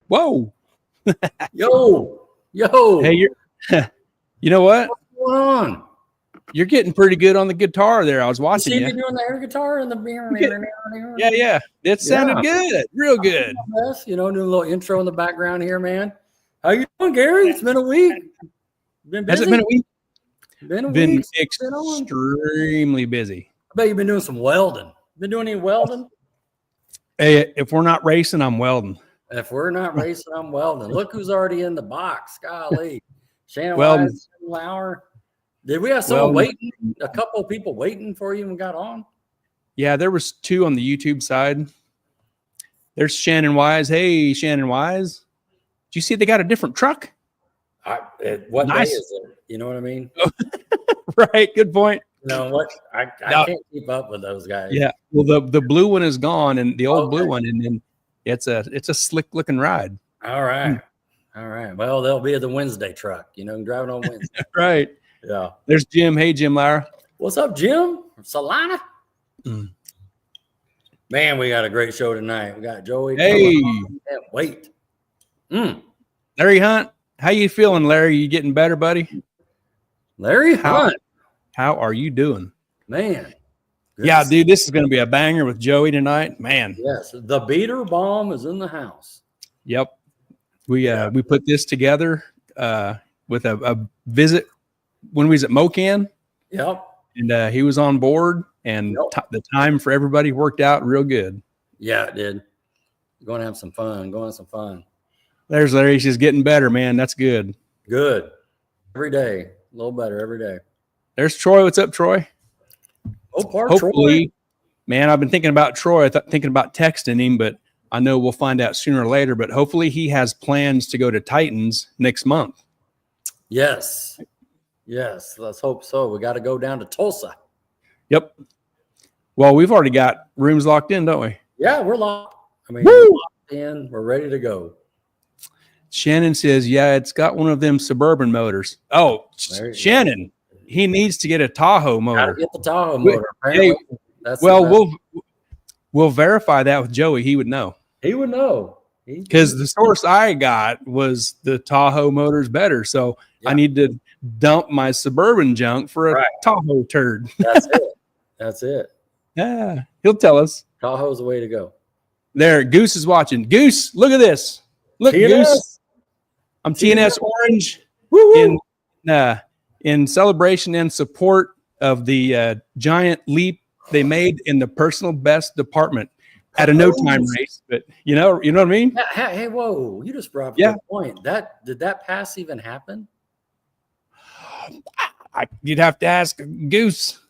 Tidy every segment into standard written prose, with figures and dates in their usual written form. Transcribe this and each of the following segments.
Whoa. Yo. Hey, you know what? What's going on? You're getting pretty good on the guitar there. I was watching you. You doing the air guitar and the Yeah. It sounded good. Real good. Doing a little intro in the background here, man. How you doing, Gary? It's been a week. Been busy? Has it been a week? Been extremely busy. I bet you've been doing some welding. Been doing any welding? Hey, if we're not racing, I'm welding. If we're not racing, I'm welding. Look who's already in the box. Golly. Shannon Welding. Wise, Lauer. Did we have someone waiting? A couple of people waiting for you and got on? Yeah, there was 2 on the YouTube side. There's Shannon Wise. Hey, Shannon Wise. Did you see they got a different truck? What nice. Day is it? You know what I mean? Right. Good point. You know what? I can't keep up with those guys. Yeah. Well, the blue one is gone, and the old blue one, and then it's a slick looking ride. All right. All right. Well, they'll be the Wednesday truck. Driving on Wednesday. Right. Yeah. There's Jim. Hey, Jim Lara. What's up, Jim? From Salina. Man, we got a great show tonight. We got Joey. Hey. Can't wait. Larry Hunt. How you feeling, Larry? You getting better, buddy? Larry Hunt. How are you doing? Man. Yeah, dude, this is going to be a banger with Joey tonight. Man. Yes. The beater bomb is in the house. Yep. We put this together with a visit when we was at MoCan. Yep. And he was on board, and the time for everybody worked out real good. Yeah, it did. Going to have some fun. There's Larry. He's just getting better, man. That's good. Good. Every day. A little better every day. There's Troy. What's up, Troy? Hopefully, Troy. Man, I've been thinking about Troy. Thinking about texting him, but I know we'll find out sooner or later. But hopefully he has plans to go to Titans next month. Yes. Let's hope so. We got to go down to Tulsa. Yep. Well, we've already got rooms locked in, don't we? Yeah, we're locked. We're locked in. We're ready to go. Shannon says, yeah, it's got one of them Suburban motors. Oh, Shannon, he needs to get a Tahoe motor. Gotta get the Tahoe motor. Apparently, we'll verify that with Joey. He would know. He would know. Because the source I got was the Tahoe motor's better. So I need to dump my Suburban junk for a Tahoe turd. That's it. Yeah, he'll tell us. Tahoe's the way to go. There, Goose is watching. Goose, look at this. Look, TNS. Goose. I'm TNS Orange in celebration and support of the giant leap they made in the personal best department at a no time race. But you know what I mean? Hey, whoa! You just brought up a point. Did that pass even happen? You'd have to ask Goose.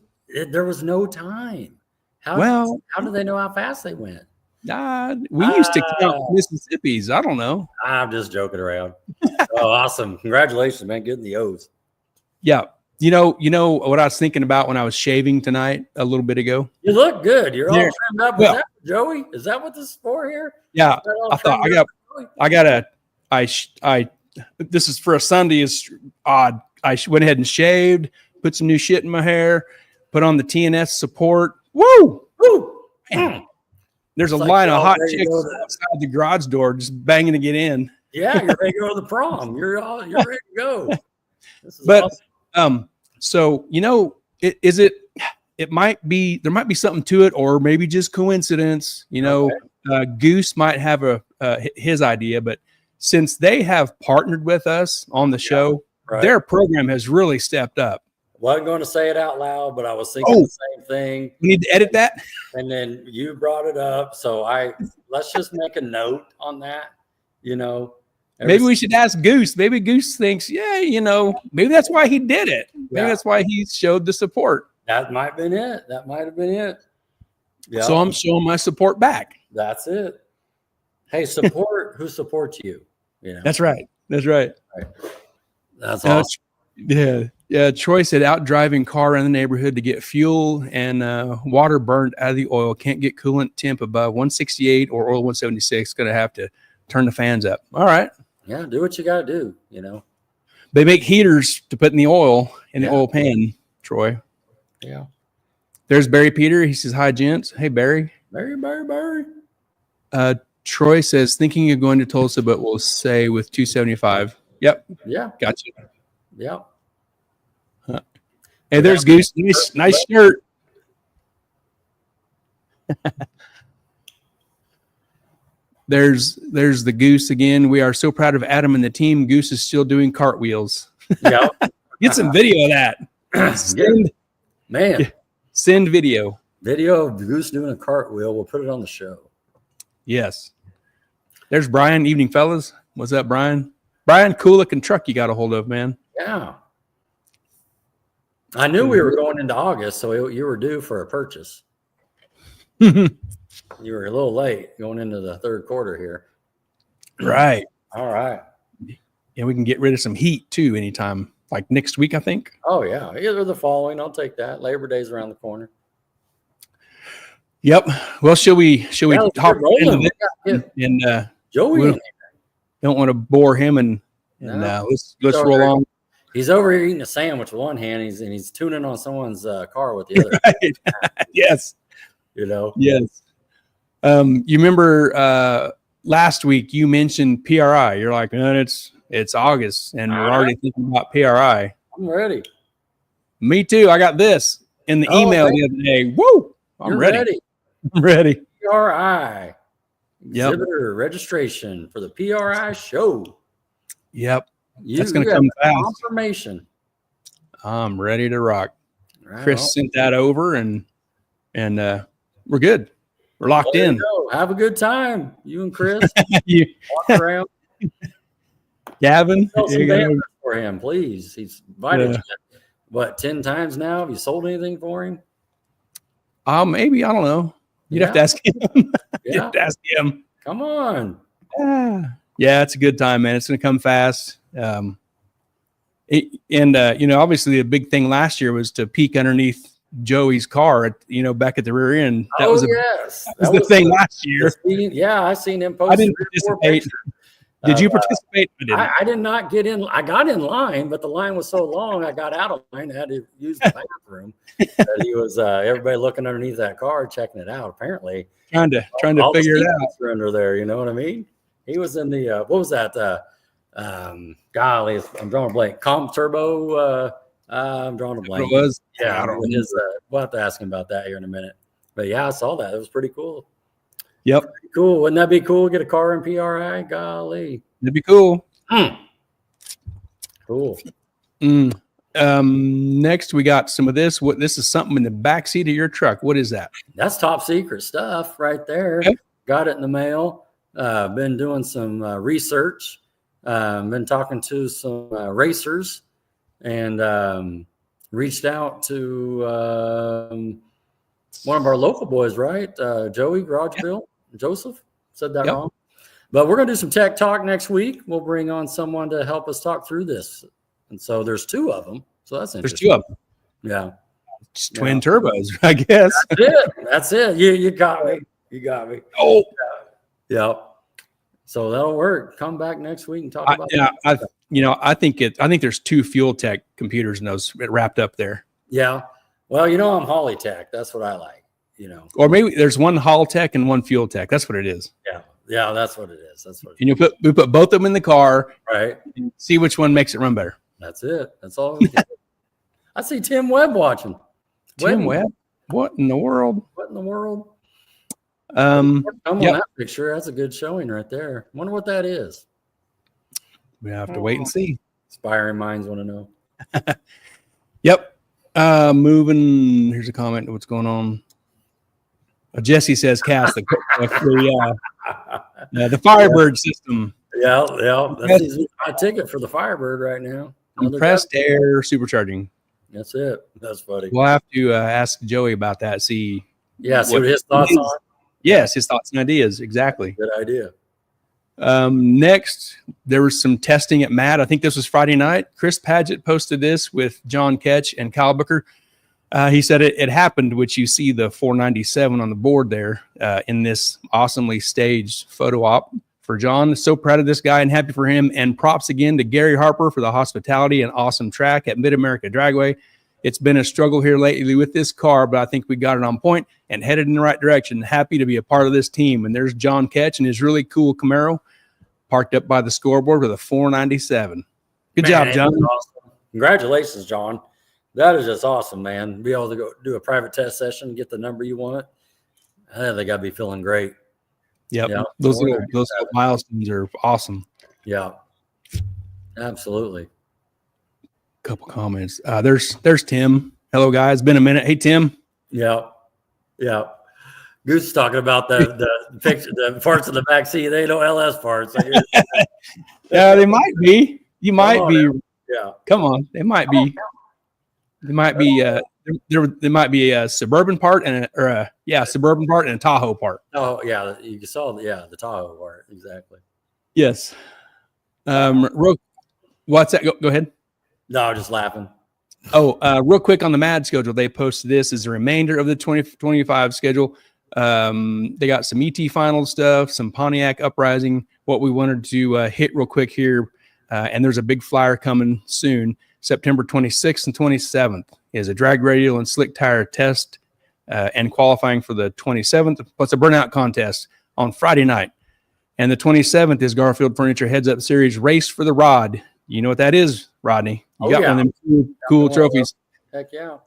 There was no time. How do they know how fast they went? We used to count Mississippi's. I don't know. I'm just joking around. Oh, awesome. Congratulations, man. Getting the O's. Yeah. You know what I was thinking about when I was shaving tonight a little bit ago? You look good. You're all trimmed up. Is that Joey? Is that what this is for here? Yeah. I thought this is for a Sunday is odd. I went ahead and shaved, put some new shit in my hair, put on the TNS support. Woo! Man. There's a line of hot chicks outside the garage door just banging to get in. Yeah, you're ready to go to the prom. You're ready to go. But awesome. So it might be there might be something to it, or maybe just coincidence. Goose might have his idea, but since they have partnered with us on the show, their program has really stepped up. Wasn't going to say it out loud, but I was thinking the same thing. We need to edit that. And then you brought it up. So let's just make a note on that, Maybe we should ask Goose. Maybe Goose thinks, maybe that's why he did it. Maybe that's why he showed the support. That might have been it. Yeah. So I'm showing my support back. That's it. Hey, support who supports you. That's right. That's awesome. Yeah. Troy said out driving car in the neighborhood to get fuel and water burned out of the oil. Can't get coolant temp above 168 or oil 176. Going to have to turn the fans up. All right. Yeah. Do what you got to do, They make heaters to put in the oil the oil pan, Troy. Yeah. There's Barry Peter. He says, hi, gents. Hey, Barry. Barry. Troy says, thinking of going to Tulsa, but we'll say with 275. Yep. Yeah. Gotcha. Yeah. Hey, there's Goose. Nice shirt. There's the Goose again. We are so proud of Adam and the team. Goose is still doing cartwheels. Yeah. Get some video of that. Send video. Video of Goose doing a cartwheel. We'll put it on the show. Yes. There's Brian. Evening, fellas. What's up, Brian? Brian, cool looking truck you got a hold of, man. Yeah. I knew we were going into August, so you were due for a purchase. You were a little late going into the third quarter here. Right. All right. Yeah, we can get rid of some heat too anytime, like next week, I think. Oh, yeah. Either the following. I'll take that. Labor Day's around the corner. Yep. Well, shall we hop into this? And Joey don't want to bore him and let's roll on. He's over here eating a sandwich with one hand, and he's tuning on someone's car with the other. Right. Yes. Yes. You remember last week you mentioned PRI. You're like, man, it's August, and we're already thinking about PRI. I'm ready. Me too. I got this in the email the other day. Woo! I'm ready. I'm ready. PRI. Exhibitor registration for the PRI show. Yep. That's going to come fast. Confirmation. I'm ready to rock. Right Chris sent that over, and we're good. We're locked in. Have a good time, you and Chris. Walk around. Gavin, for him, please. He's invited you. What, 10 times now? Have you sold anything for him? Maybe. I don't know. You'd have to ask him. You'd have to ask him. Come on. Yeah, it's a good time, man. It's going to come fast. Obviously the big thing last year was to peek underneath Joey's car back at the rear end. That was the thing last year. I seen him post. I didn't participate. Did you participate? I did not get in. I got in line, but the line was so long, I got out of line. I had to use the bathroom. He was everybody looking underneath that car, checking it out. Apparently, trying to figure it out. Under there, you know what I mean? He was in the what was that? Golly, I'm drawing a blank. Comp Turbo. I'm drawing a blank. It was. Yeah, we'll have to ask him about that here in a minute. But yeah, I saw that. It was pretty cool. Yep. Pretty cool. Wouldn't that be cool? Get a car in PRI? Golly. It'd be cool. Cool. Next, we got some of this. This is something in the back seat of your truck. What is that? That's top secret stuff right there. Okay. Got it in the mail. Been doing some research. Been talking to some racers, and reached out to one of our local boys, right? Joey Garageville. Joseph, said that wrong. But we're going to do some tech talk next week. We'll bring on someone to help us talk through this. And so there's 2 of them. So that's interesting. There's 2 of them. Yeah. Just twin turbos, I guess. That's it. You got me. You got me. Oh. Yeah. So that'll work. Come back next week and talk about I think there's 2 fuel tech computers in those wrapped up there. Yeah. Well, I'm Holly Tech. That's what I like, Or maybe there's one Hall Tech and one Fuel Tech. That's what it is. Yeah. Yeah, that's what it is. And we put both of them in the car, right? And see which one makes it run better. That's it. That's all. I see Tim Webb watching. Tim Webb? What in the world? What in the world? On that picture. That's a good showing right there. Wonder what that is. We have to wait and see. Aspiring minds want to know. Yep. Moving. Here's a comment. What's going on? Jesse says, "Cast the Firebird system." Yeah. That's my ticket for the Firebird right now. Compressed air supercharging. That's it. That's funny. We'll have to ask Joey about that. See what his thoughts are. Yes, his thoughts and ideas. Exactly. Good idea. Next, there was some testing at MAD. I think this was Friday night. Chris Paget posted this with John Ketch and Kyle Booker. He said it happened, which you see the 497 on the board there in this awesomely staged photo op for John. So proud of this guy and happy for him. And props again to Gary Harper for the hospitality and awesome track at Mid-America Dragway. It's been a struggle here lately with this car, but I think we got it on point and headed in the right direction. Happy to be a part of this team. And there's John Ketch and his really cool Camaro parked up by the scoreboard with a 497. Good job, John. Awesome. Congratulations, John. That is just awesome, man. Be able to go do a private test session, get the number you want. They got to be feeling great. Yep. Those little milestones are awesome. Yeah. Absolutely. Couple comments. There's Tim. Hello, guys. Been a minute. Hey, Tim. Yeah. Goose is talking about the picture, the parts of the back seat. They know LS parts. Yeah, they might be. You might be. Yeah. Come on. They might be. They might be. There might be a suburban part and suburban part and a Tahoe part. Oh yeah, you saw the Tahoe part exactly. Yes. What's that? Go ahead. No, just laughing. Oh, real quick on the MAD schedule, they posted this as a remainder of the 2025 schedule. They got some ET final stuff, some Pontiac Uprising. What we wanted to hit real quick here, and there's a big flyer coming soon. September 26th and 27th is a drag radial and slick tire test and qualifying for the 27th, plus a burnout contest on Friday night. And the 27th is Garfield Furniture Heads Up Series Race for the Rod. You know what that is, Rodney? You got one of them cool trophies. Heck yeah.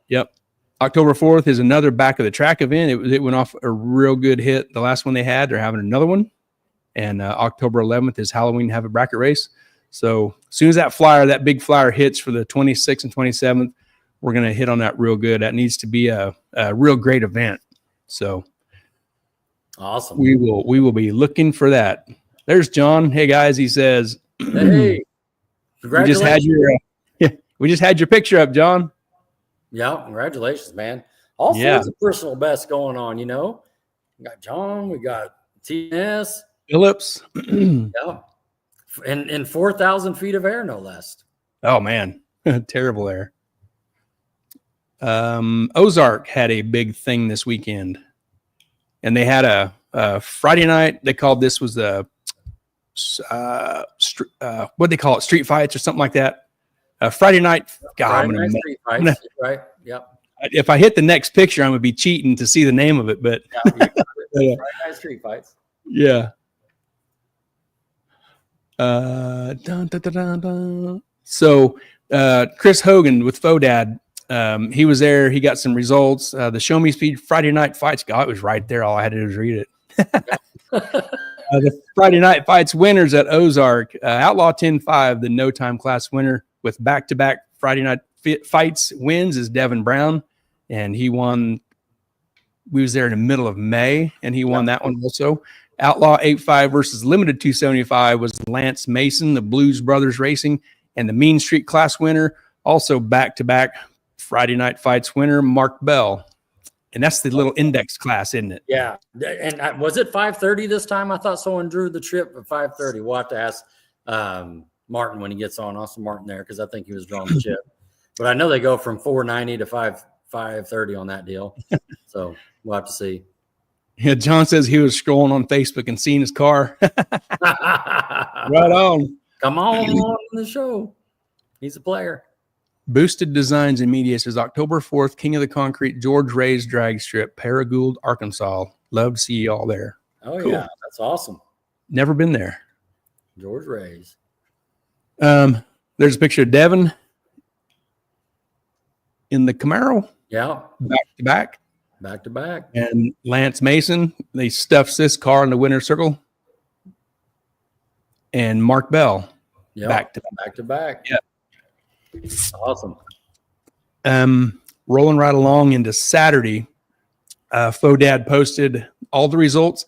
Yep. October 4th is another back of the track event. It went off a real good hit. The last one they had, they're having another one. And October 11th is Halloween Have a Bracket Race. So as soon as that big flyer hits for the 26th and 27th, we're going to hit on that real good. That needs to be a real great event. So awesome. We will be looking for that. There's John. Hey guys, he says, hey, congratulations. We just had your picture up, John. Yeah, congratulations, man. All sorts of personal best going on, We got John, we got TS. Phillips. Yeah. In 4,000 feet of air, no less. Oh, man. Terrible air. Ozark had a big thing this weekend. And they had a Friday night. They called this was the what they call it, street fights or something like that. Friday night. God, Friday night street fights. Right. Yep. If I hit the next picture, I'm gonna be cheating to see the name of it. But Friday night street fights. Yeah. Dun, dun, dun, dun, dun. So Chris Hogan with FODAD, he was there. He got some results. The Show Me Speed Friday Night Fights. God, it was right there. All I had to do was read it. The Friday Night Fights winners at Ozark. Outlaw 10-5, the no time class winner with back-to-back Friday Night Fights wins is Devin Brown. And he won. We was there in the middle of May, and he won that one also. Outlaw 8-5 versus Limited 275 was Lance Mason, the Blues Brothers Racing, and the Mean Street Class winner, also back-to-back Friday Night Fights winner, Mark Bell. And that's the little index class, isn't it? Yeah. And was it 5:30 this time? I thought someone drew the trip at 5:30. We'll have to ask Martin when he gets on. Also Martin there, because I think he was drawing the chip. But I know they go from 4:90 to 5:30 on that deal. So we'll have to see. Yeah, John says he was scrolling on Facebook and seeing his car. Right on. Come on the show. He's a player. Boosted Designs and Media says October 4th, King of the Concrete, George Ray's drag strip, Paragould, Arkansas. Love to see you all there. Oh, cool. Yeah. That's awesome. Never been there. George Ray's. There's a picture of Devin in the Camaro. Yeah. Back-to-back. Back-to-back. And Lance Mason, they stuffs this car in the winner's circle. And Mark Bell. Yeah. Back-to-back. Yeah. Awesome. Rolling right along into Saturday, FODAD posted all the results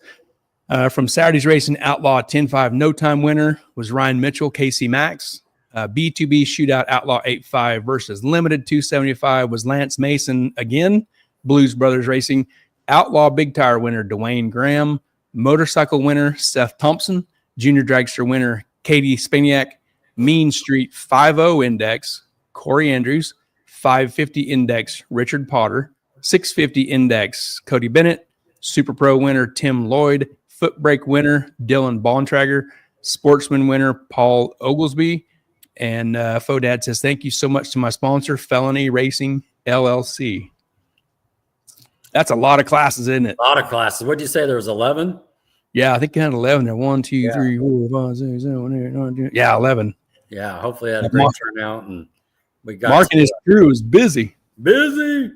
from Saturday's racing. Outlaw 10-5 no time winner was Ryan Mitchell, KC Max. B2B shootout Outlaw 8-5 versus Limited 275 was Lance Mason again. Blues Brothers Racing. Outlaw big tire winner Dwayne Graham. Motorcycle winner Seth Thompson. Junior dragster winner Katie Spaniak. Mean Street 5.0 index, Corey Andrews. 550 index, Richard Potter. 650 index, Cody Bennett. Super Pro winner, Tim Lloyd. Foot brake winner, Dylan Bontrager. Sportsman winner, Paul Oglesby. And Fodad says, thank you so much to my sponsor, Felony Racing LLC. That's a lot of classes, isn't it? A lot of classes. What did you say? There was 11? Yeah, I think you had 11 there. 1, 2, 3, 4, 5, 6, 7, 8, 9, 10. Yeah, 11. Yeah, hopefully had a great turnout. And we got Mark and his crew is busy. Busy.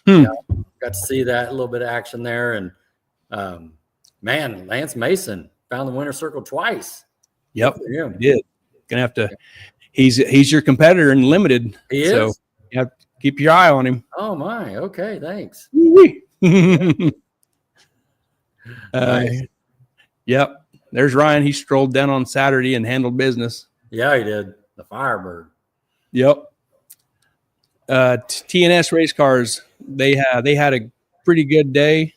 Hmm. Yeah, got to see that, a little bit of action there. And man, Lance Mason found the winner's circle twice. Yep, he did. Gonna have to. He's your competitor in limited. He is. So you have to keep your eye on him. Oh my. Okay. Thanks. Nice. Yep. There's Ryan. He strolled down on Saturday and handled business. Yeah, he did. The Firebird. Yep. TNS race cars. They had a pretty good day.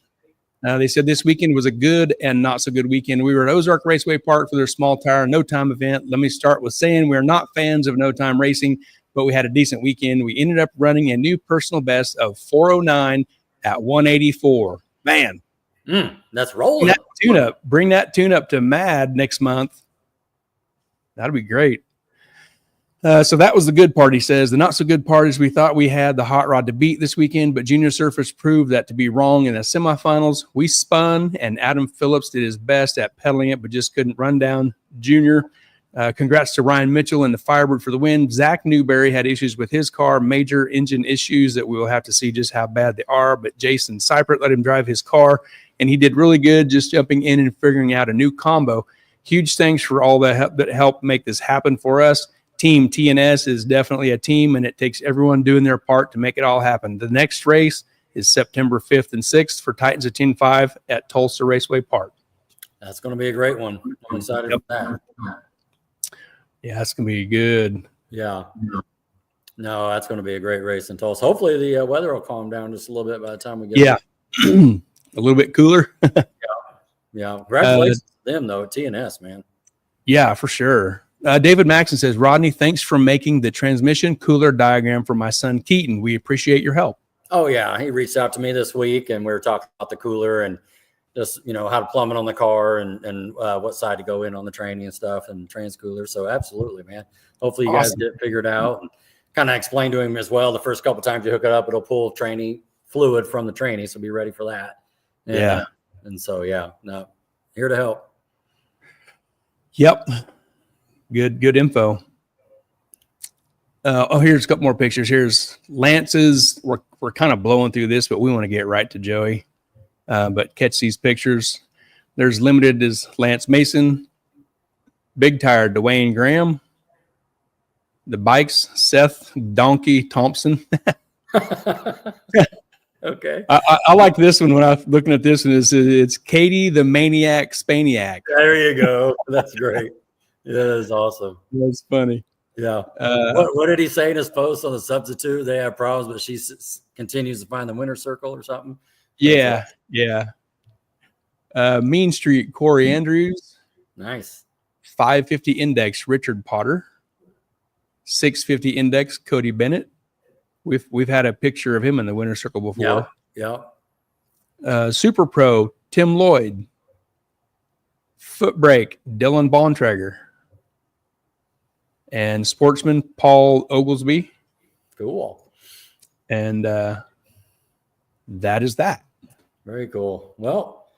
They said this weekend was a good and not so good weekend. We were at Ozark Raceway Park for their small tire no time event. Let me start with saying we're not fans of no time racing, but we had a decent weekend. We ended up running a new personal best of 409 at 184. Man, that's rolling. Bring that tune up to Mad next month. That'd be great. So that was the good part, he says. The not so good part is we thought we had the hot rod to beat this weekend, but Junior Surface proved that to be wrong in the semifinals. We spun, and Adam Phillips did his best at pedaling it, but just couldn't run down Junior. Congrats to Ryan Mitchell and the Firebird for the win. Zach Newberry had issues with his car, major engine issues that we will have to see just how bad they are, but Jason Seipert let him drive his car, and he did really good just jumping in and figuring out a new combo. Huge thanks for all that helped make this happen for us. Team TNS is definitely a team, and it takes everyone doing their part to make it all happen. The next race is September 5th and 6th for Titans of 10-5 at Tulsa Raceway Park. That's going to be a great one. I'm excited for that. Yeah, that's going to be good. Yeah. No, that's going to be a great race in Tulsa. Hopefully the weather will calm down just a little bit by the time we get there. A little bit cooler. Yeah. Congratulations to them, though, at TNS, man. Yeah, for sure. David Maxon says, Rodney, thanks for making the transmission cooler diagram for my son Keaton. We appreciate your help. Oh, yeah. He reached out to me this week, and we were talking about the cooler and just, how to plumb it on the car and what side to go in on the tranny and stuff and trans cooler. So absolutely, man. Hopefully you guys get it figured out. And kind of explain to him as well. The first couple times you hook it up, it'll pull tranny fluid from the tranny. So be ready for that. And, and so, here to help. Yep. Good info. Here's a couple more pictures. Here's Lance's. We're kind of blowing through this, but we want to get right to Joey. But catch these pictures. There's limited is Lance Mason, big tire Dwayne Graham, the bikes Seth Donkey Thompson. Okay. I like this one when I was looking at this one. It's Katie the Maniac Spaniac. There you go. That's great. Yeah, that is awesome. That's funny. Yeah. What did he say in his post on the substitute? They have problems, but she continues to find the winner's circle or something. Yeah. Mean Street Corey Andrews. Nice. 550 index Richard Potter. 650 index Cody Bennett. We've had a picture of him in the winner's circle before. Yeah. Super Pro Tim Lloyd. Foot brake Dylan Bontrager. And sportsman Paul Oglesby. Cool. And that is that. Very cool. Well,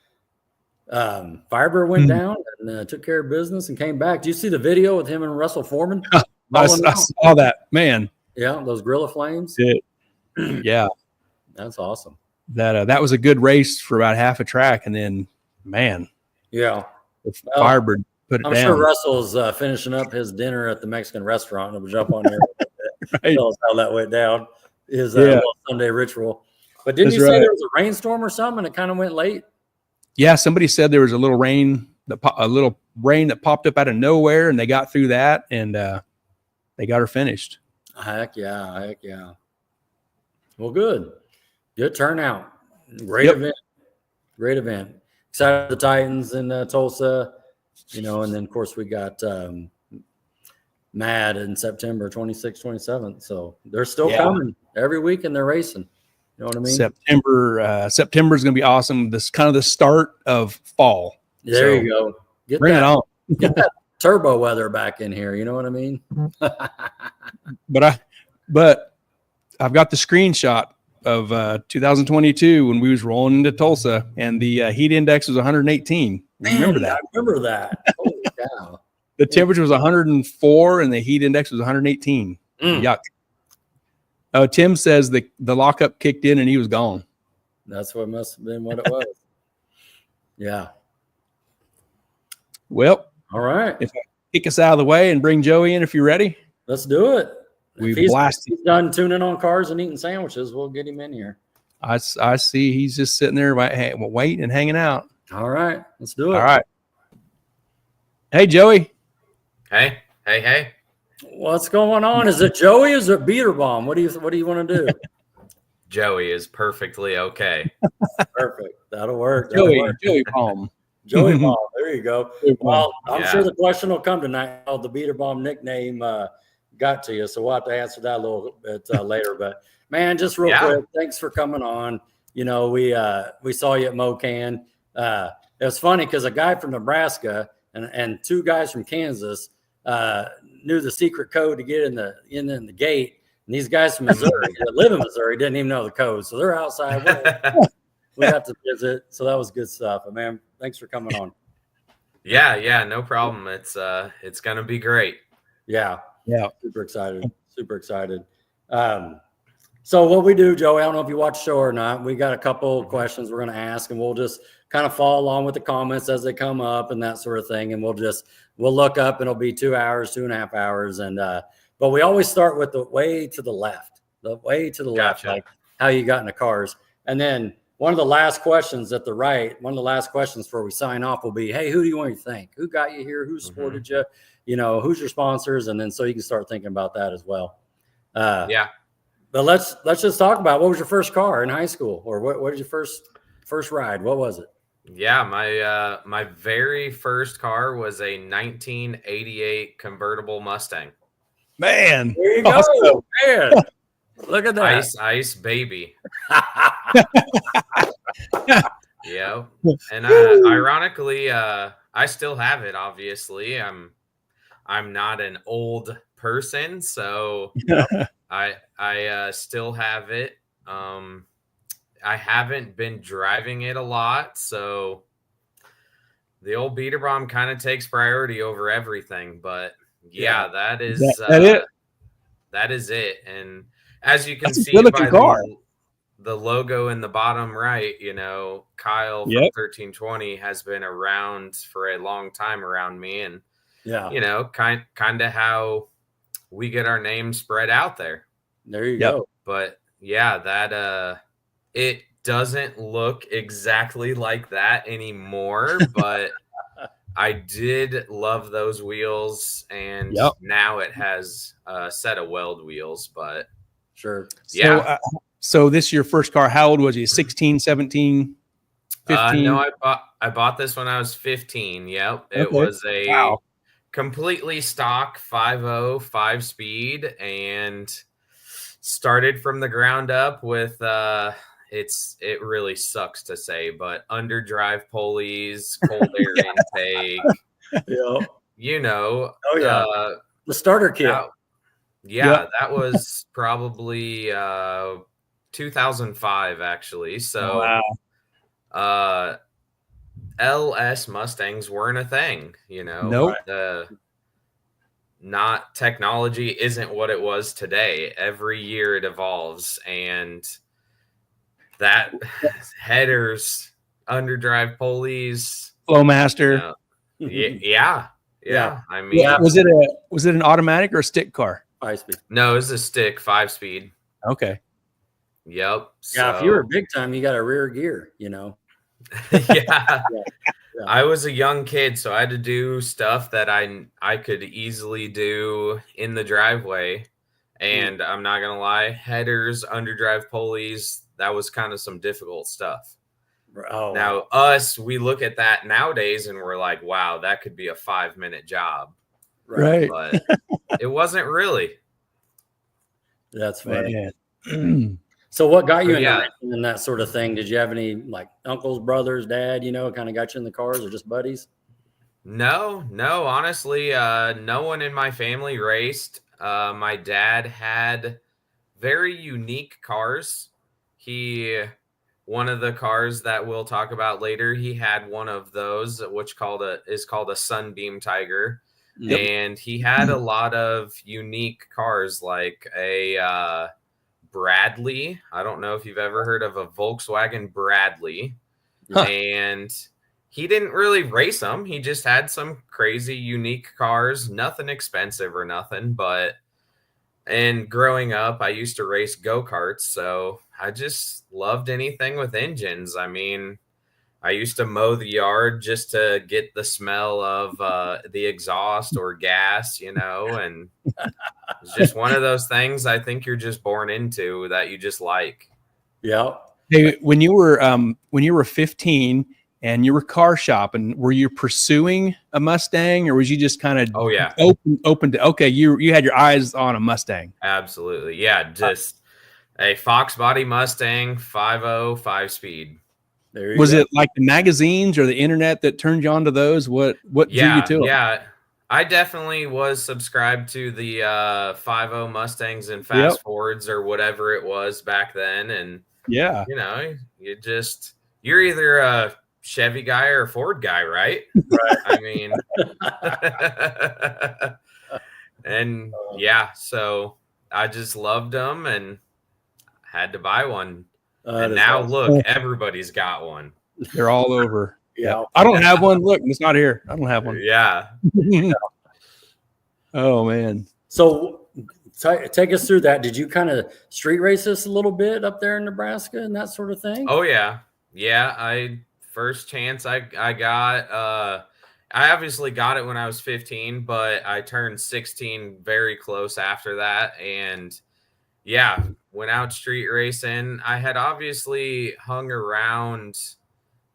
Firebird went down and took care of business and came back. Do you see the video with him and Russell Foreman? I saw that, man. Yeah, those Gorilla Flames. Yeah, that's awesome. That was a good race for about half a track, and then, man, the Firebird put it down. I'm sure Russell's finishing up his dinner at the Mexican restaurant. We'll jump on there. Right. Tell us how that went down. His Sunday ritual. But didn't you say there was a rainstorm or something, and it kind of went late? Yeah, somebody said there was a little rain that popped up out of nowhere, and they got through that, and they got her finished. Heck yeah. Well, good turnout. Great event. Excited for the Titans in Tulsa, and then of course we got Mad in September 26th, 27th. So they're still coming every week, and they're racing. You know what I mean? September is going to be awesome. This kind of the start of fall. There you go. Bring it on. Get that turbo weather back in here. You know what I mean? But I've got the screenshot of 2022 when we was rolling into Tulsa, and the heat index was 118. Remember that? I remember that. Holy cow! The temperature was 104, and the heat index was 118. Yuck. Oh, Tim says the lockup kicked in and he was gone. That's what must have been what it was. Yeah. Well, all right. If I kick us out of the way and bring Joey in, if you're ready, let's do it. We've he's done tuning on cars and eating sandwiches. We'll get him in here. I see he's just sitting there waiting and hanging out. All right, let's do it. All right. Hey, Joey. Hey. What's going on? Is it Joey or is it Beater Bomb? What do you want to do? Joey is perfectly okay. Perfect. That'll work. Joey Bomb. Joey Bomb. There you go. Well, I'm sure the question will come tonight how the Beater Bomb nickname got to you. So we'll have to answer that a little bit later. But man, just real quick, thanks for coming on. You know, we saw you at MoCan. It was funny because a guy from Nebraska and two guys from Kansas knew the secret code to get in the gate. And these guys from Missouri that live in Missouri didn't even know the code. So they're outside. We have to visit. So that was good stuff. But man, thanks for coming on. Yeah, no problem. It's gonna be great. Yeah. Super excited. So what we do, Joey, I don't know if you watch the show or not. We got a couple questions we're going to ask, and we'll just kind of follow along with the comments as they come up and that sort of thing. And we'll look up, and it'll be 2 hours, 2.5 hours. And, but we always start with the way to the left, Gotcha. like how you got into cars. And then one of the last questions at the right, one of the last questions before we sign off will be, hey, who do you want to thank? Who got you here? Who supported you? You know, who's your sponsors? And then so you can start thinking about that as well. But let's just talk about, what was your first car in high school, or what was your first ride? What was it? Yeah, my very first car was a 1988 convertible Mustang. Man, there you go, man. Look at that, ice baby. Yeah, and ironically, I still have it. Obviously, I'm not an old person, so I still have it. I haven't been driving it a lot, so the old Beater Bomb kind of takes priority over everything. But that is it. And as you can see by the logo in the bottom right, you know, Kyle from 1320 has been around for a long time around me, and you know, kind of how we get our name spread out there. There you go. But yeah, that it doesn't look exactly like that anymore, but I did love those wheels, and now it has a set of weld wheels, but sure. Yeah. So this is your first car. How old was you? 16, 17, 15? No, I bought this when I was 15. Yep. It was a completely stock 5.0 5-speed, and started from the ground up with it really sucks to say, but underdrive pulleys, cold air intake. You know. The starter kit. That was probably 2005 actually. So LS Mustangs weren't a thing, you know. Nope. Not technology isn't what it was today. Every year it evolves, and that headers, underdrive pulleys, Flowmaster. Yeah. I mean, was it an automatic or a stick car? 5-speed. No, it was a stick 5-speed. Okay. Yep. Yeah, if you were big time, you got a rear gear, you know. Yeah. I was a young kid, so I had to do stuff that I could easily do in the driveway. And I'm not gonna lie, headers, underdrive pulleys, that was kind of some difficult stuff. Now we look at that nowadays and we're like, wow, that could be a 5-minute job. Right. But it wasn't really. That's funny. So what got you in that sort of thing? Did you have any like uncles, brothers, dad, you know, kind of got you in the cars, or just buddies? No, honestly, no one in my family raced. My dad had very unique cars. He One of the cars that we'll talk about later, he had one of those which is called a Sunbeam Tiger. Yep. And he had a lot of unique cars like a Bradley. I don't know if you've ever heard of a Volkswagen Bradley. Huh. And he didn't really race them. He just had some crazy, unique cars, nothing expensive or nothing. And growing up, I used to race go-karts. So I just loved anything with engines. I mean, I used to mow the yard just to get the smell of the exhaust or gas, and it's just one of those things I think you're just born into that you just like. Yeah. Hey, when you were 15 and you were car shopping, were you pursuing a Mustang, or was you just kind of open to, okay, you had your eyes on a Mustang? Absolutely. Yeah, just a Fox body Mustang 5.0 5-speed. Was it like the magazines or the internet that turned you on to those? What drew you to it? Yeah. I definitely was subscribed to the 5.0 Mustangs and Fast Fords or whatever it was back then. And yeah, you're either a Chevy guy or a Ford guy, right? Right. I mean, and yeah, so I just loved them and had to buy one. And now awesome. look, everybody's got one. They're all over. Yeah. I don't have one. Look, it's not here. I don't have one. Yeah. Oh man. So take us through that. Did you kind of street race this a little bit up there in Nebraska and that sort of thing? Oh yeah. First chance I got, I obviously got it when I was 15, but I turned 16 very close after that. And yeah, went out street racing. I had obviously hung around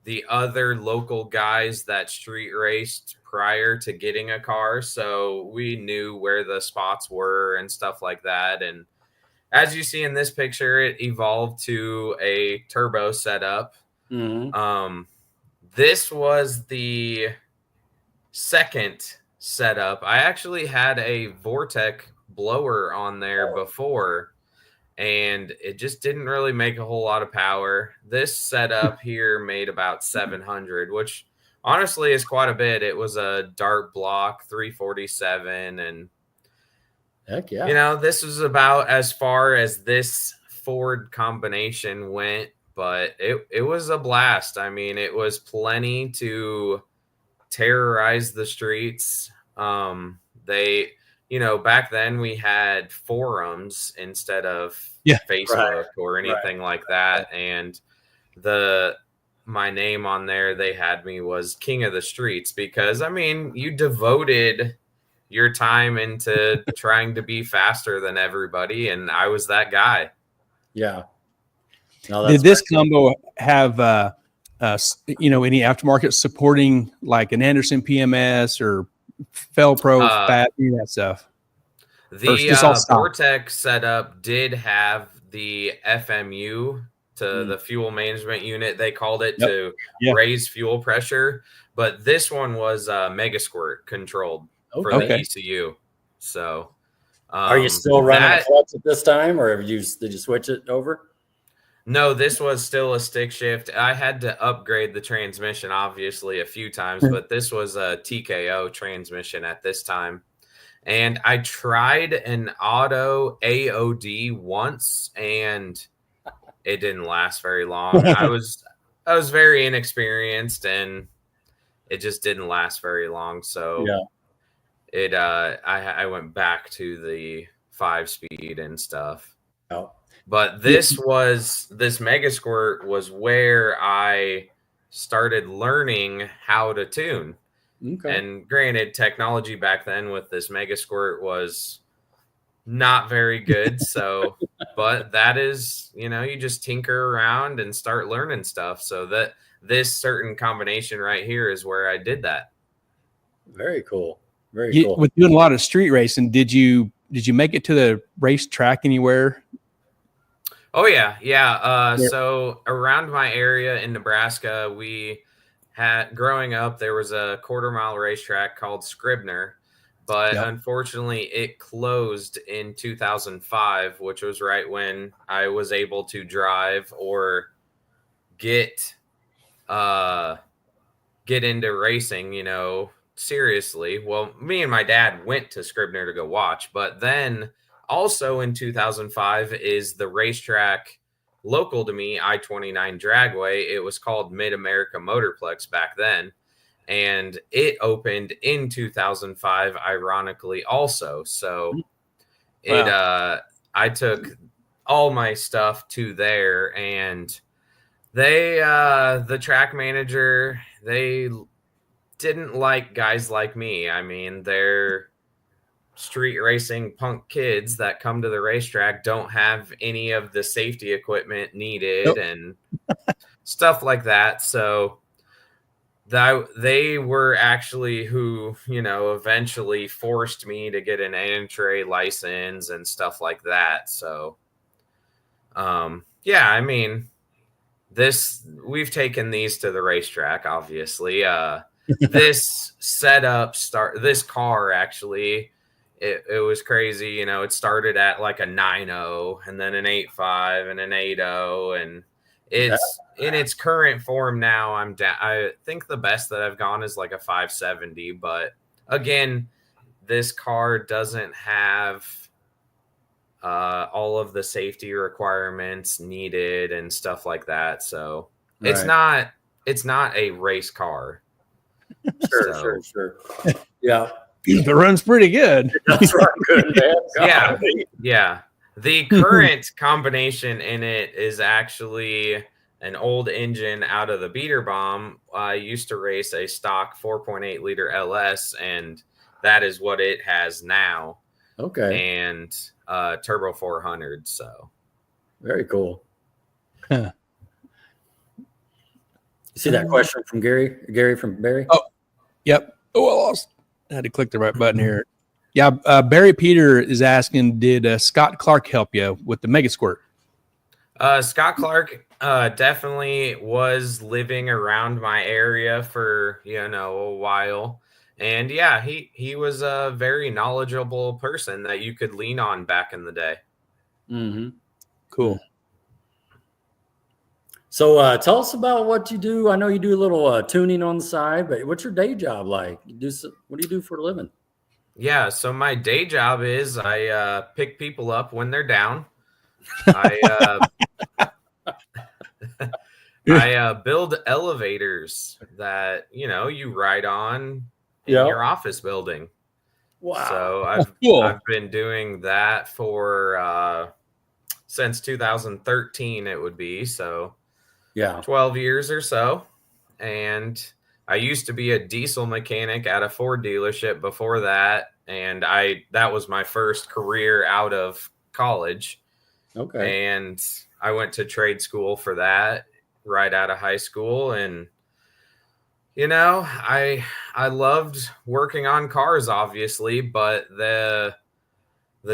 the other local guys that street raced prior to getting a car. So we knew where the spots were and stuff like that. And as you see in this picture, it evolved to a turbo setup. Mm-hmm. This was the second setup. I actually had a Vortec blower on there before, and it just didn't really make a whole lot of power. This setup here made about 700, which honestly is quite a bit. It was a Dart Block 347, and heck yeah. this was about as far as this Ford combination went, but it was a blast. I mean, it was plenty to terrorize the streets. Back then we had forums instead of Facebook or anything like that. And my name on there, they had me was King of the Streets because, I mean, you devoted your time into trying to be faster than everybody. And I was that guy. Yeah. No, did this combo have, any aftermarket supporting like an Anderson PMS or Felpro, that stuff? The Vortec setup did have the FMU to the fuel management unit, they called it, to raise fuel pressure. But this one was Mega Squirt controlled for the ECU. So, are you still running a clutch at this time, or did you switch it over? No, this was still a stick shift. I had to upgrade the transmission, obviously, a few times, but this was a TKO transmission at this time. And I tried an auto AOD once, and it didn't last very long. I was very inexperienced, and it just didn't last very long. So I went back to the 5-speed and stuff. Oh. But this Mega Squirt was where I started learning how to tune. Okay. And granted, technology back then with this Mega Squirt was not very good. So, but that is, you just tinker around and start learning stuff. So that this certain combination right here is where I did that. Very cool. Very cool. With doing a lot of street racing, did you make it to the racetrack anywhere? Oh yeah. So around my area in Nebraska, we growing up, there was a quarter-mile racetrack called Scribner, but Yep. unfortunately it closed in 2005, which was right when I was able to drive or get into racing, seriously. Well, me and my dad went to Scribner to go watch, but then also in 2005 is the racetrack local to me, I-29 Dragway. It was called Mid-America Motorplex back then, and it opened in 2005, ironically also. So I took all my stuff to there, and they the track manager, they didn't like guys like me. I mean, they're street racing punk kids that come to the racetrack, don't have any of the safety equipment needed and stuff like that. So they were actually who, eventually forced me to get an entry license and stuff like that. So, I mean, we've taken these to the racetrack, obviously. This this car actually, it was crazy. It started at like a 9.0 and then an 8.5 and an 8.0, and it's in its current form now. I think the best that I've gone is like a 570, but again, this car doesn't have all of the safety requirements needed and stuff like that. So it's not a race car. Sure. Yeah. It runs pretty good. That's right. Good, man. Yeah. The current combination in it is actually an old engine out of the beater bomb. I used to race a stock 4.8 liter LS, and that is what it has now. Okay. And turbo 400. So very cool. Huh. You see that question from Gary from Barry? Oh, yep. Oh, I lost. I had to click the right button here. Yeah, Barry Peter is asking, did Scott Clark help you with the Mega Squirt? Scott Clark definitely was living around my area for, a while. And yeah, he was a very knowledgeable person that you could lean on back in the day. Mm-hmm. Cool. So tell us about what you do. I know you do a little tuning on the side, but what's your day job like? What do you do for a living? Yeah, so my day job is I pick people up when they're down. I build elevators that, you ride on in your office building. Wow. So I've been doing that for since 2013 it would be. So 12 years or so. And I used to be a diesel mechanic at a Ford dealership before that. And that was my first career out of college. Okay. And I went to trade school for that right out of high school. And, I loved working on cars, obviously, but the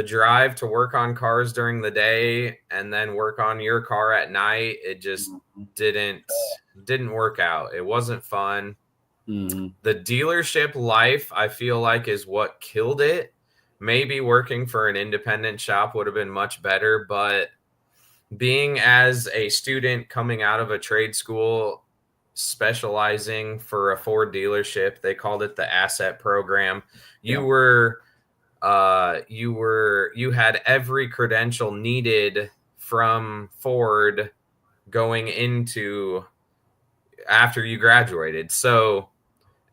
drive to work on cars during the day and then work on your car at night, it just didn't work out. It wasn't fun. Mm-hmm. The dealership life, I feel like, is what killed it. Maybe working for an independent shop would have been much better, but being as a student coming out of a trade school specializing for a Ford dealership, they called it the asset program. You had every credential needed from Ford going into after you graduated. So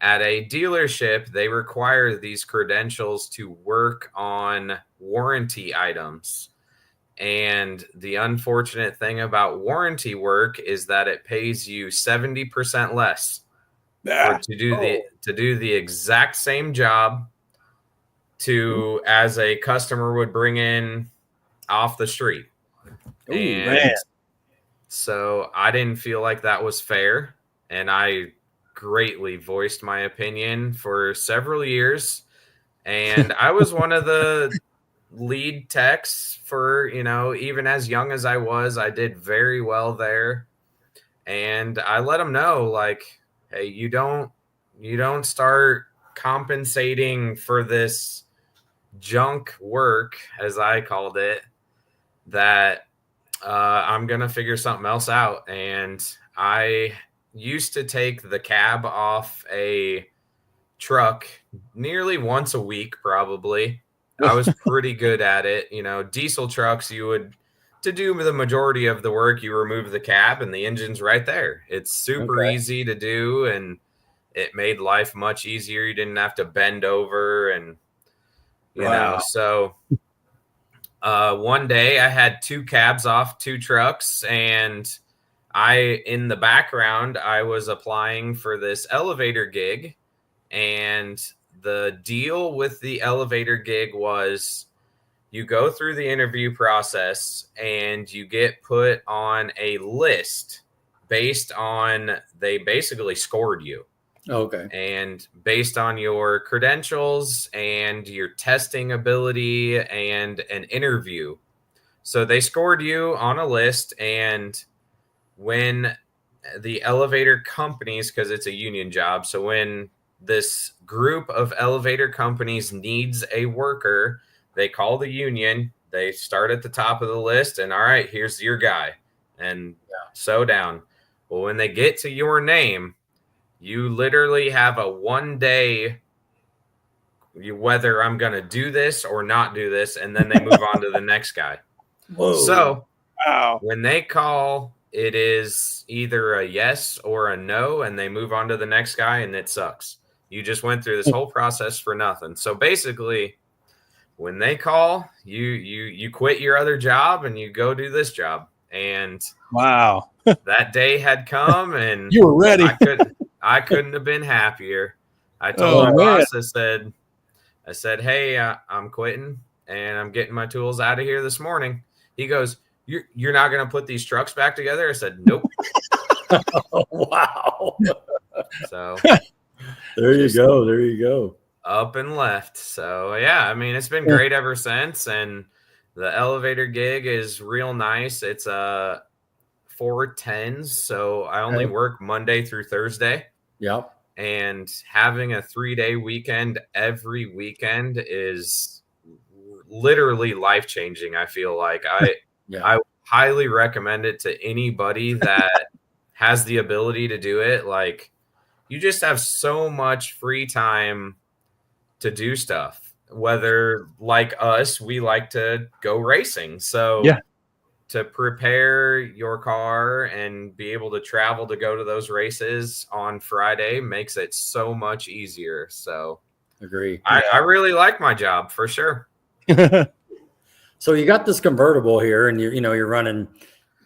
at a dealership, they require these credentials to work on warranty items. And the unfortunate thing about warranty work is that it pays you 70% less to do the exact same job as a customer would bring in off the street. So I didn't feel like that was fair. And I greatly voiced my opinion for several years. And I was one of the lead techs for, even as young as I was, I did very well there. And I let them know, like, hey, you don't start compensating for this junk work, as I called it, that I'm going to figure something else out. And I used to take the cab off a truck nearly once a week, probably. I was pretty good at it. You know, diesel trucks, to do the majority of the work, you remove the cab and the engine's right there. It's super easy to do, and it made life much easier. You didn't have to bend over, and you know. So one day I had 2 cabs off 2 trucks, and in the background, I was applying for this elevator gig, and the deal with the elevator gig was you go through the interview process and you get put on a list based on, they basically scored you. Okay. And based on your credentials and your testing ability and an interview. So they scored you on a list, and when the elevator companies, because it's a union job, so when this group of elevator companies needs a worker, they call the union, they start at the top of the list, and all right, here's your guy, and so down. Well, when they get to your name, you literally have a 1 day, whether I'm going to do this or not do this, and then they move on to the next guy. Whoa. So when they call, it is either a yes or a no, and they move on to the next guy, and it sucks. You just went through this whole process for nothing. So basically, when they call, you quit your other job and you go do this job. And wow, that day had come, and you were ready. I couldn't have been happier. I told my boss, I said, hey, I'm quitting and I'm getting my tools out of here this morning. He goes, you're not going to put these trucks back together? I said, nope. Wow. So there you go. There you go. Up and left. So yeah, I mean, it's been great ever since. And the elevator gig is real nice. It's 410s. So I only work Monday through Thursday. Yep. And having a 3-day weekend every weekend is literally life-changing. I feel like I highly recommend it to anybody that has the ability to do it. Like, you just have so much free time to do stuff, whether like us, we like to go racing. So to prepare your car and be able to travel to go to those races on Friday makes it so much easier. So agree. I really like my job for sure. So you got this convertible here, and you're running,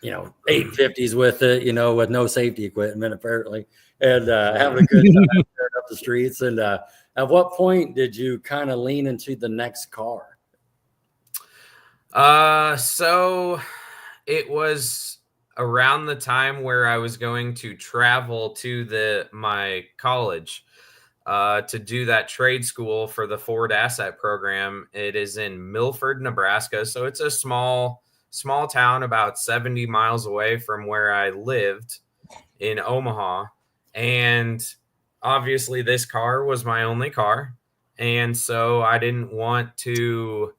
850s with it, with no safety equipment apparently, and having a good time tearing up the streets. And at what point did you kind of lean into the next car? So it was around the time where I was going to travel to my college to do that trade school for the Ford Asset Program. It is in Milford, Nebraska. So it's a small town about 70 miles away from where I lived in Omaha. And obviously this car was my only car. And so I didn't want to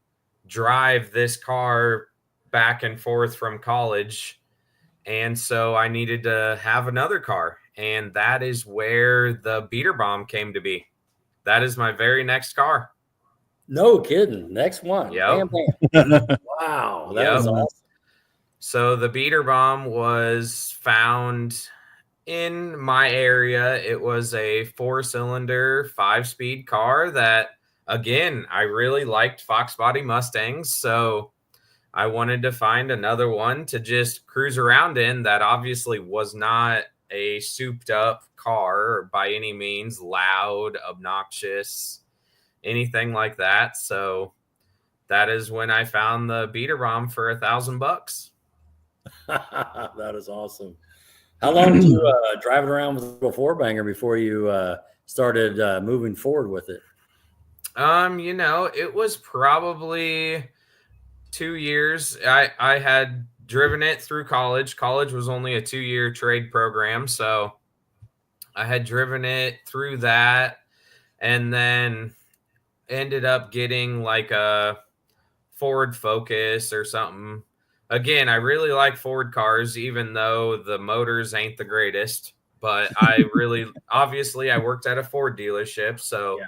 drive this car back and forth from college. And so I needed to have another car. And that is where the beater bomb came to be. That is my very next car. No kidding. Next one. Yep. Bam, bam. Wow. That is awesome. So the beater bomb was found in my area. It was a 4-cylinder, 5-speed car that, again, I really liked Fox Body Mustangs. So I wanted to find another one to just cruise around in that obviously was not a souped up car by any means, loud, obnoxious, anything like that. So that is when I found the beater bomb for $1,000. That is awesome. How long did you drive it around with a little 4-banger before you started moving forward with it? It was probably 2 years. I had driven it through college. College was only a 2-year trade program. So I had driven it through that, and then ended up getting like a Ford Focus or something. Again, I really like Ford cars, even though the motors ain't the greatest. But I really, obviously, I worked at a Ford dealership. So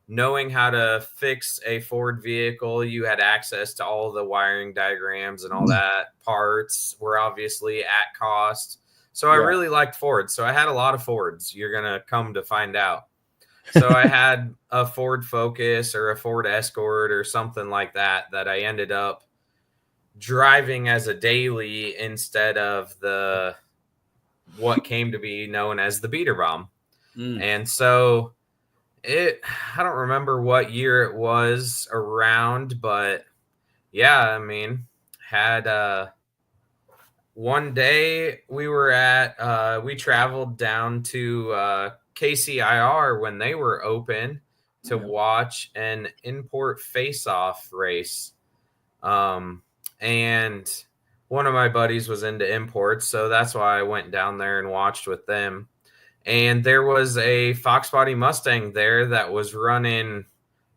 knowing how to fix a Ford vehicle, you had access to all the wiring diagrams and all that. Parts were obviously at cost. So I really liked Ford. So I had a lot of Fords. You're going to come to find out. So I had a Ford Focus or a Ford Escort or something like that I ended up driving as a daily instead of what came to be known as the beater bomb. And so I don't remember what year it was around, but yeah, I mean, had one day we traveled down to KCIR when they were open to watch an import face-off race. And one of my buddies was into imports, so that's why I went down there and watched with them. And there was a Fox Body Mustang there that was running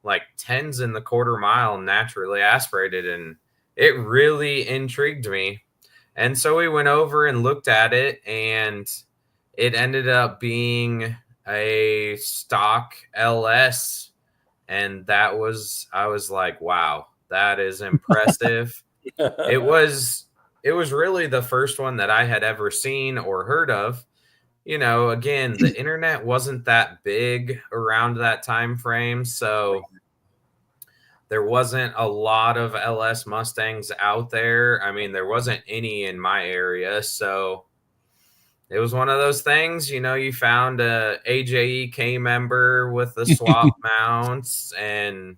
like 10s in the quarter mile naturally aspirated, and it really intrigued me. And so we went over and looked at it, and it ended up being a stock LS. And I was like, wow, that is impressive. It was really the first one that I had ever seen or heard of. You know, again, the internet wasn't that big around that time frame, so there wasn't a lot of LS Mustangs out there. I mean, there wasn't any in my area, so it was one of those things, you know, you found a AJEK member with the swap mounts and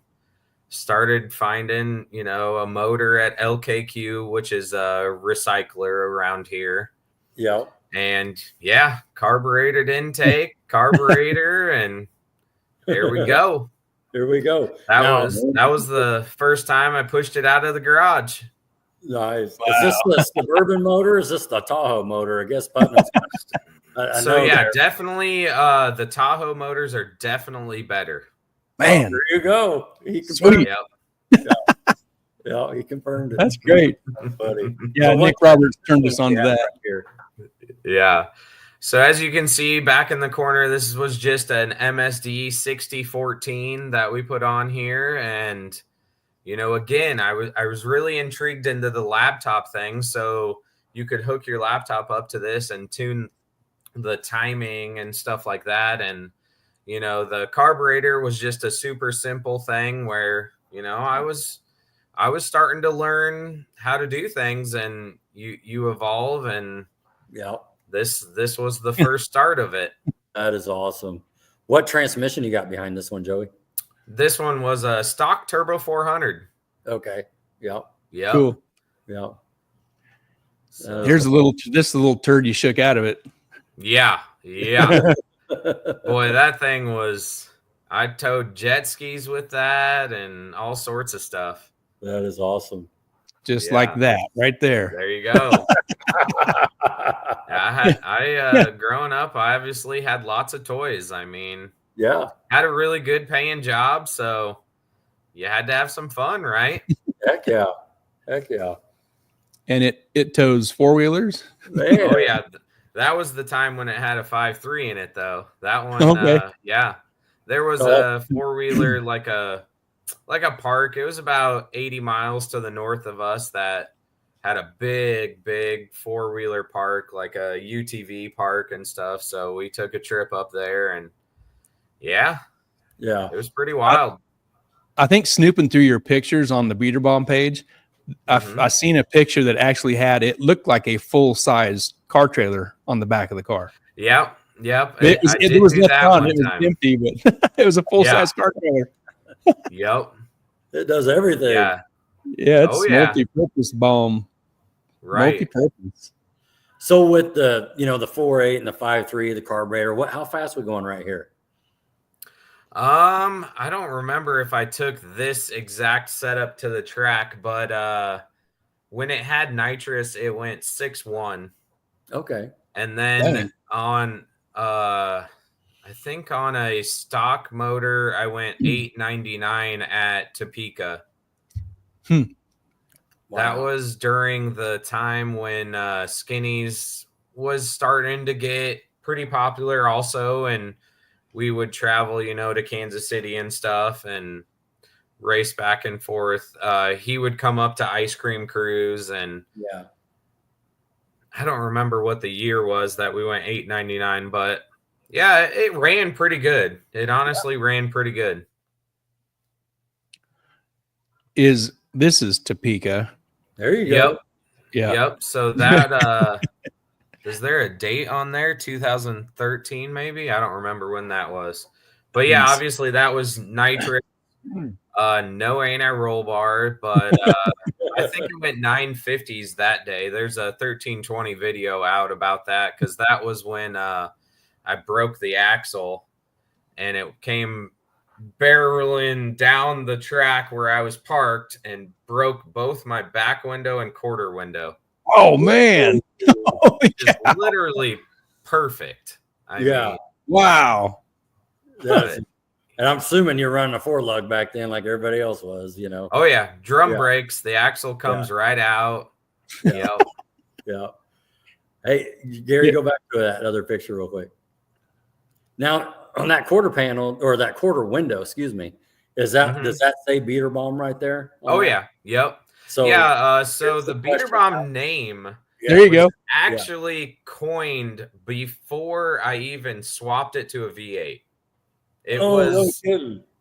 started finding, you know, a motor at LKQ, which is a recycler around here. Yeah. And yeah, carbureted intake, carburetor, and there we go. Here we go. That was the first time I pushed it out of the garage. Nice. Wow. Is this the Suburban motor? Or is this the Tahoe motor? I guess Putnam's. Definitely the Tahoe motors are definitely better. Man, there you go. He confirmed. Yeah, he confirmed it. That's great, buddy. Yeah, so Nick Roberts turned us on to that. Right here. Yeah. So as you can see back in the corner, this was just an MSD 6014 that we put on here. And, you know, again, I was really intrigued into the laptop thing. So you could hook your laptop up to this and tune the timing and stuff like that. And, you know, the carburetor was just a super simple thing where, you know, I was starting to learn how to do things, and you evolve, and this was the first start of it. That is awesome. What transmission you got behind this one, Joey? This one was a stock turbo 400. Okay. Yeah. Yeah. Cool. Yeah. Here's a little turd you shook out of it. Yeah. Yeah. Boy, that thing was, I towed jet skis with that and all sorts of stuff. That is awesome. Just like that right there. There you go. Growing up, I obviously had lots of toys. I mean, had a really good paying job, so you had to have some fun, right? Heck yeah. Heck yeah. And it tows four-wheelers? Oh, yeah. That was the time when it had a 5.3 in it, though. That one, there was a four-wheeler like a park. It was about 80 miles to the north of us that had a big four-wheeler park, like a UTV park and stuff. So we took a trip up there, and yeah, it was pretty wild. I think snooping through your pictures on the Beater Bomb page, I seen a picture that actually it looked like a full-size car trailer on the back of the car. Yep. It was empty, but it was a full-size car trailer. Yep. It does everything. Yeah. Yeah, it's multi-purpose bomb. Right. Multi-purpose. So with the 4.8 and the 5.3, the carburetor, how fast are we going right here? I don't remember if I took this exact setup to the track, but when it had nitrous, it went 6.1. Okay. And then on I think on a stock motor, I went $899 at Topeka. Wow. That was during the time when Skinnies was starting to get pretty popular also. And we would travel, to Kansas City and stuff and race back and forth. He would come up to Ice Cream Cruise, and I don't remember what the year was that we went $899, but yeah, it ran pretty good. It honestly ran pretty good. This is Topeka. There you go. Yeah. Yep. So that is there a date on there? 2013 maybe? I don't remember when that was. But yeah, obviously that was nitrous. No anti-roll bar, but I think it went 950s that day. There's a 1320 video out about that because that was when I broke the axle and it came barreling down the track where I was parked and broke both my back window and quarter window. Oh man. Oh, just literally perfect. I mean, wow. And I'm assuming you're running a 4-lug back then like everybody else was, Oh yeah, drum brakes, the axle comes right out. Yeah. Hey, Gary, go back to that other picture real quick. Now, on that quarter panel or that quarter window, excuse me, does that say beater bomb right there? Oh yeah, yep. So so the beater bomb name there you go. Actually coined before I even swapped it to a V8. It was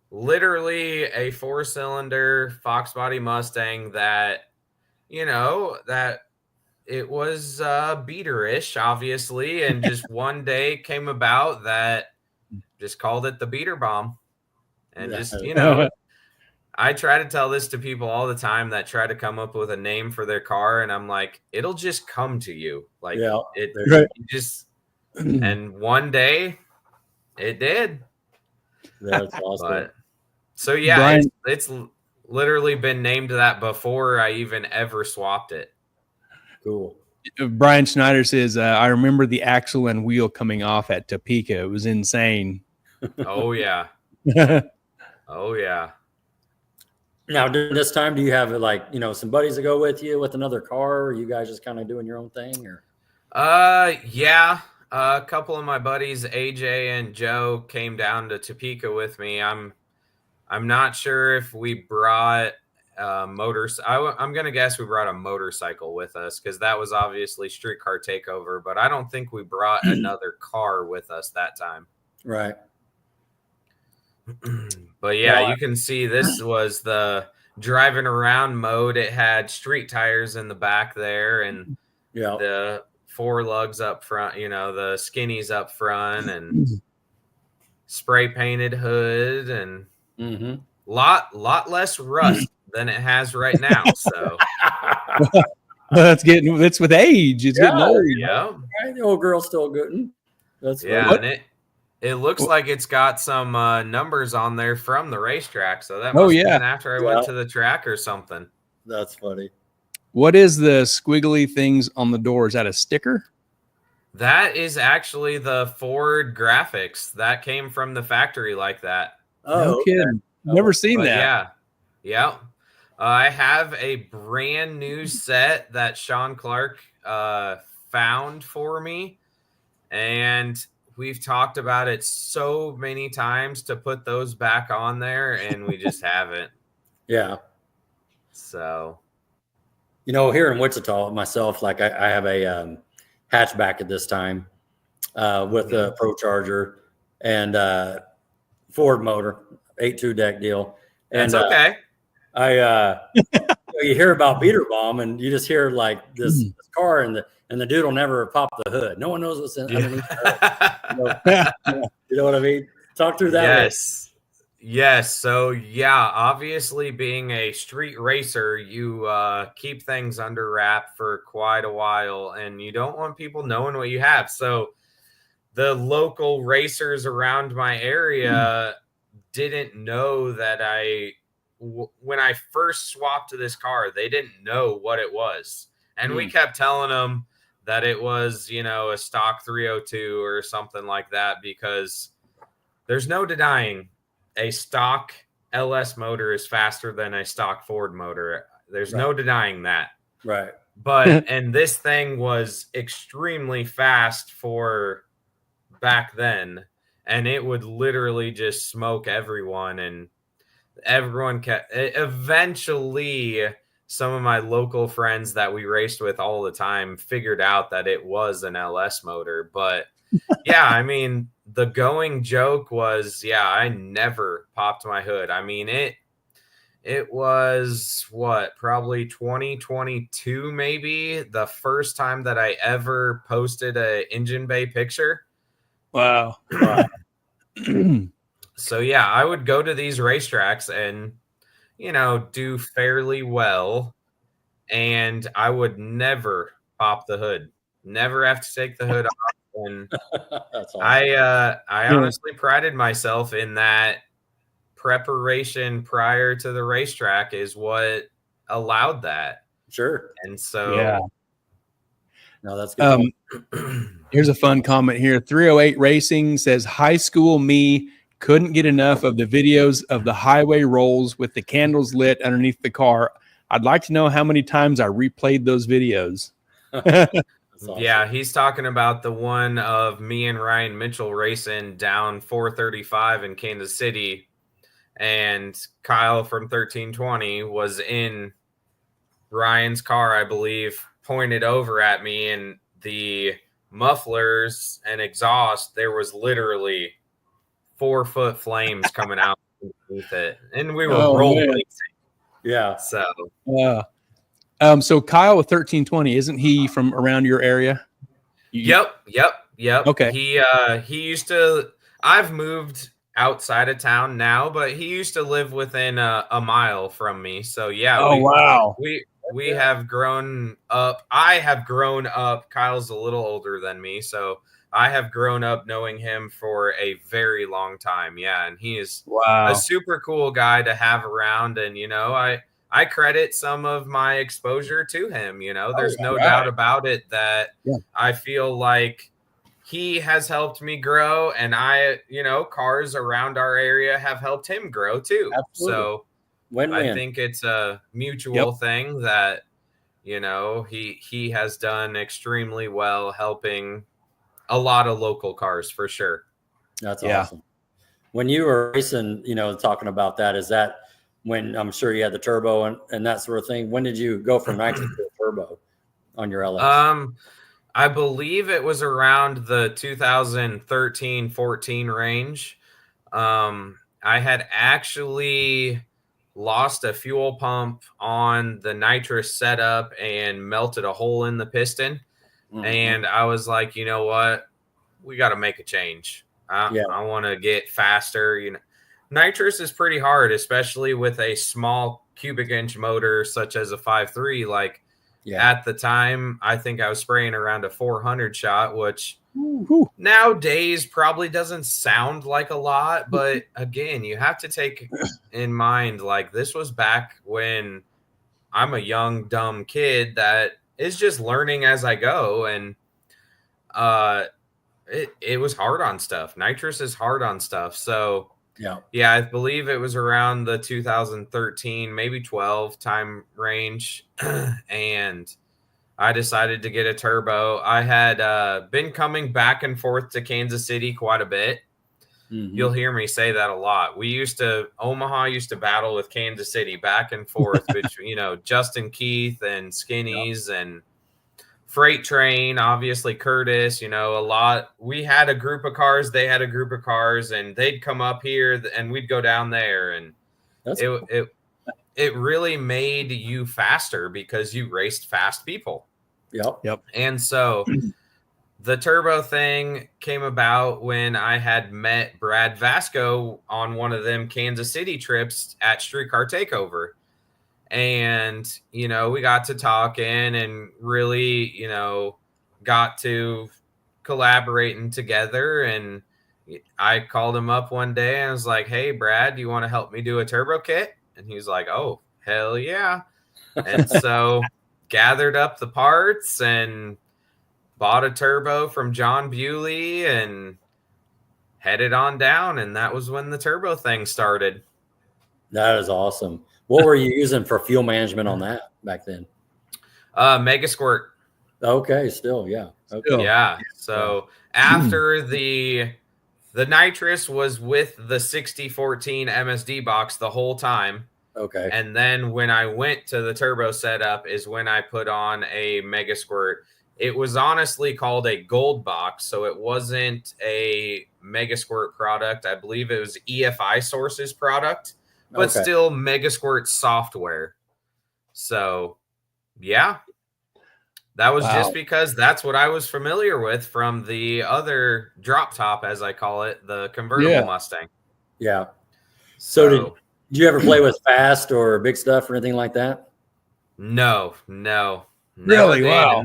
literally a 4-cylinder Fox body Mustang that that it was beaterish, obviously, and just one day came about that just called it the beater bomb. And just, I try to tell this to people all the time that try to come up with a name for their car, and I'm like, it'll just come to you. Like it just and one day it did. That's awesome. But, so yeah, Brian, it's literally been named that before I even ever swapped it. Cool. Brian Schneider says, I remember the axle and wheel coming off at Topeka. It was insane. Oh yeah. Oh yeah. Now, during this time, do you have some buddies to go with you with another car, or you guys just kind of doing your own thing, or? Yeah. A couple of my buddies, AJ and Joe, came down to Topeka with me. I'm not sure if we brought I'm gonna guess we brought a motorcycle with us because that was obviously Streetcar Takeover, but I don't think we brought another car with us that time. Right. But yeah, you can see this was the driving around mode. It had street tires in the back there and the 4 lugs up front, the skinnies up front and spray painted hood and lot less rust than it has right now. So it's with age. It's getting old. Yeah. The old girl's still good. That's and it looks like it's got some numbers on there from the racetrack. So that must have been after I went to the track or something. That's funny. What is the squiggly things on the door? Is that a sticker? That is actually the Ford graphics that came from the factory like that. Oh, no kidding. Never seen that. Yeah. I have a brand new set that Sean Clark found for me. And we've talked about it so many times to put those back on there, and we just haven't. Yeah. So, here in Wichita, myself, I have a hatchback at this time with a Pro Charger and Ford motor, 8.2 deck deal. And that's okay. You hear about beater bomb, and you just hear this car, and the dude will never pop the hood. No one knows what's underneath the hood. You know what I mean? Talk through that. Yes. So yeah, obviously being a street racer, you keep things under wrap for quite a while, and you don't want people knowing what you have. So the local racers around my area didn't know that when I first swapped to this car, they didn't know what it was. And we kept telling them that it was, a stock 302 or something like that, because there's no denying a stock LS motor is faster than a stock Ford motor. There's no denying that. Right. But and this thing was extremely fast for back then, and it would literally just smoke everyone, and everyone kept eventually some of my local friends that we raced with all the time figured out that it was an LS motor. But yeah, I mean, the going joke was, yeah, I never popped my hood. I mean, it was what, probably 2022 maybe, the first time that I ever posted a engine bay picture. Wow. So yeah, I would go to these racetracks and, you know, do fairly well, and I would never pop the hood, never have to take the hood off. And That's awesome. I honestly prided myself in that. Preparation prior to the racetrack is what allowed that. Sure. And so, Yeah. No, that's good. Here's a fun comment here. 308 Racing says, high school me couldn't get enough of the videos of the highway rolls with the candles lit underneath the car. I'd like to know how many times I replayed those videos. Awesome. Yeah, he's talking about the one of me and Ryan Mitchell racing down 435 in Kansas City. And Kyle from 1320 was in Ryan's car, I believe, pointed over at me, and the mufflers and exhaust, there was literally 4-foot flames coming out underneath it. And we were rolling. Man. Yeah. So so Kyle with 1320, isn't he from around your area? Yep. Okay. He used to, I've moved outside of town now, but he used to live within a mile from me. So yeah. Wow. We have grown up. I have grown up. Kyle's a little older than me, so I have grown up knowing him for a very long time. Yeah, and he is a super cool guy to have around. And, you know, I credit some of my exposure to him. You know, there's no doubt about it that I feel like he has helped me grow, and I, you know, cars around our area have helped him grow too. Absolutely. So I think it's a mutual thing that, you know, he has done extremely well helping a lot of local cars for sure. That's awesome. When you were racing, you know, talking about that, is that when, I'm sure you had the turbo and that sort of thing? When did you go from nitrous to turbo on your LS? I believe it was around the 2013-14 range. I had actually lost a fuel pump on the nitrous setup and melted a hole in the piston. Mm-hmm. And I was like, you know what? We got to make a change. I want to get faster. You know, nitrous is pretty hard, especially with a small cubic inch motor such as a 5.3. Like at the time, I think I was spraying around a 400 shot, which nowadays probably doesn't sound like a lot. But again, you have to take in mind, like, this was back when I'm a young, dumb kid that is just learning as I go. And it was hard on stuff. Nitrous is hard on stuff. So yeah, I believe it was around the 2013, maybe 12 time range. And I decided to get a turbo. I had been coming back and forth to Kansas City quite a bit. Mm-hmm. You'll hear me say that a lot. Omaha used to battle with Kansas City back and forth between, you know, Justin Keith and Skinnies and Freight Train, obviously Curtis, you know, a lot. We had a group of cars, they had a group of cars, and they'd come up here and we'd go down there. And it really made you faster because you raced fast people. Yep. And so the turbo thing came about when I had met Brad Vasco on one of them Kansas City trips at Streetcar Takeover. And, you know, we got to talking and really, you know, got to collaborating together. And I called him up one day and I was like, hey, Brad, do you want to help me do a turbo kit? And he's like, oh, hell yeah. And so gathered up the parts and bought a turbo from John Bewley and headed on down, and that was when the turbo thing started. That is awesome. What were you using for fuel management on that back then? Mega Squirt. Okay, still, yeah. Okay. Still. Yeah. So after the nitrous was with the 6014 MSD box the whole time. Okay. And then when I went to the turbo setup is when I put on a Mega Squirt. It was honestly called a gold box, so it wasn't a Mega Squirt product. I believe it was EFI Sources product, but still Mega Squirt software. So, yeah. That was just because that's what I was familiar with from the other drop top, as I call it, the convertible Mustang. Yeah. So did you ever play with fast or big stuff or anything like that? No. Really? Wow.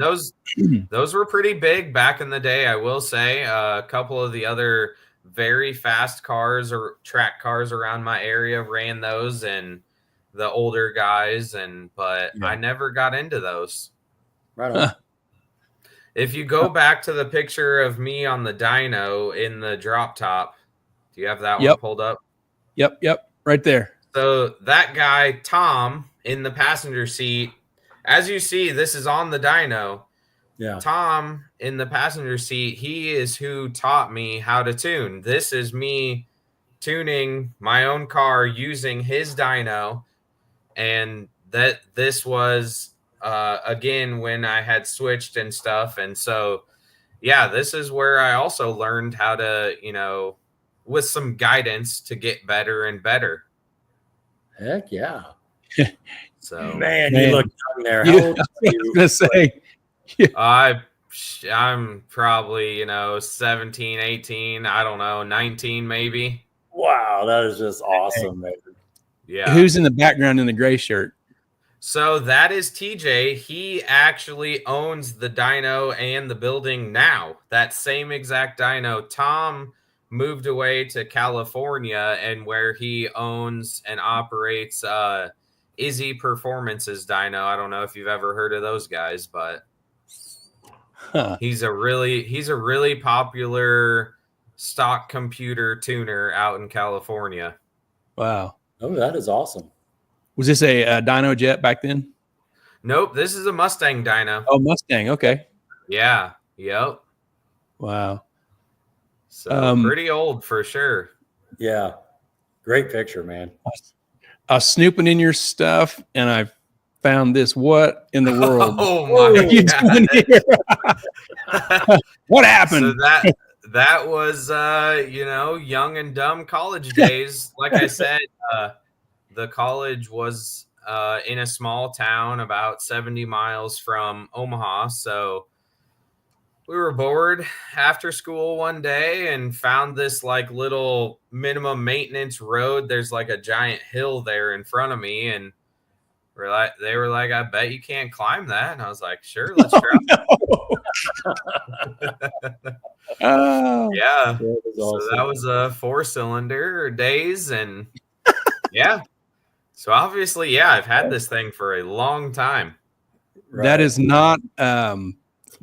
And those were pretty big back in the day, I will say. A couple of the other very fast cars or track cars around my area ran those, and the older guys, but I never got into those. Right on. If you go back to the picture of me on the dyno in the drop top, do you have that one pulled up? Yep. Right there. So that guy, Tom, in the passenger seat, as you see, this is on the dyno. Yeah. Tom in the passenger seat, he is who taught me how to tune. This is me tuning my own car using his dyno. And this was, again, when I had switched and stuff. And so, yeah, this is where I also learned how to, with some guidance to get better and better. Heck yeah. So man, you look young there. How old are you? I was gonna say I'm probably 17, 18, I don't know, 19 maybe. Wow, that is just awesome, man. Yeah. Who's in the background in the gray shirt? So that is TJ. He actually owns the dyno and the building now. That same exact dyno. Tom moved away to California, and where he owns and operates Izzy Performance's dyno. I don't know if you've ever heard of those guys, but he's a really popular stock computer tuner out in California. Wow. Oh, that is awesome. Was this a dyno jet back then? Nope, this is a Mustang dyno. Oh, Mustang. Okay. Yeah. Yep. Wow. So pretty old for sure. Yeah. Great picture, man. I was snooping in your stuff and I found this. What in the world? Oh my God. What happened? So that was young and dumb college days. Like I said, the college was in a small town about 70 miles from Omaha. So we were bored after school one day and found this like little minimum maintenance road. There's like a giant hill there in front of me, and they were like, I bet you can't climb that. And I was like, sure, let's try. Oh, yeah. That was awesome. So that was a 4-cylinder days, and yeah. So obviously, yeah, I've had this thing for a long time. Right. That is not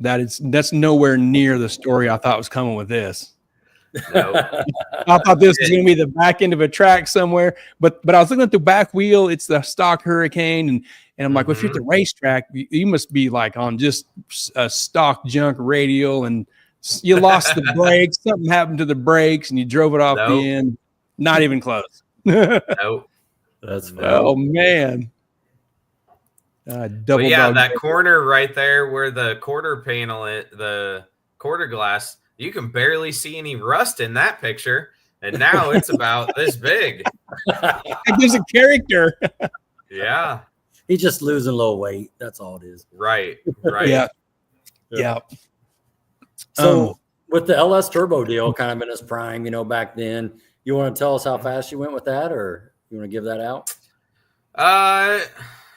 that's nowhere near the story I thought was coming with this. Nope. I thought this was going to be the back end of a track somewhere, but I was looking at the back wheel. It's the stock Hurricane, and I'm like, well, if you're at the racetrack, you must be like on just a stock junk radial, and you lost the brakes. Something happened to the brakes, and you drove it off the end. Not even close. Nope. That's funny. Oh man. Double dog. That corner right there where the quarter panel, the quarter glass, you can barely see any rust in that picture. And now it's about this big. It gives a character. Yeah. He's just losing a little weight. That's all it is. Right. Yeah. So with the LS turbo deal kind of in its prime, back then, you want to tell us how fast you went with that, or you want to give that out?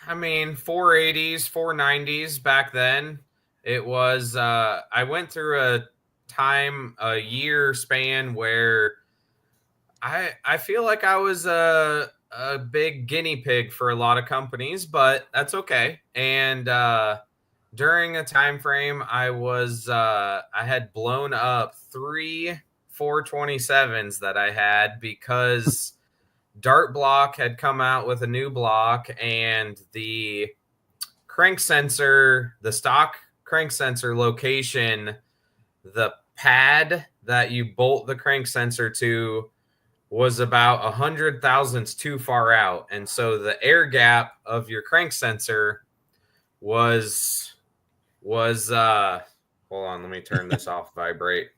480s, 490s back then. It was, I went through a year span where I feel like I was a big guinea pig for a lot of companies, but that's okay. And during a time frame, I had blown up 3 427s that I had because Dart Block had come out with a new block, and the crank sensor, the stock crank sensor location, the pad that you bolt the crank sensor to was about 100 thousandths too far out. And so the air gap of your crank sensor was hold on, let me turn this off, vibrate,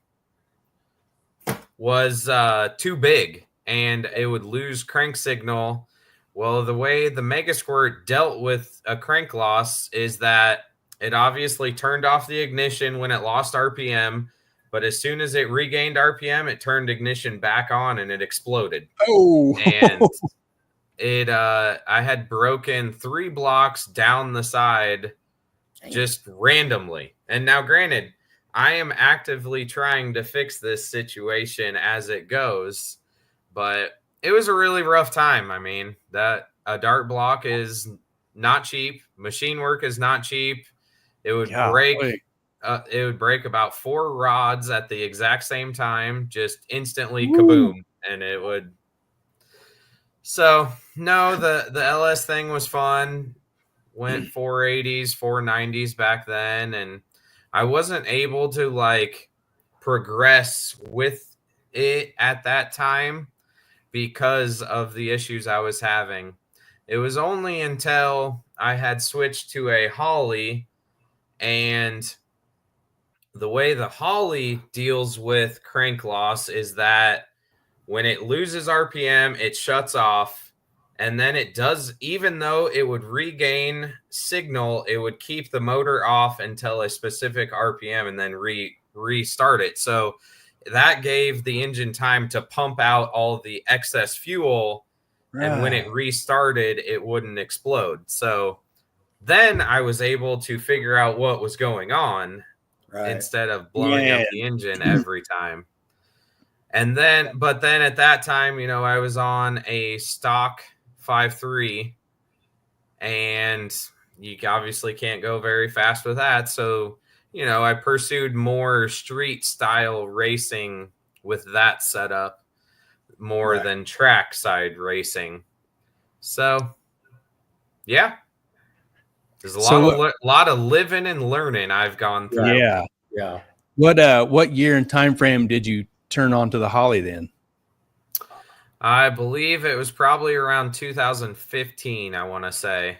was too big, and it would lose crank signal. Well, the way the Mega Squirt dealt with a crank loss is that it obviously turned off the ignition when it lost RPM, but as soon as it regained RPM, it turned ignition back on and it exploded. Oh, And I had broken 3 blocks down the side just randomly. And now, granted, I am actively trying to fix this situation as it goes, but it was a really rough time. I mean, that a dart block is not cheap. Machine work is not cheap. It would break. It would break about 4 rods at the exact same time, just instantly kaboom, and it would. So no, the LS thing was fun. Went 480s, 490s back then, and I wasn't able to like progress with it at that time because of the issues I was having. It was only until I had switched to a Holly, and the way the Holly deals with crank loss is that when it loses RPM, it shuts off. And then it does, even though it would regain signal, it would keep the motor off until a specific RPM and then restart it. So that gave the engine time to pump out all the excess fuel. Right. And when it restarted, it wouldn't explode. So then I was able to figure out what was going on instead of blowing up the engine every time. And then, but then at that time, you know, I was on a stock 5.3, and you obviously can't go very fast with that. So, you know, I pursued more street style racing with that setup more than track side racing. So, yeah, there's a lot of living and learning I've gone through. Yeah. What year and time frame did you turn on to the Holly then? I believe it was probably around 2015, I want to say.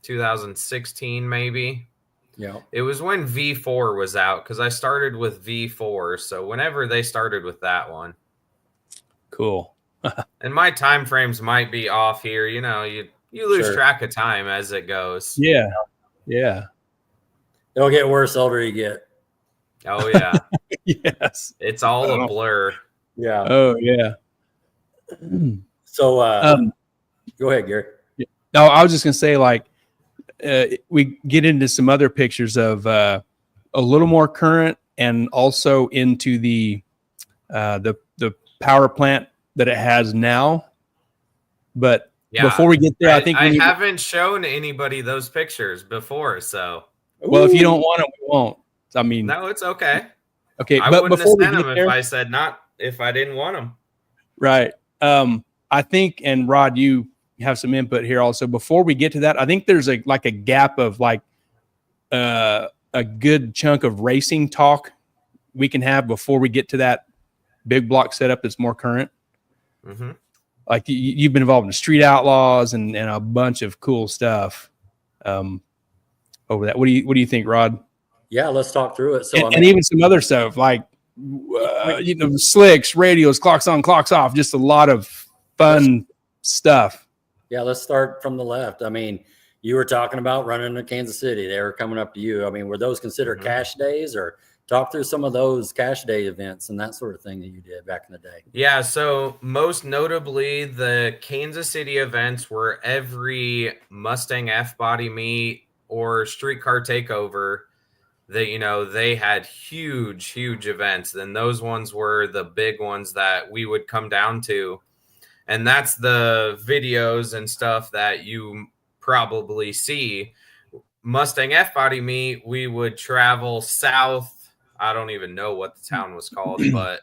2016, maybe. Yeah. It was when V4 was out, because I started with V4. So whenever they started with that one. Cool. And my time frames might be off here. You know, you lose track of time as it goes. Yeah. Yeah. It'll get worse the older you get. Oh, yeah. Yes. It's all a blur. Yeah. Oh, yeah. So go ahead, Gary. No, I was just gonna say, like, we get into some other pictures of a little more current, and also into the power plant that it has now. But before we get there, I think I haven't shown anybody those pictures before. So, well, if you don't want them, we won't. I mean, no, it's okay. Okay, I wouldn't have sent them if I said not, if I didn't want them. Right. I think, and Rod, you have some input here also. Before we get to that, I think there's a gap of like a good chunk of racing talk we can have before we get to that big block setup that's more current. Mm-hmm. Like you've been involved in Street Outlaws and a bunch of cool stuff over that. What do you think, Rod? Yeah, let's talk through it. So and even some other stuff like slicks, radios, clocks on, clocks off. Just a lot of fun stuff. Yeah, let's start from the left. I mean, you were talking about running to Kansas City. They were coming up to you. I mean, were those considered cash days, or talk through some of those cash day events and that sort of thing that you did back in the day? Yeah, so most notably, the Kansas City events were every Mustang F-body meet or streetcar takeover. That, you know, they had huge events, and those ones were the big ones that we would come down to. And that's the videos and stuff that you probably see. Mustang F-body meet, we would travel south. I don't even know what the town was called, but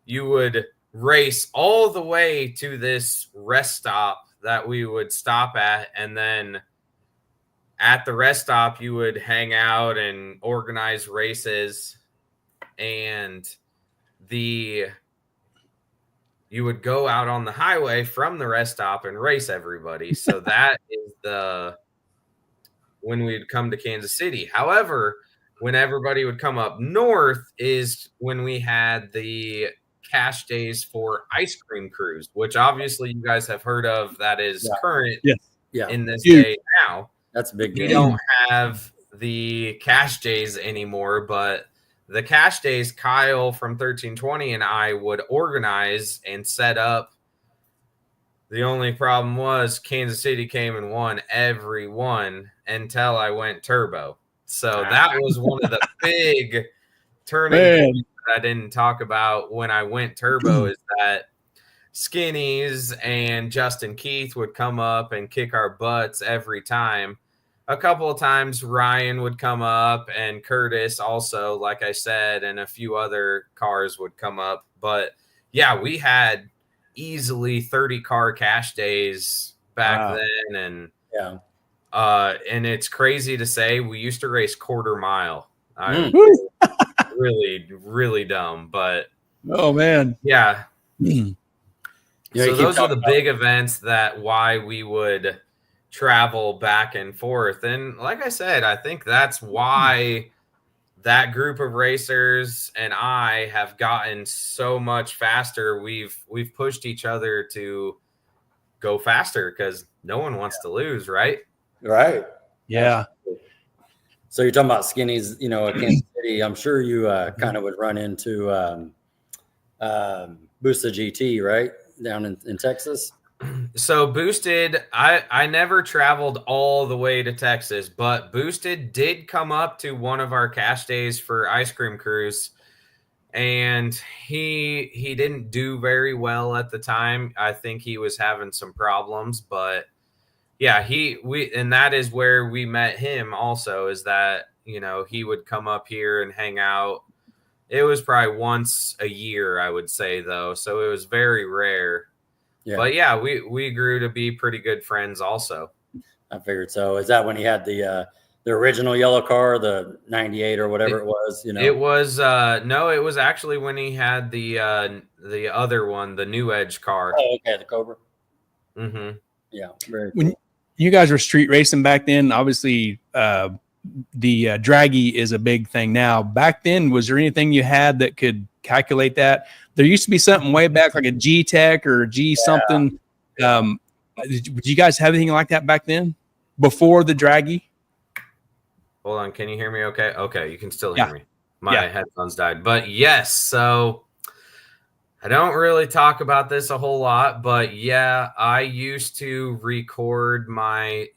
you would race all the way to this rest stop that we would stop at, and then at the rest stop you would hang out and organize races, and you would go out on the highway from the rest stop and race everybody. So that is when we'd come to Kansas City. However, when everybody would come up north is when we had the cash days for ice cream cruise, which obviously you guys have heard of. That is current in this day now. That's a big deal. We don't have the cash days anymore, but the cash days, Kyle from 1320 and I would organize and set up. The only problem was Kansas City came and won every one until I went turbo. So that was one of the big turning points that I didn't talk about when I went turbo is that Skinnies and Justin Keith would come up and kick our butts every time. A couple of times Ryan would come up and Curtis also, like I said, and a few other cars would come up. But yeah, we had easily 30 car cash days back then. And and it's crazy to say we used to race quarter mile. Really, really dumb, but oh man. Yeah. So those are the big events that why we would travel back and forth. And like I said, I think that's why that group of racers and I have gotten so much faster. We've pushed each other to go faster because no one wants to lose, right? Right. Yeah. So you're talking about Skinnies, at Kansas City. I'm sure you kind of would run into Boosta GT, right? Down in Texas. So Boosted, I never traveled all the way to Texas, but Boosted did come up to one of our cash days for ice cream cruise, and he didn't do very well at the time. I think he was having some problems, but yeah, and that is where we met him also, is that, he would come up here and hang out. It was probably once a year, I would say, though. So it was very rare. Yeah. But yeah, we grew to be pretty good friends also. I figured so. Is that when he had the original yellow car, the 98 or whatever it was? It was no, it was actually when he had the other one, the New Edge car. Oh, okay, the Cobra. Mm-hmm. Yeah, very when cool. You guys were street racing back then, obviously the draggy is a big thing now. Back then, was there anything you had that could calculate that? There used to be something way back like a G Tech or a G something. Did you guys have anything like that back then before the draggy? Hold on. Can you hear me? Okay. Okay. You can still hear me. My headphones died, but yes. So I don't really talk about this a whole lot, but yeah, I used to record my,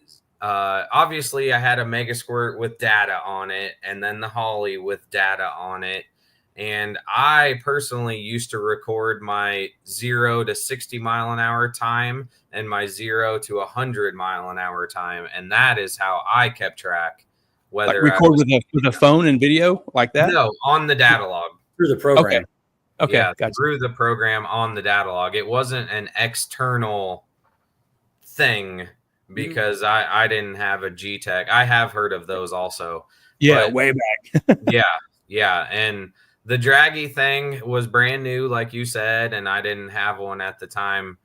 obviously I had a Mega Squirt with data on it and then the Holly with data on it. And I personally used to record my 0 to 60 mile an hour time and my 0 to 100 mile an hour time. And that is how I kept track. Whether like record with a phone and video like that? No, on the data log. Through the program. Okay. Yeah, gotcha. Through the program on the data log. It wasn't an external thing because I didn't have a G-Tech. I have heard of those also. Yeah, way back. Yeah. And the draggy thing was brand new, like you said, and I didn't have one at the time.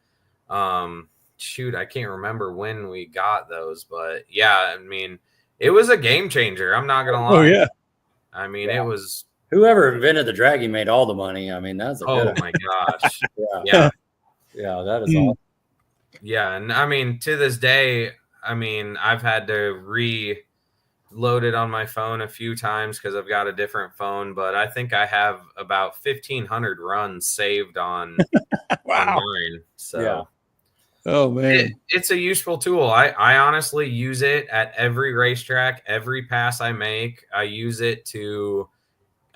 Shoot, I can't remember when we got those, but yeah, I mean, it was a game changer. I'm not gonna lie. Oh yeah. I mean, it was. Whoever invented the draggy made all the money. I mean, that's a good my gosh. Yeah, that is awesome. Yeah, and I mean, to this day, I mean, I've had to reload it on my phone a few times because I've got a different phone, but I think I have about 1,500 runs saved on mine. So. Yeah. Oh man, it's a useful tool. I honestly use it at every racetrack, every pass I make. I use it to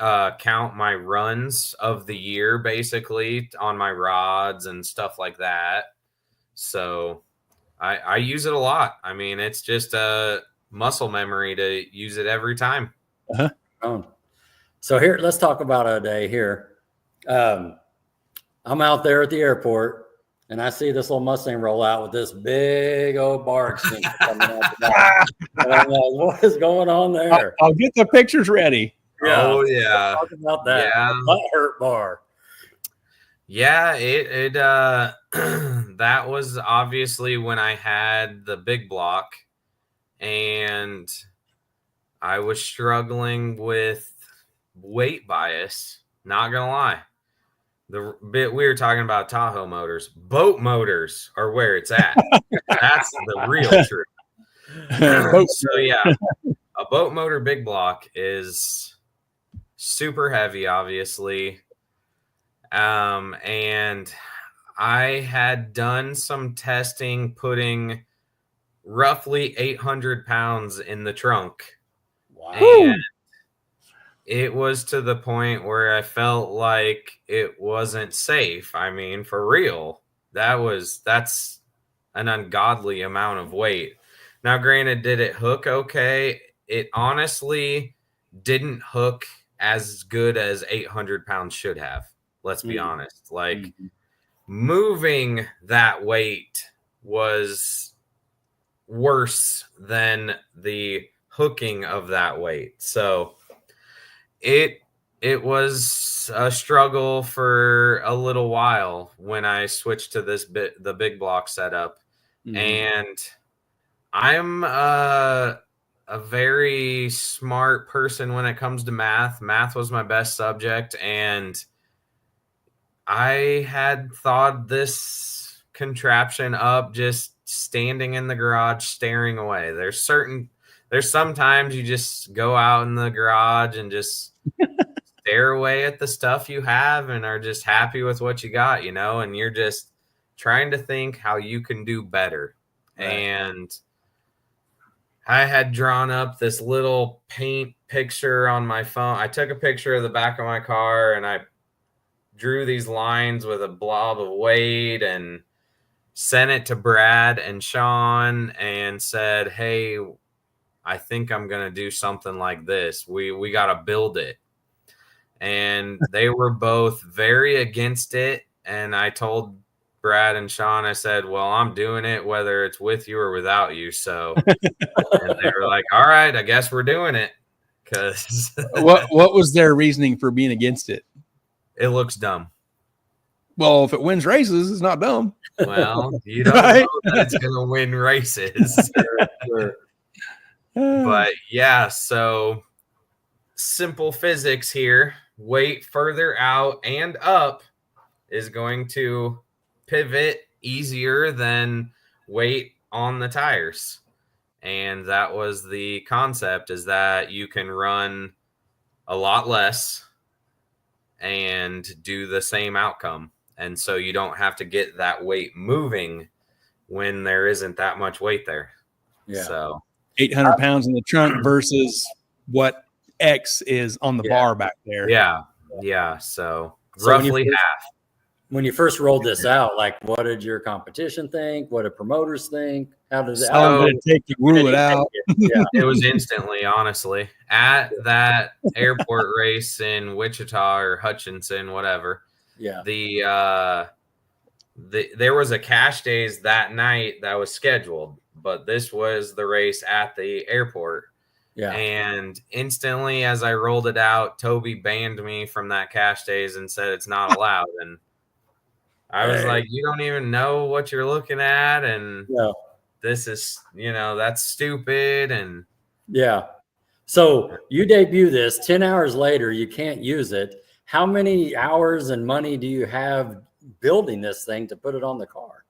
count my runs of the year, basically on my rods and stuff like that. So I use it a lot. I mean, it's just a muscle memory to use it every time. So here, let's talk about a day here. I'm out there at the airport and I see this little Mustang roll out with this big old bar extension coming out the back. And I'm like, what is going on there? I'll get the pictures ready. Yeah. Oh yeah. Talk about that. Yeah. Butt hurt bar. Yeah, it that was obviously when I had the big block and I was struggling with weight bias, not gonna lie. The bit we were talking about Tahoe motors, boat motors are where it's at. That's the real truth. So yeah, a boat motor big block is super heavy, obviously. And I had done some testing putting roughly 800 pounds in the trunk. Wow. And it was to the point where I felt like it wasn't safe. I mean, for real, that's an ungodly amount of weight. Now, granted, did it hook okay? It honestly didn't hook as good as 800 pounds should have. Let's be honest. Like moving that weight was worse than the hooking of that weight. So it was a struggle for a little while when I switched to the big block setup. And I'm a very smart person when it comes to math. Math was my best subject, and I had thought this contraption up just standing in the garage staring away. There's sometimes you just go out in the garage and just stare away at the stuff you have and are just happy with what you got, and you're just trying to think how you can do better. Right. And I had drawn up this little paint picture on my phone. I took a picture of the back of my car and I drew these lines with a blob of weight and sent it to Brad and Sean and said, hey, I think I'm going to do something like this. We got to build it. And they were both very against it. And I told Brad and Sean, I said, well, I'm doing it whether it's with you or without you. So and they were like, all right, I guess we're doing it. Because what was their reasoning for being against it? It looks dumb. Well, if it wins races, it's not dumb. Well, you don't know that it's going to win races. Sure. But yeah, so simple physics here. Weight further out and up is going to pivot easier than weight on the tires. And that was the concept, is that you can run a lot less and do the same outcome. And so you don't have to get that weight moving when there isn't that much weight there. Yeah. So 800 pounds in the trunk versus what X is on the bar back there. Yeah. Yeah. So roughly half. When you first rolled this out, like, what did your competition think? What did promoters think? How did it take to rule it out? It was instantly, honestly, at that airport race in Wichita or Hutchinson, whatever. Yeah. There was a cash days that night that was scheduled, but this was the race at the airport. Yeah. And instantly, as I rolled it out, Toby banned me from that cash days and said it's not allowed. And I was like, you don't even know what you're looking at. And this is, that's stupid. And yeah. So you debut this 10 hours later, you can't use it. How many hours and money do you have building this thing to put it on the car?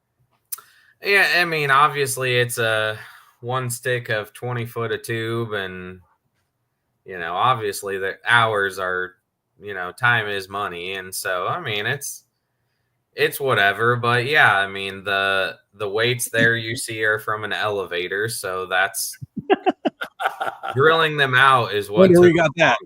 Yeah. I mean, obviously it's a one stick of 20 foot of tube. And, obviously the hours are, time is money. And so, I mean, it's whatever, but yeah, I mean, the weights there you see are from an elevator. So that's drilling them out is what we got that.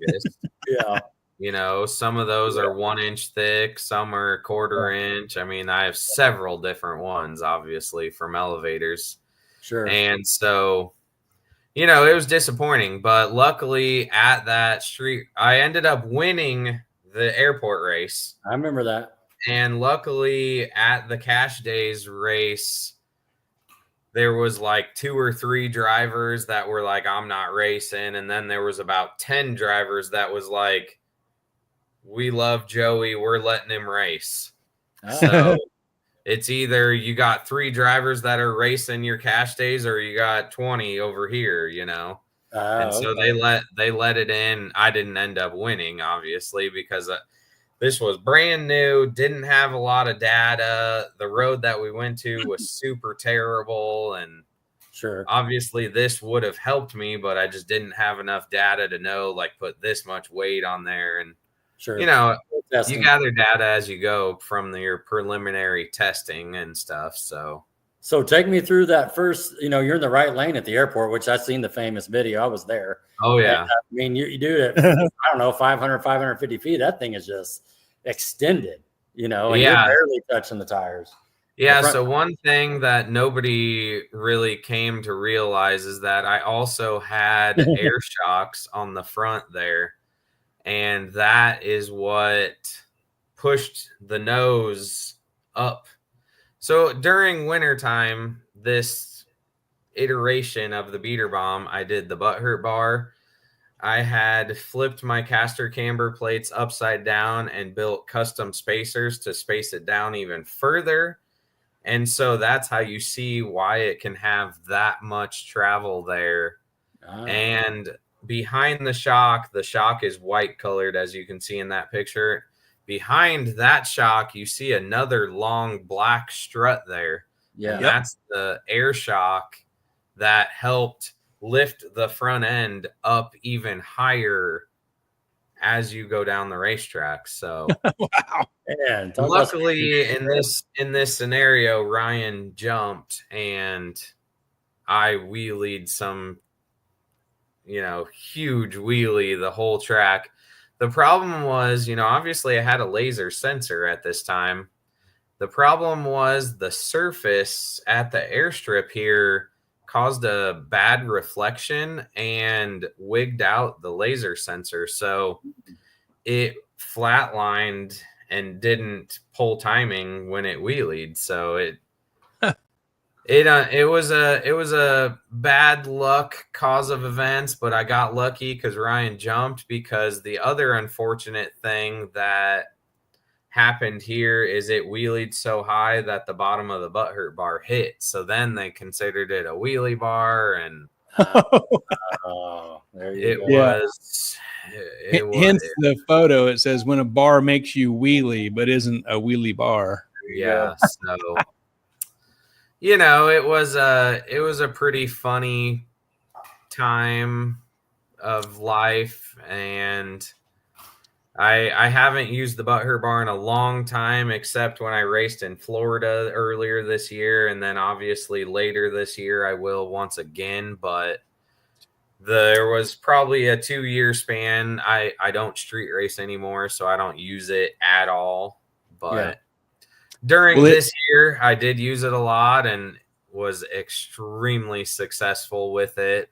Yeah. Some of those are 1 inch thick, some are 1/4 inch. I mean, I have several different ones, obviously, from elevators. Sure. And so, it was disappointing, but luckily at that street, I ended up winning the airport race. I remember that. And luckily at the Cash Days race, there was like 2 or 3 drivers that were like, I'm not racing. And then there was about 10 drivers that was like, we love Joey, we're letting him race. So it's either you got 3 drivers that are racing your Cash Days or you got 20 over here, and so they let it in. I didn't end up winning, obviously, because this was brand new, didn't have a lot of data. The road that we went to was super terrible. And sure, obviously this would have helped me, but I just didn't have enough data to know, like, put this much weight on there. And, sure. You gather data as you go from your preliminary testing and stuff. So take me through that first, you're in the right lane at the airport, which I've seen the famous video. I was there. Oh, yeah. And, I mean, you do it, I don't know, 500, 550 feet. That thing is just extended, and you're barely touching the tires. Yeah, so one thing that nobody really came to realize is that I also had air shocks on the front there. And that is what pushed the nose up. So during wintertime, this iteration of the beater bomb, I did the butthurt bar. I had flipped my caster camber plates upside down and built custom spacers to space it down even further. And so that's how you see why it can have that much travel there. And behind the shock is white colored, as you can see in that picture. Behind that shock, you see another long black strut there. Yeah. And that's the air shock that helped lift the front end up even higher as you go down the racetrack. So wow. Man, luckily in this scenario, Ryan jumped and I wheelied some, huge wheelie the whole track. The problem was, obviously I had a laser sensor at this time. The problem was the surface at the airstrip here caused a bad reflection and wigged out the laser sensor. So it flatlined and didn't pull timing when it wheelied. So it was a bad luck cause of events, but I got lucky because Ryan jumped. Because the other unfortunate thing that happened here is it wheelied so high that the bottom of the butthurt bar hit. So then they considered it a wheelie bar, and there it you go. was. Hence the photo. It says when a bar makes you wheelie, but isn't a wheelie bar. Yeah. So. It was a pretty funny time of life, and I haven't used the butthurt bar in a long time, except when I raced in Florida earlier this year, and then obviously later this year I will once again. But there was probably a 2-year span. I don't street race anymore, so I don't use it at all. But during this year, I did use it a lot and was extremely successful with it.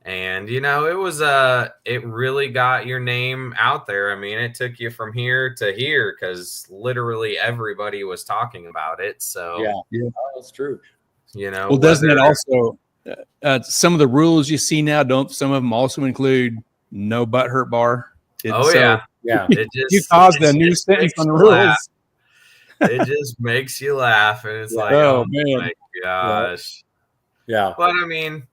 And, it really got your name out there. I mean, it took you from here to here because literally everybody was talking about it. So, yeah, that's true. Well, doesn't it also, some of the rules you see now, don't some of them also include no butthurt bar? Yeah. You caused a new sentence on the rules. It just makes you laugh, and it's like, oh man. My gosh. Yeah. But I mean,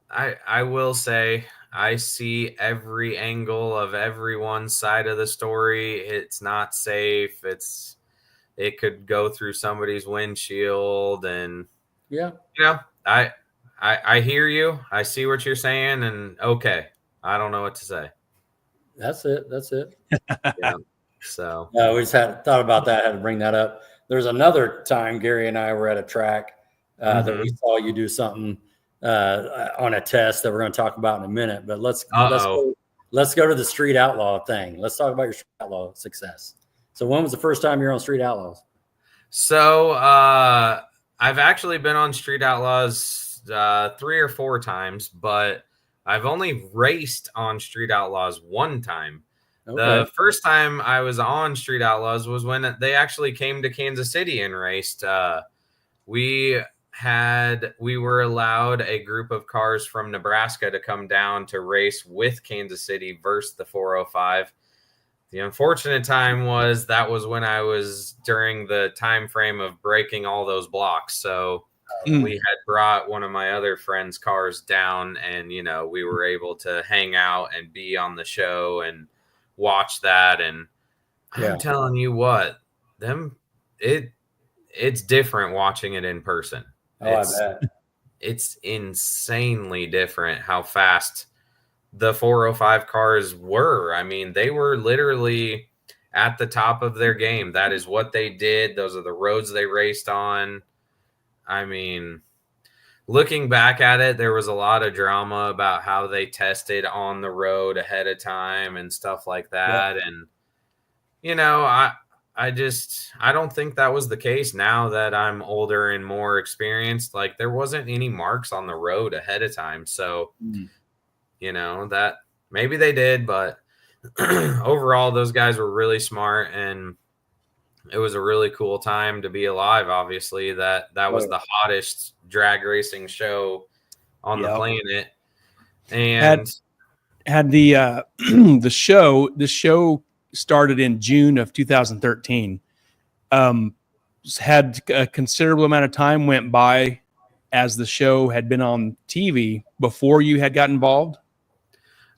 I will say I see every angle of everyone's side of the story. It's not safe. It could go through somebody's windshield, and I hear you. I see what you're saying, and okay, I don't know what to say. That's it. Yeah. So we just thought about that. Had to bring that up. There's another time Gary and I were at a track that we saw you do something on a test that we're going to talk about in a minute. But let's go to the Street Outlaw thing. Let's talk about your Street Outlaw success. So when was the first time you were on Street Outlaws? So I've actually been on Street Outlaws 3 or 4 times, but I've only raced on Street Outlaws 1 time. Okay. The first time I was on Street Outlaws was when they actually came to Kansas City and raced. We were allowed a group of cars from Nebraska to come down to race with Kansas City versus the 405. The unfortunate time was that was when I was during the time frame of breaking all those blocks. So we had brought one of my other friends' cars down, and we were able to hang out and be on the show and watch that. And I'm telling you what, it's different watching it in person. I bet. It's insanely different how fast the 405 cars were. I mean, they were literally at the top of their game. That is what they did. Those are the roads they raced on. I mean, looking back at it, there was a lot of drama about how they tested on the road ahead of time and stuff like that. Yep. And, I don't think that was the case now that I'm older and more experienced. Like, there wasn't any marks on the road ahead of time. So, that maybe they did, but overall, those guys were really smart, and it was a really cool time to be alive. Obviously, that was the hottest drag racing show on the planet. And had the the show started in June of 2013. Had a considerable amount of time went by as the show had been on TV before you had got involved.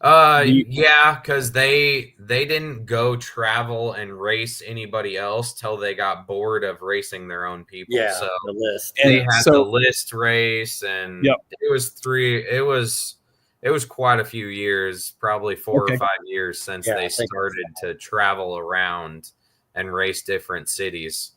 Yeah, because they didn't go travel and race anybody else till they got bored of racing their own people. Yeah, so the list. They had the list race, and it was quite a few years, probably 4 or 5 years since they started to travel around and race different cities.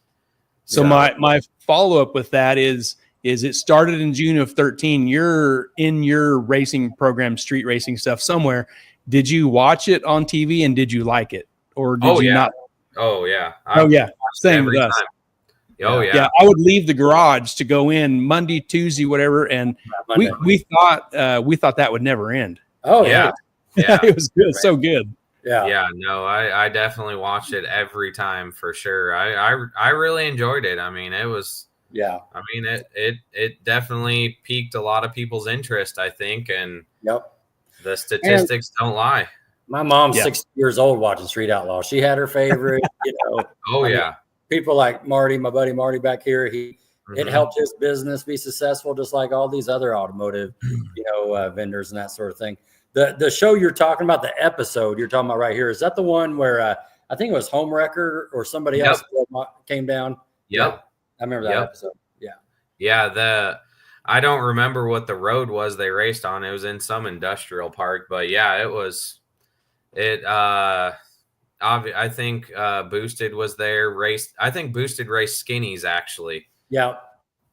So my follow-up with that is it started in June of 13. You're in your racing program, street racing stuff somewhere. Did you watch it on TV and did you like it? Or did you not? Oh, yeah. Same with us. Oh, yeah. I would leave the garage to go in Monday, Tuesday, whatever. And we thought that would never end. Oh, yeah. It was good. So good. Yeah. No, I definitely watched it every time for sure. I really enjoyed it. I mean, it was, I mean, it definitely piqued a lot of people's interest, I think. And the statistics don't lie. My mom's 60 years old watching Street Outlaw. She had her favorite, people like Marty, my buddy Marty back here, it helped his business be successful, just like all these other automotive, vendors and that sort of thing. The show you're talking about, the episode you're talking about right here, is that the one where I think it was Home Wrecker or somebody else came down? Yep. I remember that episode. Yeah. Yeah. I don't remember what the road was they raced on. It was in some industrial park, but I think Boosted was there. I think Boosted raced Skinnies actually. Yeah.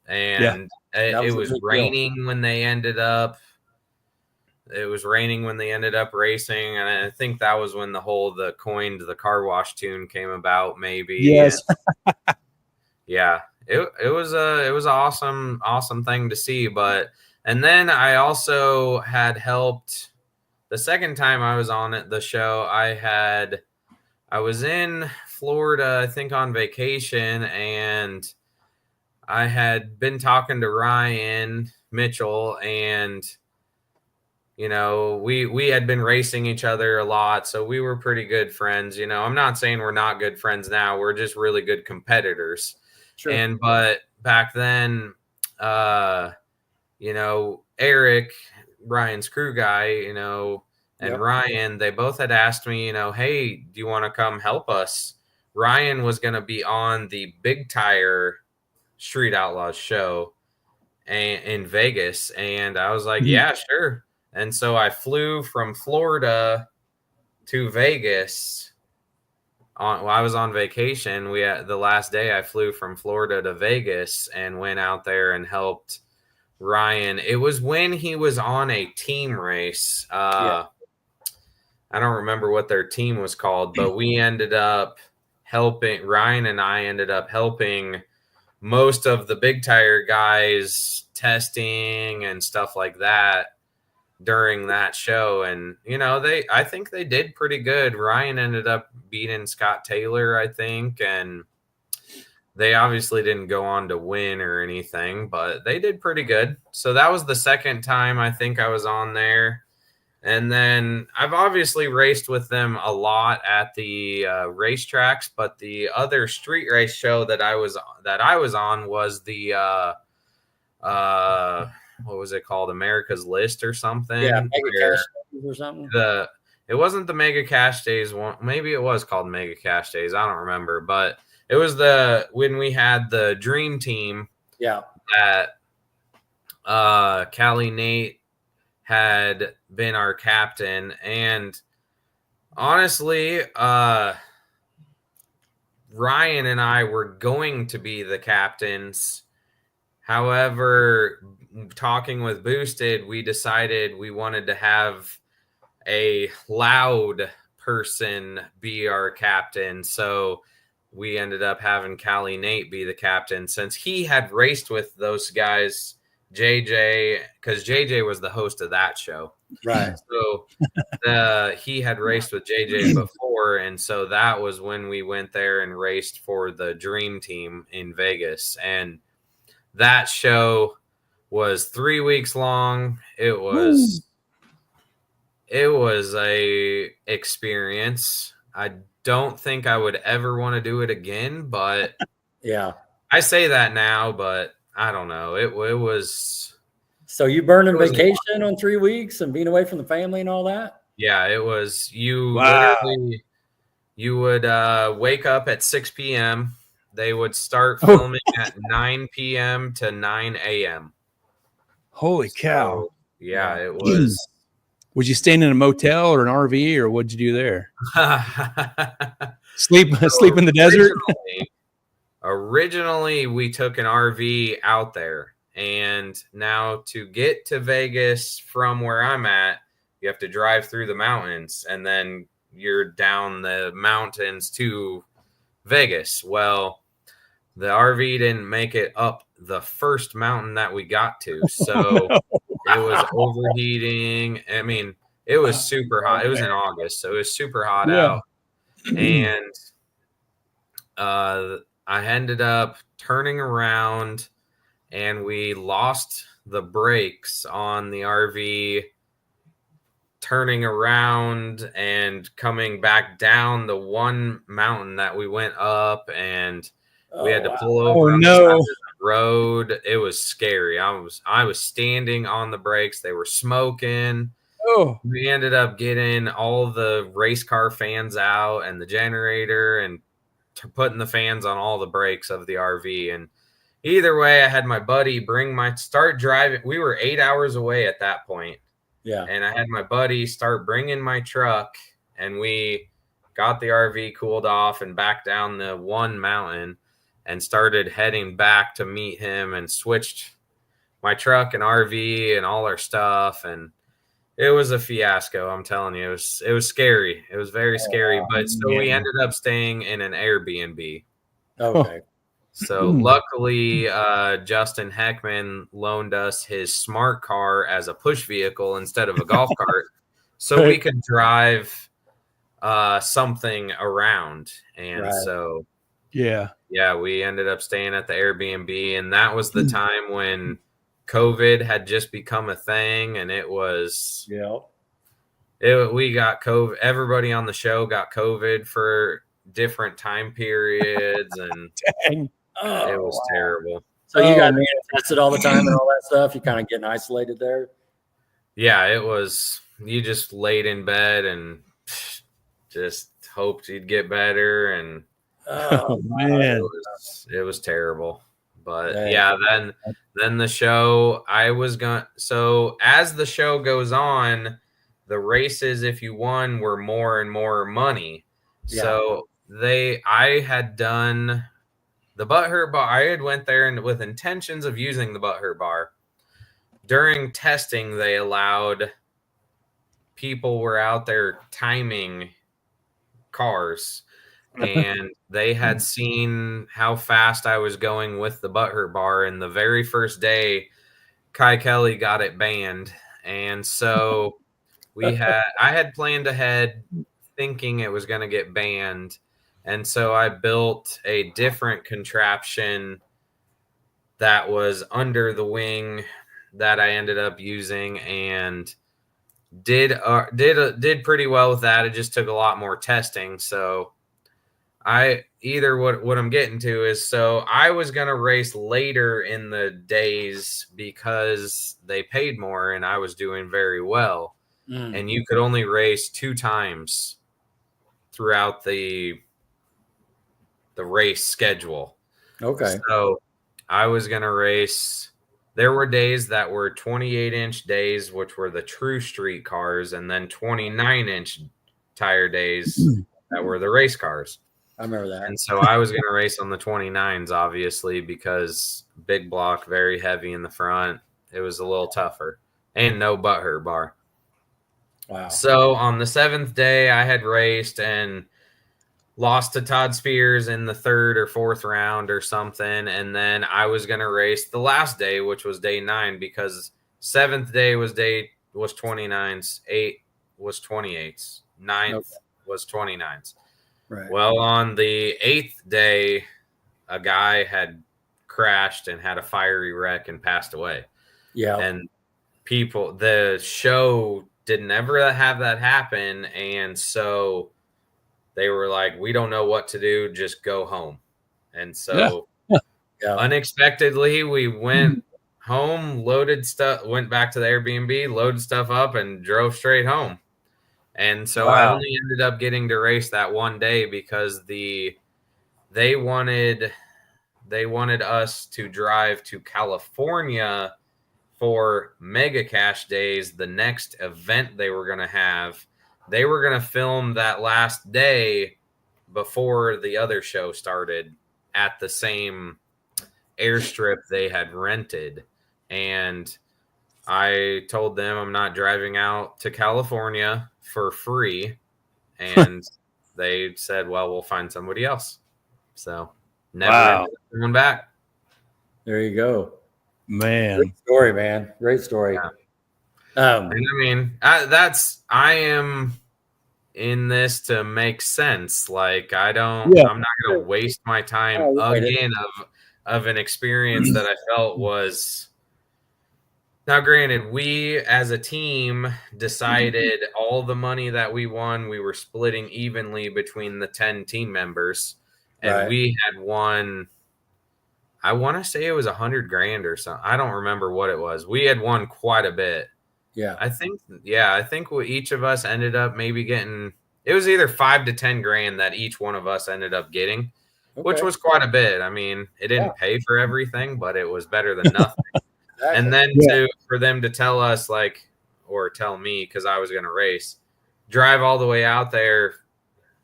And it was raining when they ended up. It was raining when they ended up racing, and I think that was when the coined the car wash tune came about. Maybe. Yes. It was an awesome thing to see. And then I also had helped. The second time I was on the show, I was in Florida, I think on vacation, and I had been talking to Ryan Mitchell, and we had been racing each other a lot, so we were pretty good friends. I'm not saying we're not good friends now. We're just really good competitors. Sure. But back then, Eric, Ryan's crew guy, and Ryan, they both had asked me, hey, do you want to come help us? Ryan was going to be on the Big Tire Street Outlaws show in Vegas. And I was like, yeah, sure. And so I flew from Florida to Vegas. I was on vacation. The last day I flew from Florida to Vegas and went out there and helped Ryan. It was when he was on a team race. I don't remember what their team was called, but we ended up helping. Ryan and I ended up helping most of the Big Tire guys testing and stuff like that. during that show. And, I think they did pretty good. Ryan ended up beating Scott Taylor, I think. And they obviously didn't go on to win or anything, but they did pretty good. So that was the second time I think I was on there. And then I've obviously raced with them a lot at the racetracks, but the other street race show that I was on was the what was it called? America's List or something? Yeah, Mega Cash Days or something. It wasn't the Mega Cash Days one. Maybe it was called Mega Cash Days. I don't remember, but it was when we had the Dream Team. Yeah. That Callie Nate had been our captain, and honestly, Ryan and I were going to be the captains. However, talking with Boosted, we decided we wanted to have a loud person be our captain. So we ended up having Callie Nate be the captain, since he had raced with those guys, JJ, because JJ was the host of that show. Right. So he had raced with JJ before. And so that was when we went there and raced for the Dream Team in Vegas. And that show was 3 weeks long. It was a experience. I don't think I would ever want to do it again, but yeah, I say that now, but I don't know. It was. So you burning vacation on 3 weeks and being away from the family and all that? Yeah, it was. Literally, you would wake up at 6 p.m. They would start filming at 9 p.m. to 9 a.m. Holy cow. Yeah, it was. Was you staying in a motel or an RV, or what'd you do there? Sleep in the desert? Originally, we took an RV out there. And now to get to Vegas from where I'm at, you have to drive through the mountains, and then you're down the mountains to Vegas. Well, the RV didn't make it up the first mountain that we got to. So it was overheating. I mean, it was super hot. It was in August, so it was super hot out. And I ended up turning around, and we lost the brakes on the RV, turning around and coming back down the one mountain that we went up, and we had to pull over on the side of the road. It was scary. I was standing on the brakes. They were smoking. We ended up getting all the race car fans out and the generator and putting the fans on all the brakes of the RV. And either way, I had my buddy start driving. We were 8 hours away at that point. Yeah. And I had my buddy start bringing my truck, and we got the RV cooled off and back down the one mountain and started heading back to meet him, and switched my truck and RV and all our stuff. And it was a fiasco. I'm telling you, it was scary. It was very scary. But so we ended up staying in an Airbnb. Okay. So luckily, Justin Heckman loaned us his smart car as a push vehicle instead of a golf cart, so we could drive something around. And so, we ended up staying at the Airbnb, and that was the time when COVID had just become a thing, and it was. We got COVID. Everybody on the show got COVID for different time periods, and it was terrible. So you got tested all the time and all that stuff. You kind of getting isolated there. Yeah, it was. You just laid in bed and just hoped you'd get better, and man, it was terrible. But then the show, so as the show goes on, the races, if you won, were more and more money. So I had done the Butthurt Bar. I had went there and with intentions of using the Butthurt Bar. During testing, they allowed people were out there timing cars, and they had seen how fast I was going with the Butthurt Bar. And the very first day, Kai Kelly got it banned, And so I had planned ahead thinking it was going to get banned. And so I built a different contraption that was under the wing that I ended up using, and did pretty well with that. It just took a lot more testing. So what I'm getting to is, so I was going to race later in the days because they paid more and I was doing very well. And you could only race 2 times throughout the race schedule. Okay. So I was going to race. There were days that were 28-inch days, which were the true street cars, and then 29-inch tire days that were the race cars. I remember that. And so I was going to race on the 29s, obviously, because big block, very heavy in the front. It was a little tougher, and no butthurt bar. Wow. So on the 7th day, I had raced and lost to Todd Spears in the 3rd or 4th round or something. And then I was going to race the last day, which was day 9, because 7th day was 29s, 8 was 28s, 9th was 29s. Right. Well, on the 8th day, a guy had crashed and had a fiery wreck and passed away. Yeah. And the show didn't ever have that happen. And so they were like, we don't know what to do. Just go home. And so unexpectedly, we went home, loaded stuff, went back to the Airbnb, loaded stuff up, and drove straight home. And so I only ended up getting to race that one day because they wanted us to drive to California for Mega Cash Days, the next event they were going to have. They were going to film that last day before the other show started at the same airstrip they had rented. And I told them I'm not driving out to California for free. And they said, well, we'll find somebody else. So never ended up going back. There you go. Man. Great story, man. Great story. Yeah. And I mean, I am in this to make sense. Like, I'm not going to waste my time again of an experience that I felt was. Now, granted, we as a team decided all the money that we won, we were splitting evenly between the 10 team members, and we had won. I want to say it was $100,000 or something. I don't remember what it was. We had won quite a bit. Yeah. I think each of us ended up maybe getting, it was either $5,000 to $10,000 that each one of us ended up getting, which was quite a bit. I mean, it didn't pay for everything, but it was better than nothing. Exactly. And then for them to tell us, like, or tell me, because I was going to race, drive all the way out there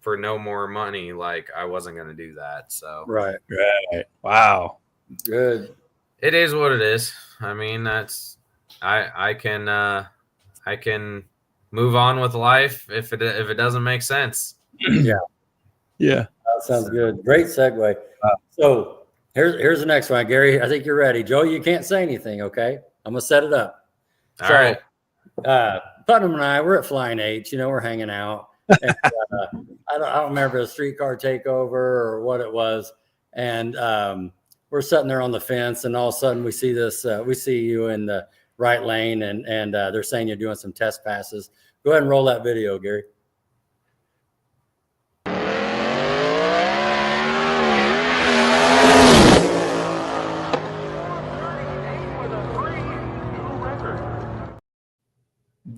for no more money. Like, I wasn't going to do that. So right. Wow. Good. It is what it is. I mean, that's I can move on with life if it doesn't make sense. Yeah. Yeah. That sounds good. Great segue. So here's the next one, Gary. I think you're ready. Joe, you can't say anything, okay? I'm gonna set it up. All right. Putnam and I, we're at Flying H. We're hanging out. And, I don't remember the streetcar takeover or what it was, and we're sitting there on the fence, and all of a sudden we see this. We see you in the right lane, and they're saying you're doing some test passes. Go ahead and roll that video, Gary.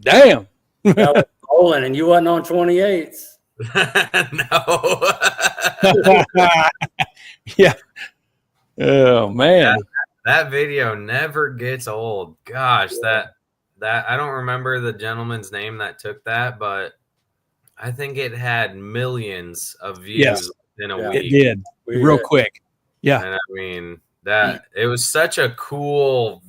Damn. That was rolling, and you wasn't on 28s. No. Yeah. Oh man. That video never gets old. Gosh, that I don't remember the gentleman's name that took that, but I think it had millions of views in a week. It did. Real quick. Yeah. And I mean, that it was such a cool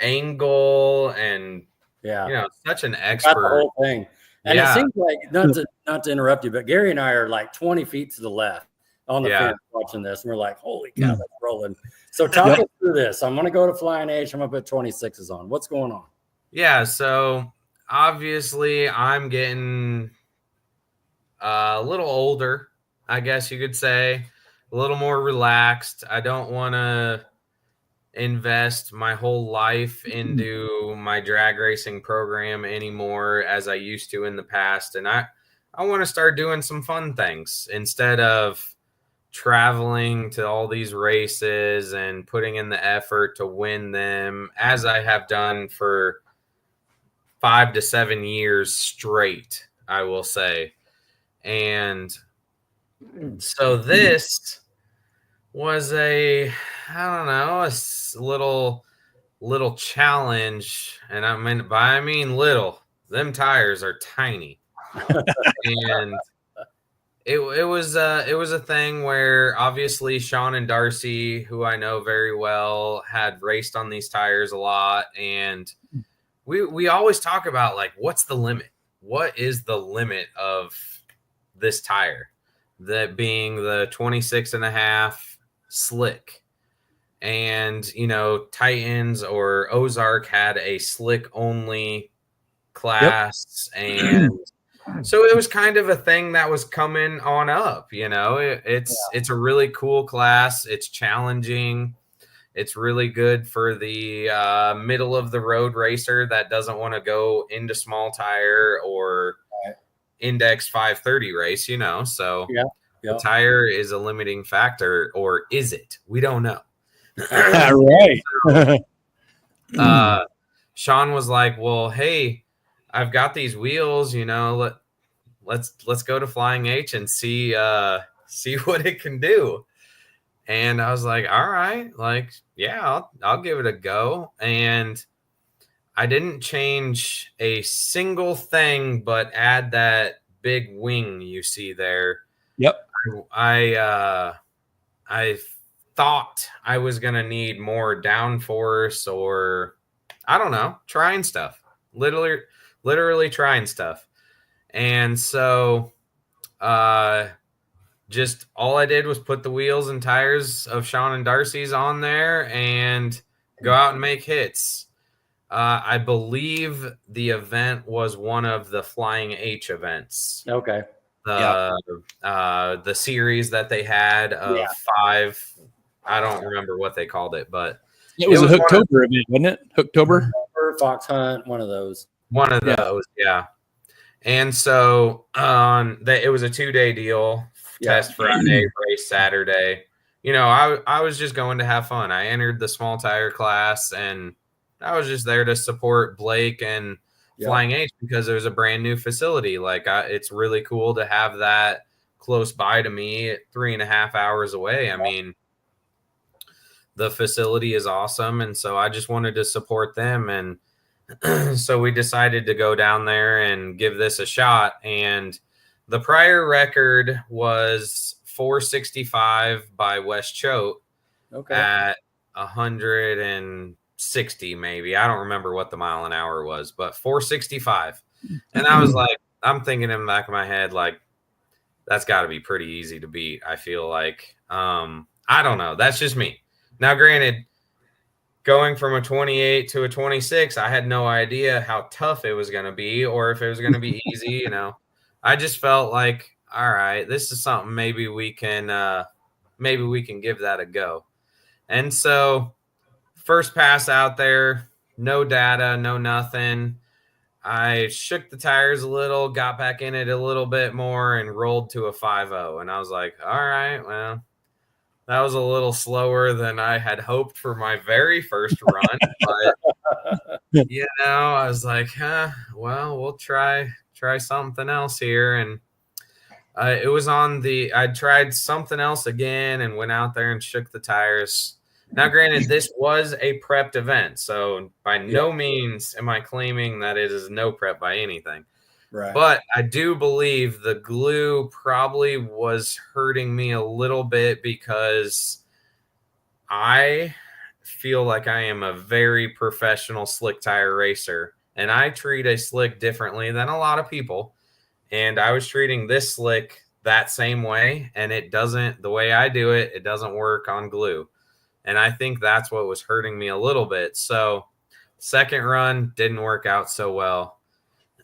angle, and such an expert. Got the whole thing. And it seems like, not to interrupt you, but Gary and I are like 20 feet to the left on the fence watching this, and we're like, holy cow, that's rolling. So talk us through this. I'm going to go to Flying H. I'm going to put 26s on. What's going on? Yeah, so obviously I'm getting a little older, I guess you could say, a little more relaxed. I don't want to invest my whole life into my drag racing program anymore as I used to in the past. And I want to start doing some fun things instead of traveling to all these races and putting in the effort to win them as I have done for 5 to 7 years straight, I will say. And so this was I don't know, little challenge. And I mean little. Them tires are tiny. And it was a thing where obviously Sean and Darcy, who I know very well, had raced on these tires a lot, and we always talk about like, what's the limit? What is the limit of this tire? That being the 26.5 slick. And, Titans or Ozark had a slick only class. Yep. And so it was kind of a thing that was coming on up, it's a really cool class. It's challenging. It's really good for the middle of the road racer that doesn't want to go into small tire or index 530 race, so the tire is a limiting factor, or is it? We don't know. Right. So, Sean was like, well, hey, I've got these wheels, let's go to Flying H and see what it can do. And I was like, all right, like, yeah, I'll give it a go. And I didn't change a single thing, but add that big wing you see there. Yep. I thought I was going to need more downforce, or I don't know, trying stuff, literally trying stuff. And so, just all I did was put the wheels and tires of Sean and Darcy's on there and go out and make hits. I believe the event was one of the Flying H events. Okay. The series that they had of 5. I don't remember what they called it, but it was a Hooktober event, wasn't it? Hooktober, Fox Hunt, one of those. One of those, yeah. And so it was a 2-day deal. Test Friday, race Saturday. I was just going to have fun. I entered the small tire class, and I was just there to support Blake and Flying H because it was a brand new facility. Like, it's really cool to have that close by to me, 3.5 hours away. I mean, the facility is awesome, and so I just wanted to support them. And so we decided to go down there and give this a shot. And the prior record was 465 by Wes Choate at 160, maybe. I don't remember what the mile an hour was, but 465. And I was like, I'm thinking in the back of my head, like, that's got to be pretty easy to beat. I feel like, I don't know. That's just me. Now, granted, going from a 28 to a 26, I had no idea how tough it was going to be or if it was going to be easy, I just felt like, all right, this is something maybe we can give that a go. And so first pass out there, no data, no nothing. I shook the tires a little, got back in it a little bit more, and rolled to a 5.0. And I was like, all right, well, that was a little slower than I had hoped for my very first run. But, I was like, well, we'll try something else here. And it was I tried something else again and went out there and shook the tires. Now, granted, this was a prepped event, so by no means am I claiming that it is no prep by anything. Right. But I do believe the glue probably was hurting me a little bit because I feel like I am a very professional slick tire racer, and I treat a slick differently than a lot of people. And I was treating this slick that same way, and the way I do it, it doesn't work on glue. And I think that's what was hurting me a little bit. So Second run didn't work out so well.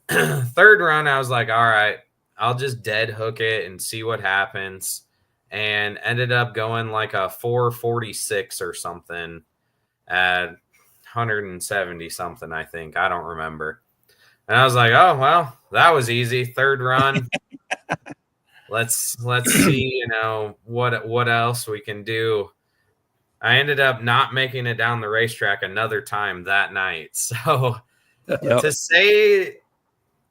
Third run, I was like, all right, I'll just dead hook it and see what happens. And ended up going like a 446 or something at 170 something, I think. I don't remember. And I was like, oh, well, that was easy. Third run. Let's see, what else we can do. I ended up not making it down the racetrack another time that night. So to say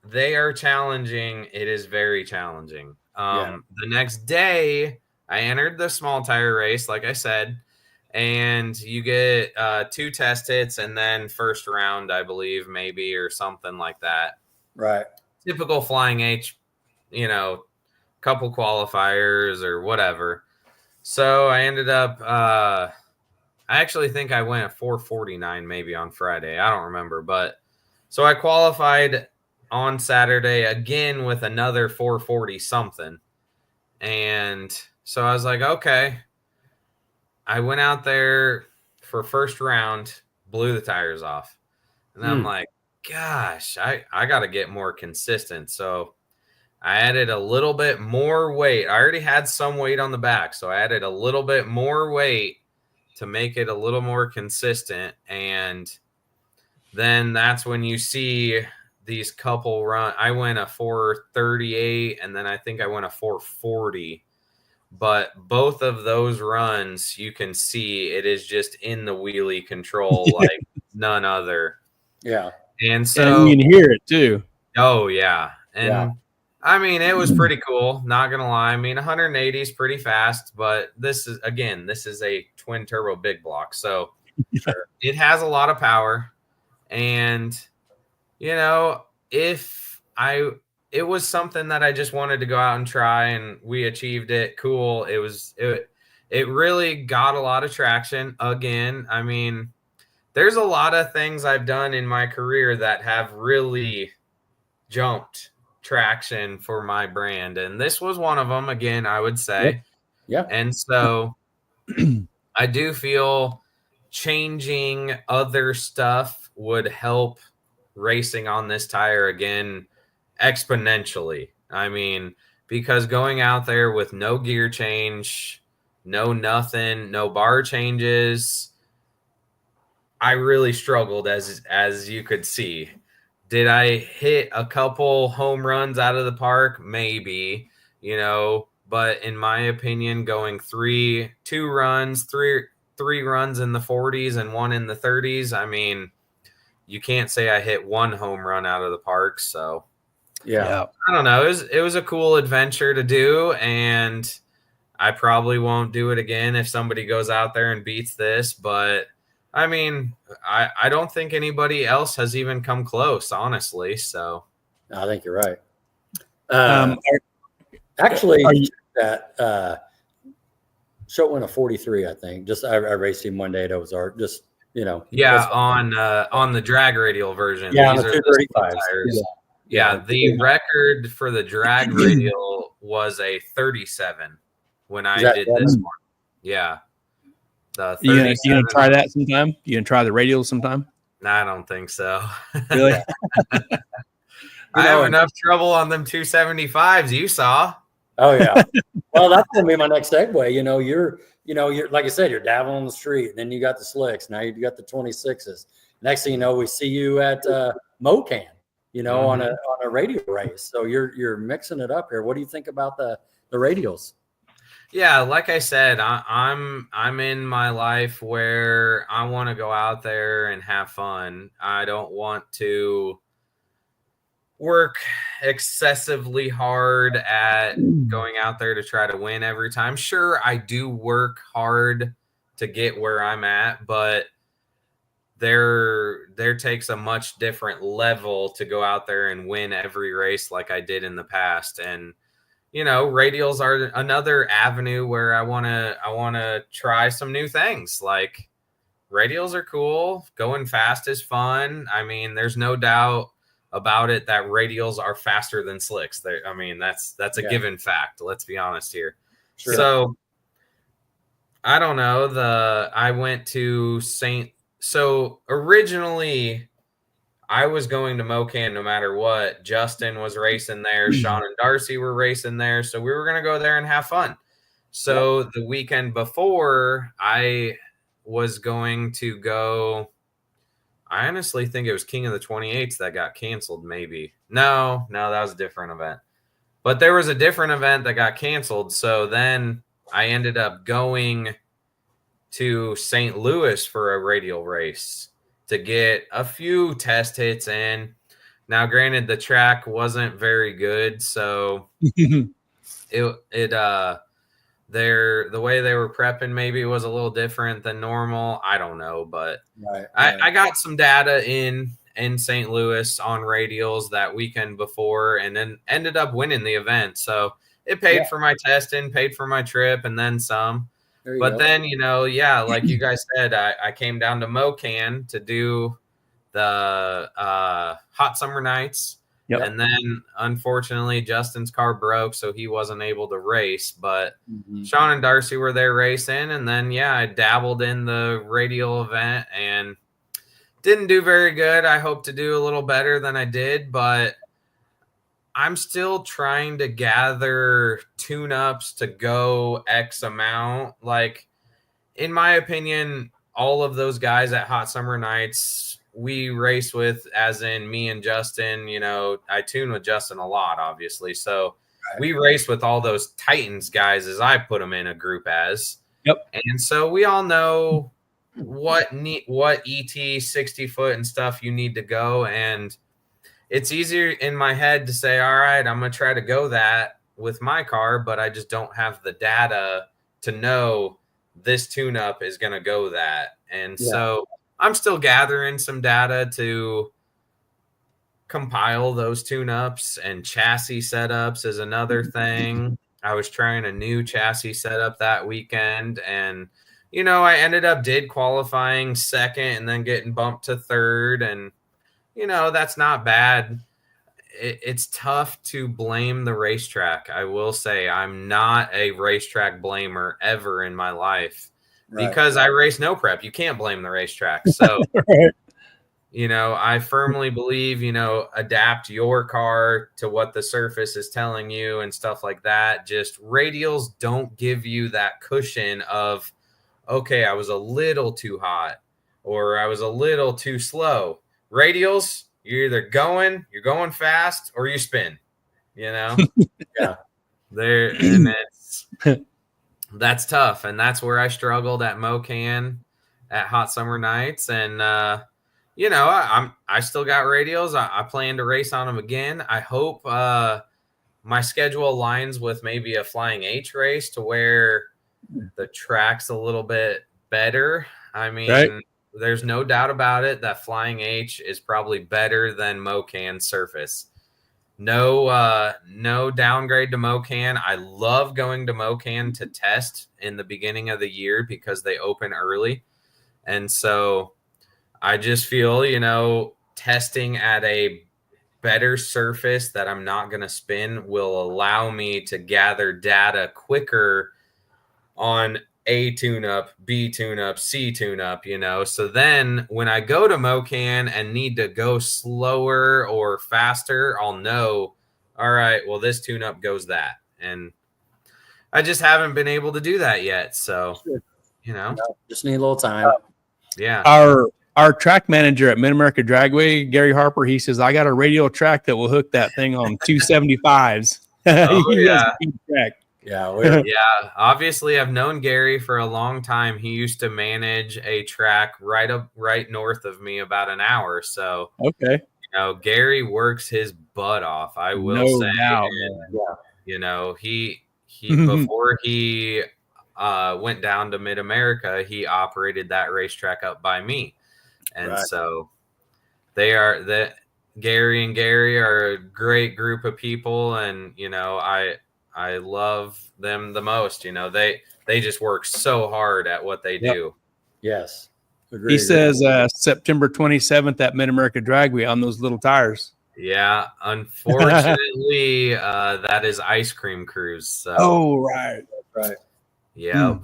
they are challenging, it is very challenging. The next day, I entered the small tire race, like I said, and you get 2 test hits and then first round, I believe, maybe, or something like that. Right. Typical Flying H, couple qualifiers or whatever. So I ended up, I actually think I went at 449 maybe on Friday. I don't remember. But so I qualified on Saturday again with another 440 something. And so I was like, okay. I went out there for first round, blew the tires off. And I'm like, gosh, I got to get more consistent. So I added a little bit more weight. I already had some weight on the back, so I added a little bit more weight to make it a little more consistent. And then that's when you see these couple run. I went a 438, and then I think I went a 440. But both of those runs, you can see it is just in the wheelie control like none other. Yeah. And so you can hear it too. Oh, yeah. And I mean, it was pretty cool. Not going to lie. I mean, 180 is pretty fast, but this is a twin turbo big block. So it has a lot of power. And, it was something that I just wanted to go out and try, and we achieved it. Cool. It really got a lot of traction. Again, I mean, there's a lot of things I've done in my career that have really jumped traction for my brand, and this was one of them, again, I would say. Yeah. And so I do feel changing other stuff would help racing on this tire again exponentially. I mean, because going out there with no gear change, no nothing, no bar changes, I really struggled, as you could see. Did I hit a couple home runs out of the park? Maybe, but in my opinion, going three runs in the 40s and 1 in the 30s, I mean, you can't say I hit 1 home run out of the park. So yeah, I don't know. It was a cool adventure to do, and I probably won't do it again if somebody goes out there and beats this. But I mean, I don't think anybody else has even come close, honestly. So I think you're right. Actually, that Show went a 43, I think. Just I raced him one day at Ozark. Just on the drag radial version. Yeah, these on are the 235s. Yeah, the record for the drag radial was a 37 when I did this one. Yeah. The you gonna try that sometime? You gonna try the radial sometime? No, I don't think so. Really? I have enough trouble on them 275s. You saw. Oh yeah. Well, that's gonna be my next segue. You're like I said, you're dabbling on the street, and then you got the slicks. Now you got the 26s. Next thing you know, we see you at Mocan. On a radial race. So you're mixing it up here. What do you think about the radials? Yeah, like I said, I'm in my life where I want to go out there and have fun. I don't want to work excessively hard at going out there to try to win every time. Sure, I do work hard to get where I'm at, but there takes a much different level to go out there and win every race like I did in the past. And radials are another avenue where I want to try some new things. Like, radials are cool. Going fast is fun. I mean, there's no doubt about it that radials are faster than slicks. That's a given fact. Let's be honest here. Sure. So I don't know. I went to St. so originally I was going to Mocan no matter what. Justin was racing there. Sean and Darcy were racing there. So we were going to go there and have fun. So the weekend before, I was going to go. I honestly think it was King of the 28s that got canceled, maybe. No, that was a different event. But there was a different event that got canceled. So then I ended up going to St. Louis for a radial race to get a few test hits in. Now, granted, the track wasn't very good, so the way they were prepping maybe was a little different than normal. I don't know, but I got some data in St. Louis on radials that weekend before, and then ended up winning the event. So it paid for my testing, paid for my trip, and then some. But then, like you guys said, I came down to Mocan to do the hot summer nights. Yep. And then, unfortunately, Justin's car broke, so he wasn't able to race. But Sean and Darcy were there racing. And then, I dabbled in the radial event and didn't do very good. I hope to do a little better than I did, but I'm still trying to gather tune-ups to go X amount. Like, in my opinion, all of those guys at Hot Summer Nights we race with, as in me and Justin, I tune with Justin a lot, obviously. So we race with all those Titans guys, as I put them in a group as. Yep. And so we all know what ET 60 foot and stuff you need to go. And it's easier in my head to say, all right, I'm going to try to go that with my car, but I just don't have the data to know this tune-up is going to go that. And so I'm still gathering some data to compile those tune-ups, and chassis setups is another thing. I was trying a new chassis setup that weekend, and, I ended up qualifying second and then getting bumped to third, and, that's not bad. It's tough to blame the racetrack. I will say I'm not a racetrack blamer ever in my life because I race no prep. You can't blame the racetrack. So, I firmly believe, adapt your car to what the surface is telling you and stuff like that. Just radials don't give you that cushion of, okay, I was a little too hot or I was a little too slow. Radials, you're either going fast or you spin, There, and that's tough. And that's where I struggled at Mocan at Hot Summer Nights. And, I still got radials. I plan to race on them again. I hope my schedule aligns with maybe a Flying H race to where the track's a little bit better. I mean, there's no doubt about it that Flying H is probably better than Mocan surface. No downgrade to Mocan. I love going to Mocan to test in the beginning of the year because they open early. And so I just feel, testing at a better surface that I'm not going to spin will allow me to gather data quicker on A tune-up, B tune-up, C tune-up, So then when I go to Mocan and need to go slower or faster, I'll know, all right, well, this tune-up goes that. And I just haven't been able to do that yet. So, just need a little time. Yeah. Our track manager at Mid-America Dragway, Gary Harper, he says, I got a radial track that will hook that thing on 275s. Oh, yeah. Yeah. Obviously, I've known Gary for a long time. He used to manage a track right north of me about an hour. So, okay. Gary works his butt off. I will say, he before he went down to Mid-America, he operated that racetrack up by me. And so Gary and Gary are a great group of people. And, I love them the most. They just work so hard at what they do. Yes. Agreed. He says September 27th at Mid-America Dragway on those little tires. Yeah. Unfortunately, that is Ice Cream Cruise. So. Oh, right. Yeah.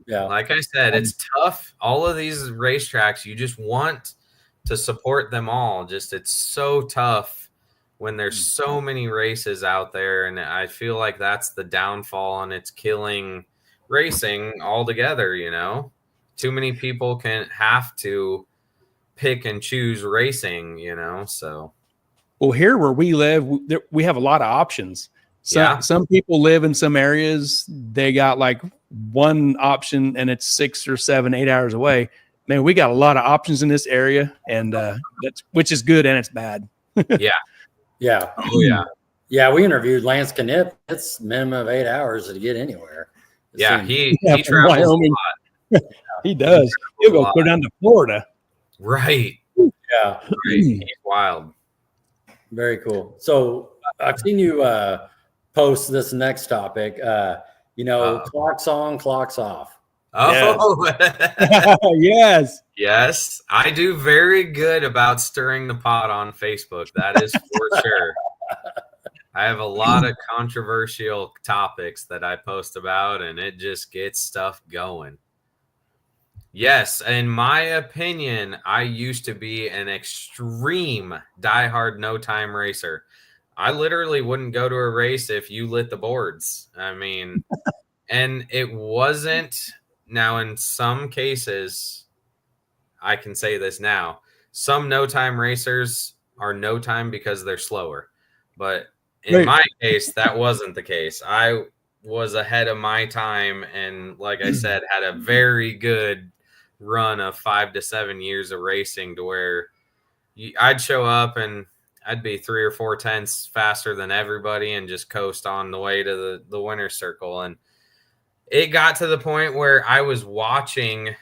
Yeah. Like I said, it's tough. All of these racetracks, you just want to support them all. Just it's so tough when there's so many races out there, and I feel like that's the downfall, and it's killing racing altogether. Too many people can have to pick and choose racing. So. Well, here where we live, we have a lot of options. Yeah. Some people live in some areas, they got like one option and it's 6 or 7, 8 hours away. Man, we got a lot of options in this area, and which is good and it's bad. Yeah. Yeah. Oh yeah. Yeah. We interviewed Lance Knipp. It's minimum of 8 hours to get anywhere. Yeah. He from travels Wyoming. a lot. He does. He'll go clear down to Florida. Right. Yeah. Right. He's wild. Very cool. So I've seen you post this next topic. Clocks on, clocks off. Oh, Yes. yes. I do very good about stirring the pot on Facebook. That is for sure. I have a lot of controversial topics that I post about, and it just gets stuff going. Yes, in my opinion, I used to be an extreme diehard no-time racer. I literally wouldn't go to a race if you lit the boards. I mean, and it wasn't. Now, in some cases, I can say this now. Some no-time racers are no-time because they're slower. But in my case, that wasn't the case. I was ahead of my time and, like I said, had a very good run of 5 to 7 years of racing to where I'd show up and I'd be 3 or 4 tenths faster than everybody and just coast on the way to the winner's circle. And it got to the point where I was watching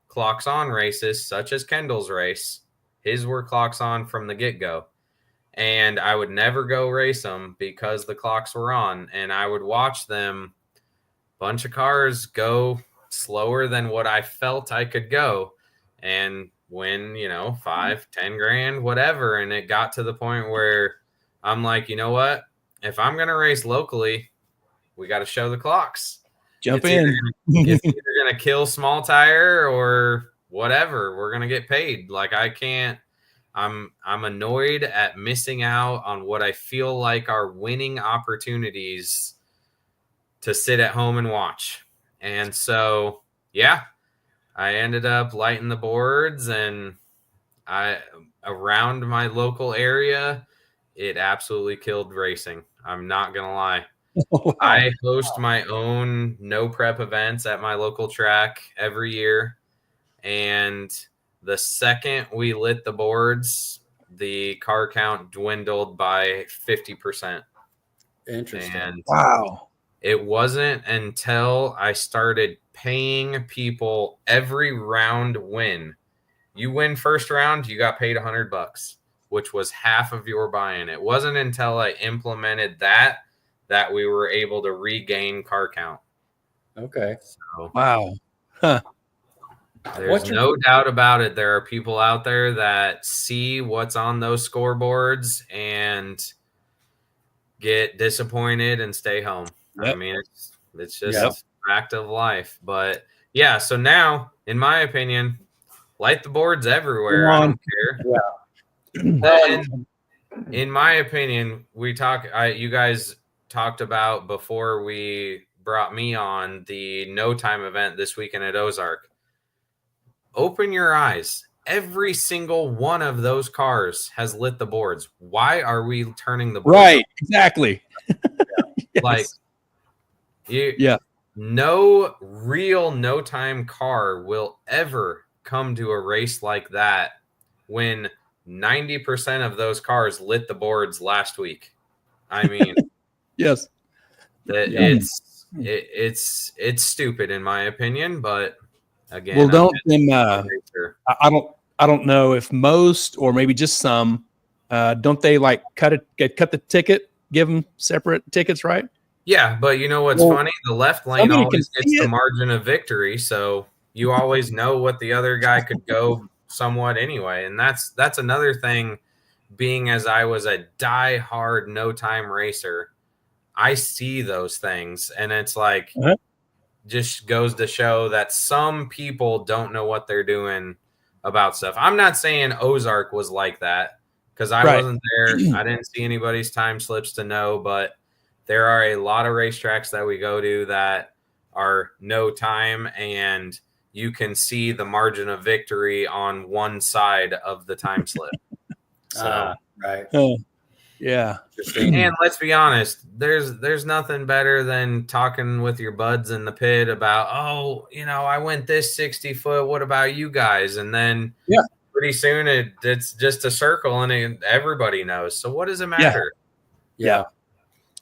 clocks on races such as Kendall's race. His were clocks on from the get-go. And I would never go race them because the clocks were on. And I would watch them, bunch of cars go slower than what I felt I could go and win, 5, 10 grand, whatever. And it got to the point where I'm like, you know what? If I'm going to race locally, we got to show the clocks. Jump it's in. It's either going to kill small tire or whatever. We're going to get paid. Like I can't, I'm annoyed at missing out on what I feel like are winning opportunities to sit at home and watch. And so, yeah, I ended up lighting the boards, and around my local area, it absolutely killed racing. I'm not going to lie. Wow. I host my own no prep events at my local track every year. And the second we lit the boards, the car count dwindled by 50%. Interesting. And wow. It wasn't until I started paying people every round win. You win first round, you got paid $100, which was half of your buy-in. It wasn't until I implemented that we were able to regain car count. Okay. So, wow. Huh. There's no doubt about it. There are people out there that see what's on those scoreboards and get disappointed and stay home. Yep. I mean, it's just a fact of life. But yeah, so now, in my opinion, light the boards everywhere. I don't care. Yeah. And in my opinion, you guys talked about before we brought me on the no time event this weekend at Ozark. Open your eyes. Every single one of those cars has lit the boards. Why are we turning the boards right? Exactly. Yes. Like, no real no time car will ever come to a race like that when 90% of those cars lit the boards last week. I mean, yes, it's stupid in my opinion, but again, well, I don't know if most or maybe just some don't they like cut the ticket, give them separate tickets, right? Yeah, but you know what's funny? The left lane always gets the margin of victory, so you always know what the other guy could go somewhat anyway. And that's another thing, being as I was a die-hard no-time racer, I see those things, and it's like just goes to show that some people don't know what they're doing about stuff. I'm not saying Ozark was like that because I wasn't there. I didn't see anybody's time slips to know, but there are a lot of racetracks that we go to that are no time, and you can see the margin of victory on one side of the time slip. So, right. Yeah. And let's be honest, there's nothing better than talking with your buds in the pit about, oh, I went this 60 foot. What about you guys? And then pretty soon it's just a circle and everybody knows. So what does it matter? Yeah.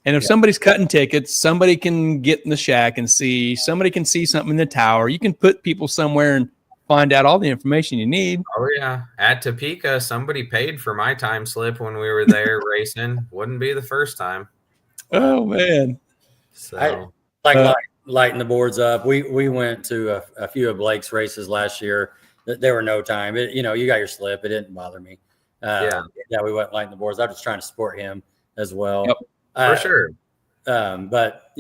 And if somebody's cutting tickets, somebody can get in the shack and see. Somebody can see something in the tower. You can put people somewhere and find out all the information you need. Oh, yeah. At Topeka, somebody paid for my time slip when we were there racing. Wouldn't be the first time. Oh, man. So, lighting the boards up. We went to a few of Blake's races last year. There were no time. You got your slip. It didn't bother me. We went lighting the boards. I'm just trying to support him as well. Yep. For sure. But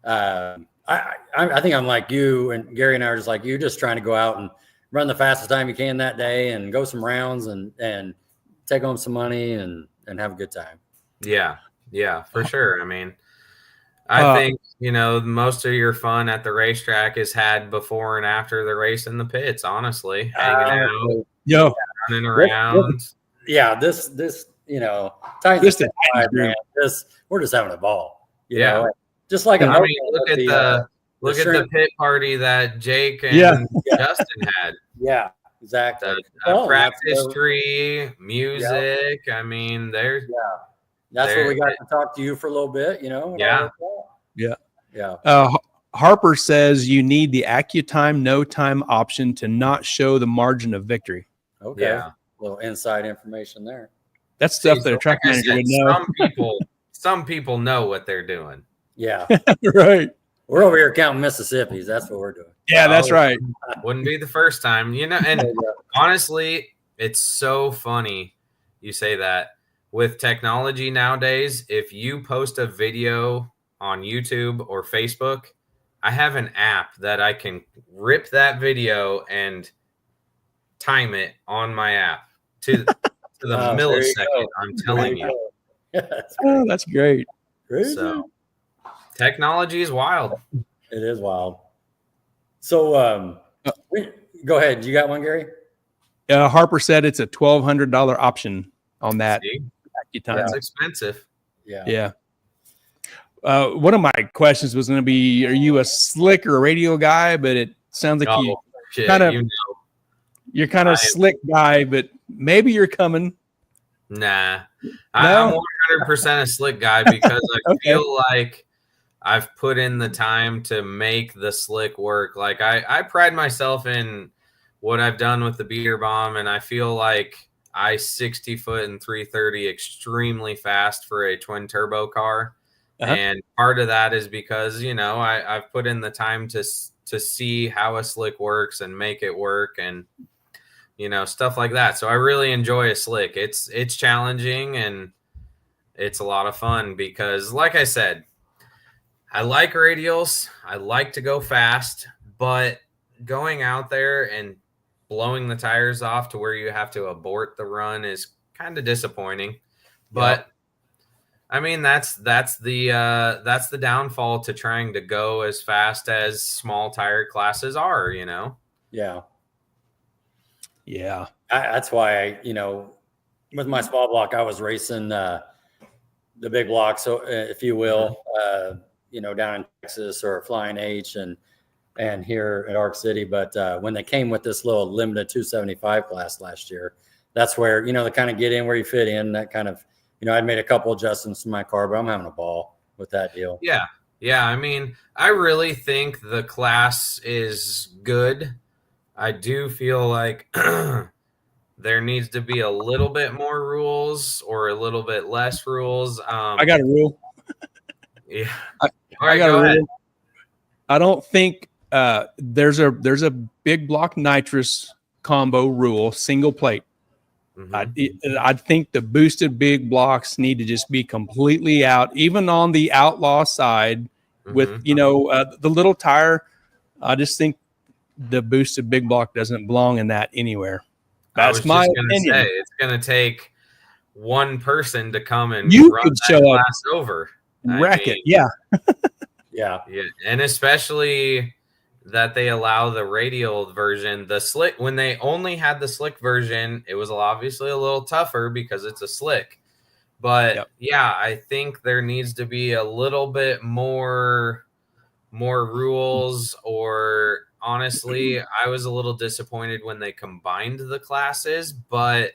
I think I'm like you, and Gary and I are just like you, just trying to go out and run the fastest time you can that day and go some rounds and take home some money and have a good time. Yeah, for sure. I mean, I think, most of your fun at the racetrack is had before and after the race in the pits, honestly. Hanging out, running around. This we're just having a ball. You know? Just like look at the pit party that Jake and Justin had. Yeah, exactly. Practice tree, music. I mean, that's where we got to talk to you for a little bit. Harper says you need the AccuTime no time option to not show the margin of victory. Okay. Yeah. A little inside information there. That's stuff that a track manager would know. Some people know what they're doing. Yeah. Right. We're over here counting Mississippis. That's what we're doing. Yeah, that's right. Wouldn't be the first time, and honestly, it's so funny you say that. With technology nowadays, if you post a video on YouTube or Facebook, I have an app that I can rip that video and time it on my app to the millisecond. I'm telling you. That's great. So technology is wild. It is wild. So go ahead. You got one, Gary? Harper said it's a $1,200 option on that. That's expensive. Yeah. One of my questions was going to be, are you a slick or a radio guy? But it sounds like you're kind of slick guy, but maybe you're coming. Nah, I'm 100% a slick guy because I feel like I've put in the time to make the slick work. Like I pride myself in what I've done with the beater bomb, and I feel like I 60 foot and 330 extremely fast for a twin turbo car. And part of that is because, I've put in the time to see how a slick works and make it work and, stuff like that. So I really enjoy a slick. It's challenging and it's a lot of fun because, like I said, I like radials. I like to go fast, but going out there and blowing the tires off to where you have to abort the run is kind of disappointing. But I mean, that's the downfall to trying to go as fast as small tire classes are, Yeah. Yeah. That's why with my small block, I was racing the big block. So if you will, down in Texas or Flying H and here at Arc City. But when they came with this little limited 275 class last year, that's where, they kind of get in where you fit in. That kind of, I'd made a couple adjustments to my car, but I'm having a ball with that deal. Yeah. Yeah. I mean, I really think the class is good. I do feel like there needs to be a little bit more rules or a little bit less rules. I got a rule. Yeah. I got a rule. I don't think there's a big block nitrous combo rule, single plate. I think the boosted big blocks need to just be completely out, even on the outlaw side. with the little tire. I just think the boosted big block doesn't belong in that anywhere. That's my opinion. Say, it's going to take one person to come and you run could that show up class over. and wreck it. Yeah. Yeah. And especially that they allow the radial version. The slick, when they only had the slick version, it was obviously a little tougher because it's a slick. But yeah, I think there needs to be a little bit more rules, or honestly, I was a little disappointed when they combined the classes, but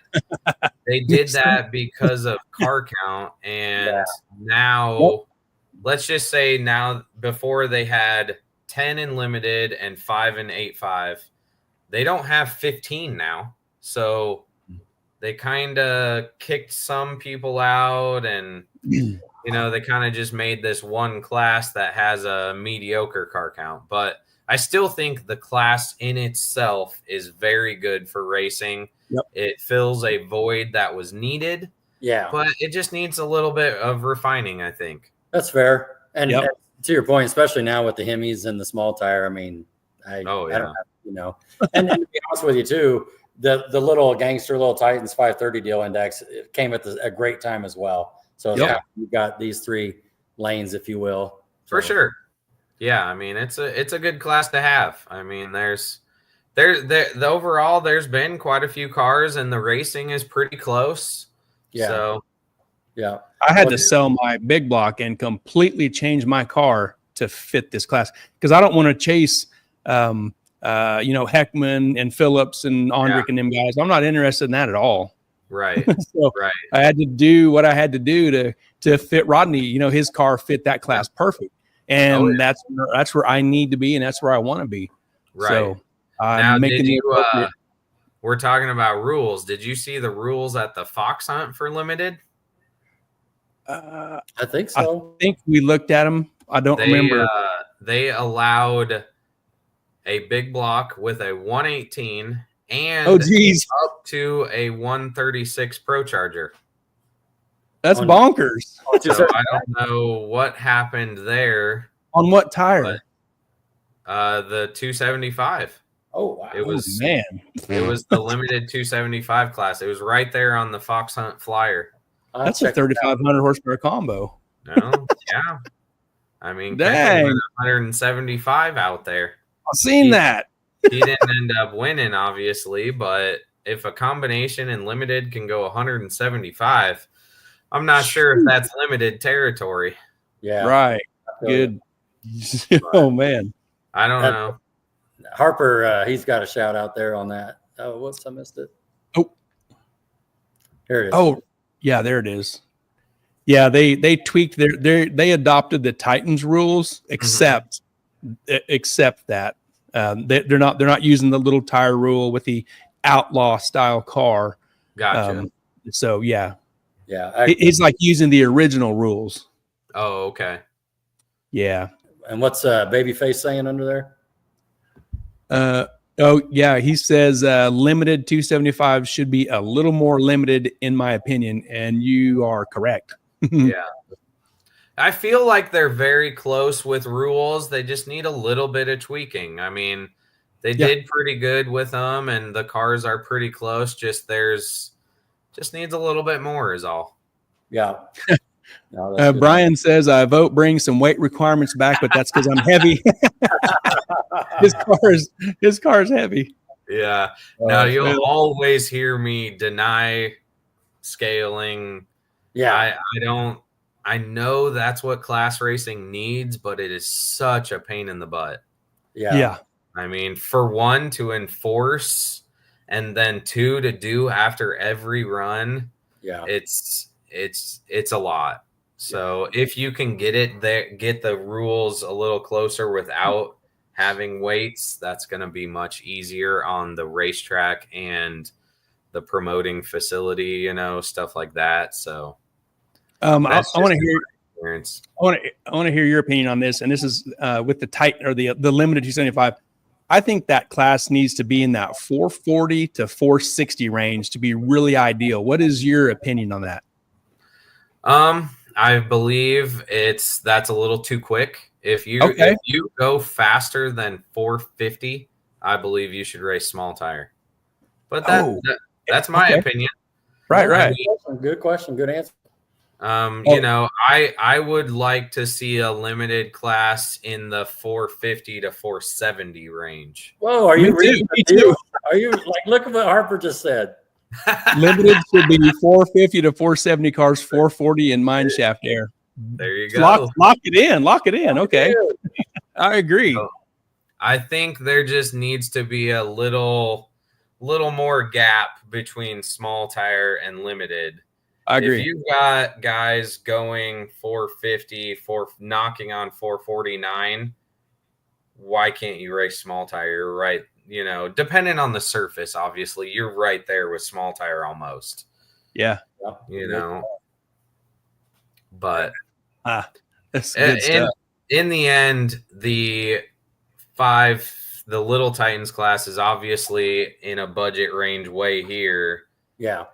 they did that because of car count. And now, let's just say now, before they had 10 in limited and 5 in 8.5, they don't have 15 now. So they kind of kicked some people out, and they kind of just made this one class that has a mediocre car count. But I still think the class in itself is very good for racing. Yep. It fills a void that was needed. Yeah. But it just needs a little bit of refining, I think. That's fair. And to your point, especially now with the Hemis and the small tire, I mean, I don't have, and to be honest with you too, the little gangster, little Titans 530 deal index, it came at a great time as well. So you've got these 3 lanes, if you will. For sure. Yeah, I mean, it's a good class to have. I mean, the overall, there's been quite a few cars, and the racing is pretty close. Yeah. So, yeah. I had to sell my big block and completely change my car to fit this class because I don't want to chase, Heckman and Phillips and Ondrick and them guys. I'm not interested in that at all. Right. I had to do what I had to do to fit Rodney. His car fit that class perfect, and that's where I need to be, and that's where I want to be. Right. So now, did you? We're talking about rules. Did you see the rules at the Fox Hunt for limited? I think so. I think we looked at them. I don't remember. They allowed a big block with a 118 and up to a 136 Pro Charger. That's bonkers. So I don't know what happened there. On what tire? The 275. Oh wow! It was man. It was the limited 275 class. It was right there on the Fox Hunt flyer. That's a 3,500 horsepower combo. No, yeah. I mean, dang, 175 out there. I've seen that. He didn't end up winning, obviously, but if a combination in limited can go 175, I'm not sure if that's limited territory. Yeah. Right. Good. Oh, man. I don't know. Harper, he's got a shout out there on that. Oh, whoops, I missed it. Oh. Here it is. Oh, yeah, there it is. Yeah, they tweaked they adopted the Titans rules, except that they're not using the little tire rule with the outlaw style car. Gotcha. So yeah, he's like using the original rules. Oh, okay. Yeah. And what's Babyface saying under there? Oh yeah, he says limited 275 should be a little more limited in my opinion, and you are correct. Yeah. I feel like they're very close with rules. They just need a little bit of tweaking. I mean, they did pretty good with them, and the cars are pretty close. Just needs a little bit more is all. Yeah. No, Brian says I vote bring some weight requirements back, but that's because I'm heavy. His car is heavy. Yeah. Now you'll always hear me deny scaling. Yeah. I know that's what class racing needs, but it is such a pain in the butt. Yeah. I mean, for one, to enforce, and then 2, to do after every run. Yeah. It's a lot. So if you can get the rules a little closer without having weights, that's going to be much easier on the racetrack and the promoting facility, stuff like that. So I want to hear experience. I want to hear your opinion on this, and this is with the Titan or the limited 275. I think that class needs to be in that 440 to 460 range to be really ideal. What is your opinion on that? I believe that's a little too quick. If you go faster than 450, I believe you should race small tire. But that's my opinion. Right. Good question. Good answer. You know, I would like to see a limited class in the 450 to 470 range. Whoa, are you reading the deal? Are you like, look at what Harper just said. Limited should be 450 to 470 cars, 440 in mine shaft air. There you go. Lock it in. Lock it in. Okay. I agree. So, I think there just needs to be a little more gap between small tire and limited. I agree. If you've got guys going 450, knocking on 449, why can't you race small tire? You're right. You know, depending on the surface, obviously, you're right there with small tire almost. Yeah. You know, but that's good stuff. In the end, the Little Titans class is obviously in a budget range way here. Yeah.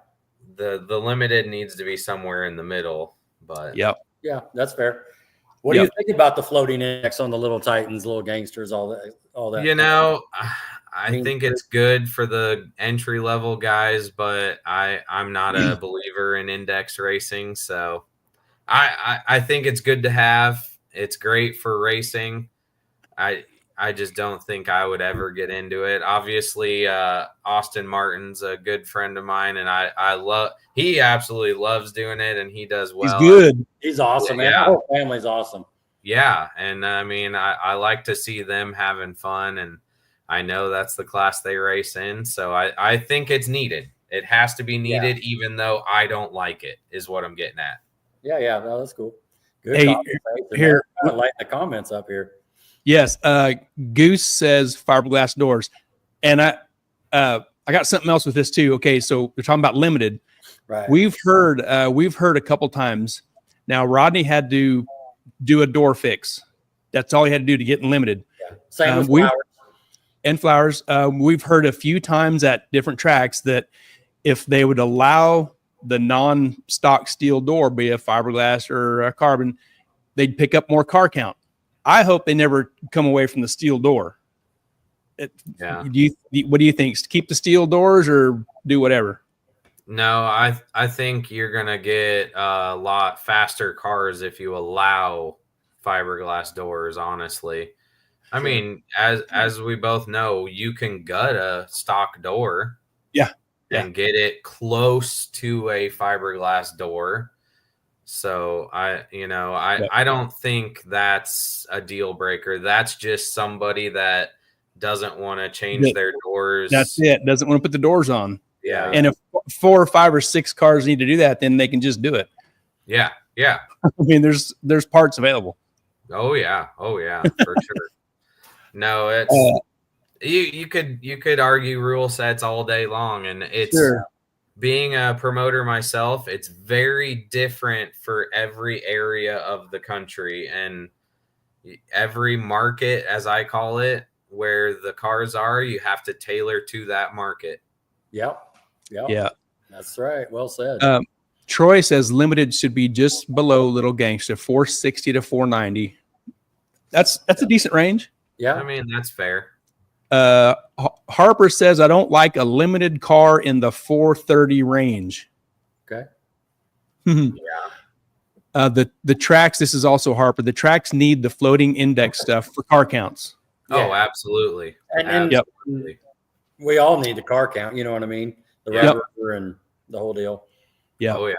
The limited needs to be somewhere in the middle, but yeah, that's fair. What do you think about the floating index on the Little Titans, Little Gangsters, all that? You know, I think it's good for the entry level guys, but I'm not a believer in index racing, so I think it's good to have. It's great for racing. I just don't think I would ever get into it. Obviously, Austin Martin's a good friend of mine, and he absolutely loves doing it, and he does well. He's good. He's awesome, man. Our whole family's awesome. Yeah, and I mean, I like to see them having fun, and I know that's the class they race in, so I think it's needed. It has to be needed, even though I don't like it, is what I'm getting at. Yeah, no, that's cool. Good. Hey, here, I like the comments up here. Yes, Goose says fiberglass doors, and I got something else with this too. Okay, so we're talking about limited. Right. We've heard a couple times now. Rodney had to do a door fix. That's all he had to do to get in limited. Yeah. Same with Flowers. And Flowers. We've heard a few times at different tracks that if they would allow the non-stock steel door, be a fiberglass or a carbon, they'd pick up more car count. I hope they never come away from the steel door. What do you think? Keep the steel doors or do whatever? No, I think you're gonna get a lot faster cars if you allow fiberglass doors. Honestly, I mean, as we both know, you can gut a stock door, and get it close to a fiberglass door. So I don't think that's a deal breaker. That's just somebody that doesn't want to change their doors. That's it. Doesn't want to put the doors on. Yeah. And if 4 or 5 or 6 cars need to do that, then they can just do it. Yeah. I mean, there's parts available. Oh yeah, for sure. No, it's you could argue rule sets all day long, and it's being a promoter myself, it's very different for every area of the country and every market, as I call it, where the cars are, you have to tailor to that market. Yep. Yeah. That's right. Well said. Troy says limited should be just below Little Gangster, 460 to 490. That's a decent range. Yeah. I mean, that's fair. Harper says, I don't like a limited car in the 430 range. Okay. Yeah. The tracks, this is also Harper, the tracks need the floating index stuff for car counts. Oh, absolutely. And we all need the car count. You know what I mean? The rubber and the whole deal. Yeah. Oh, yeah.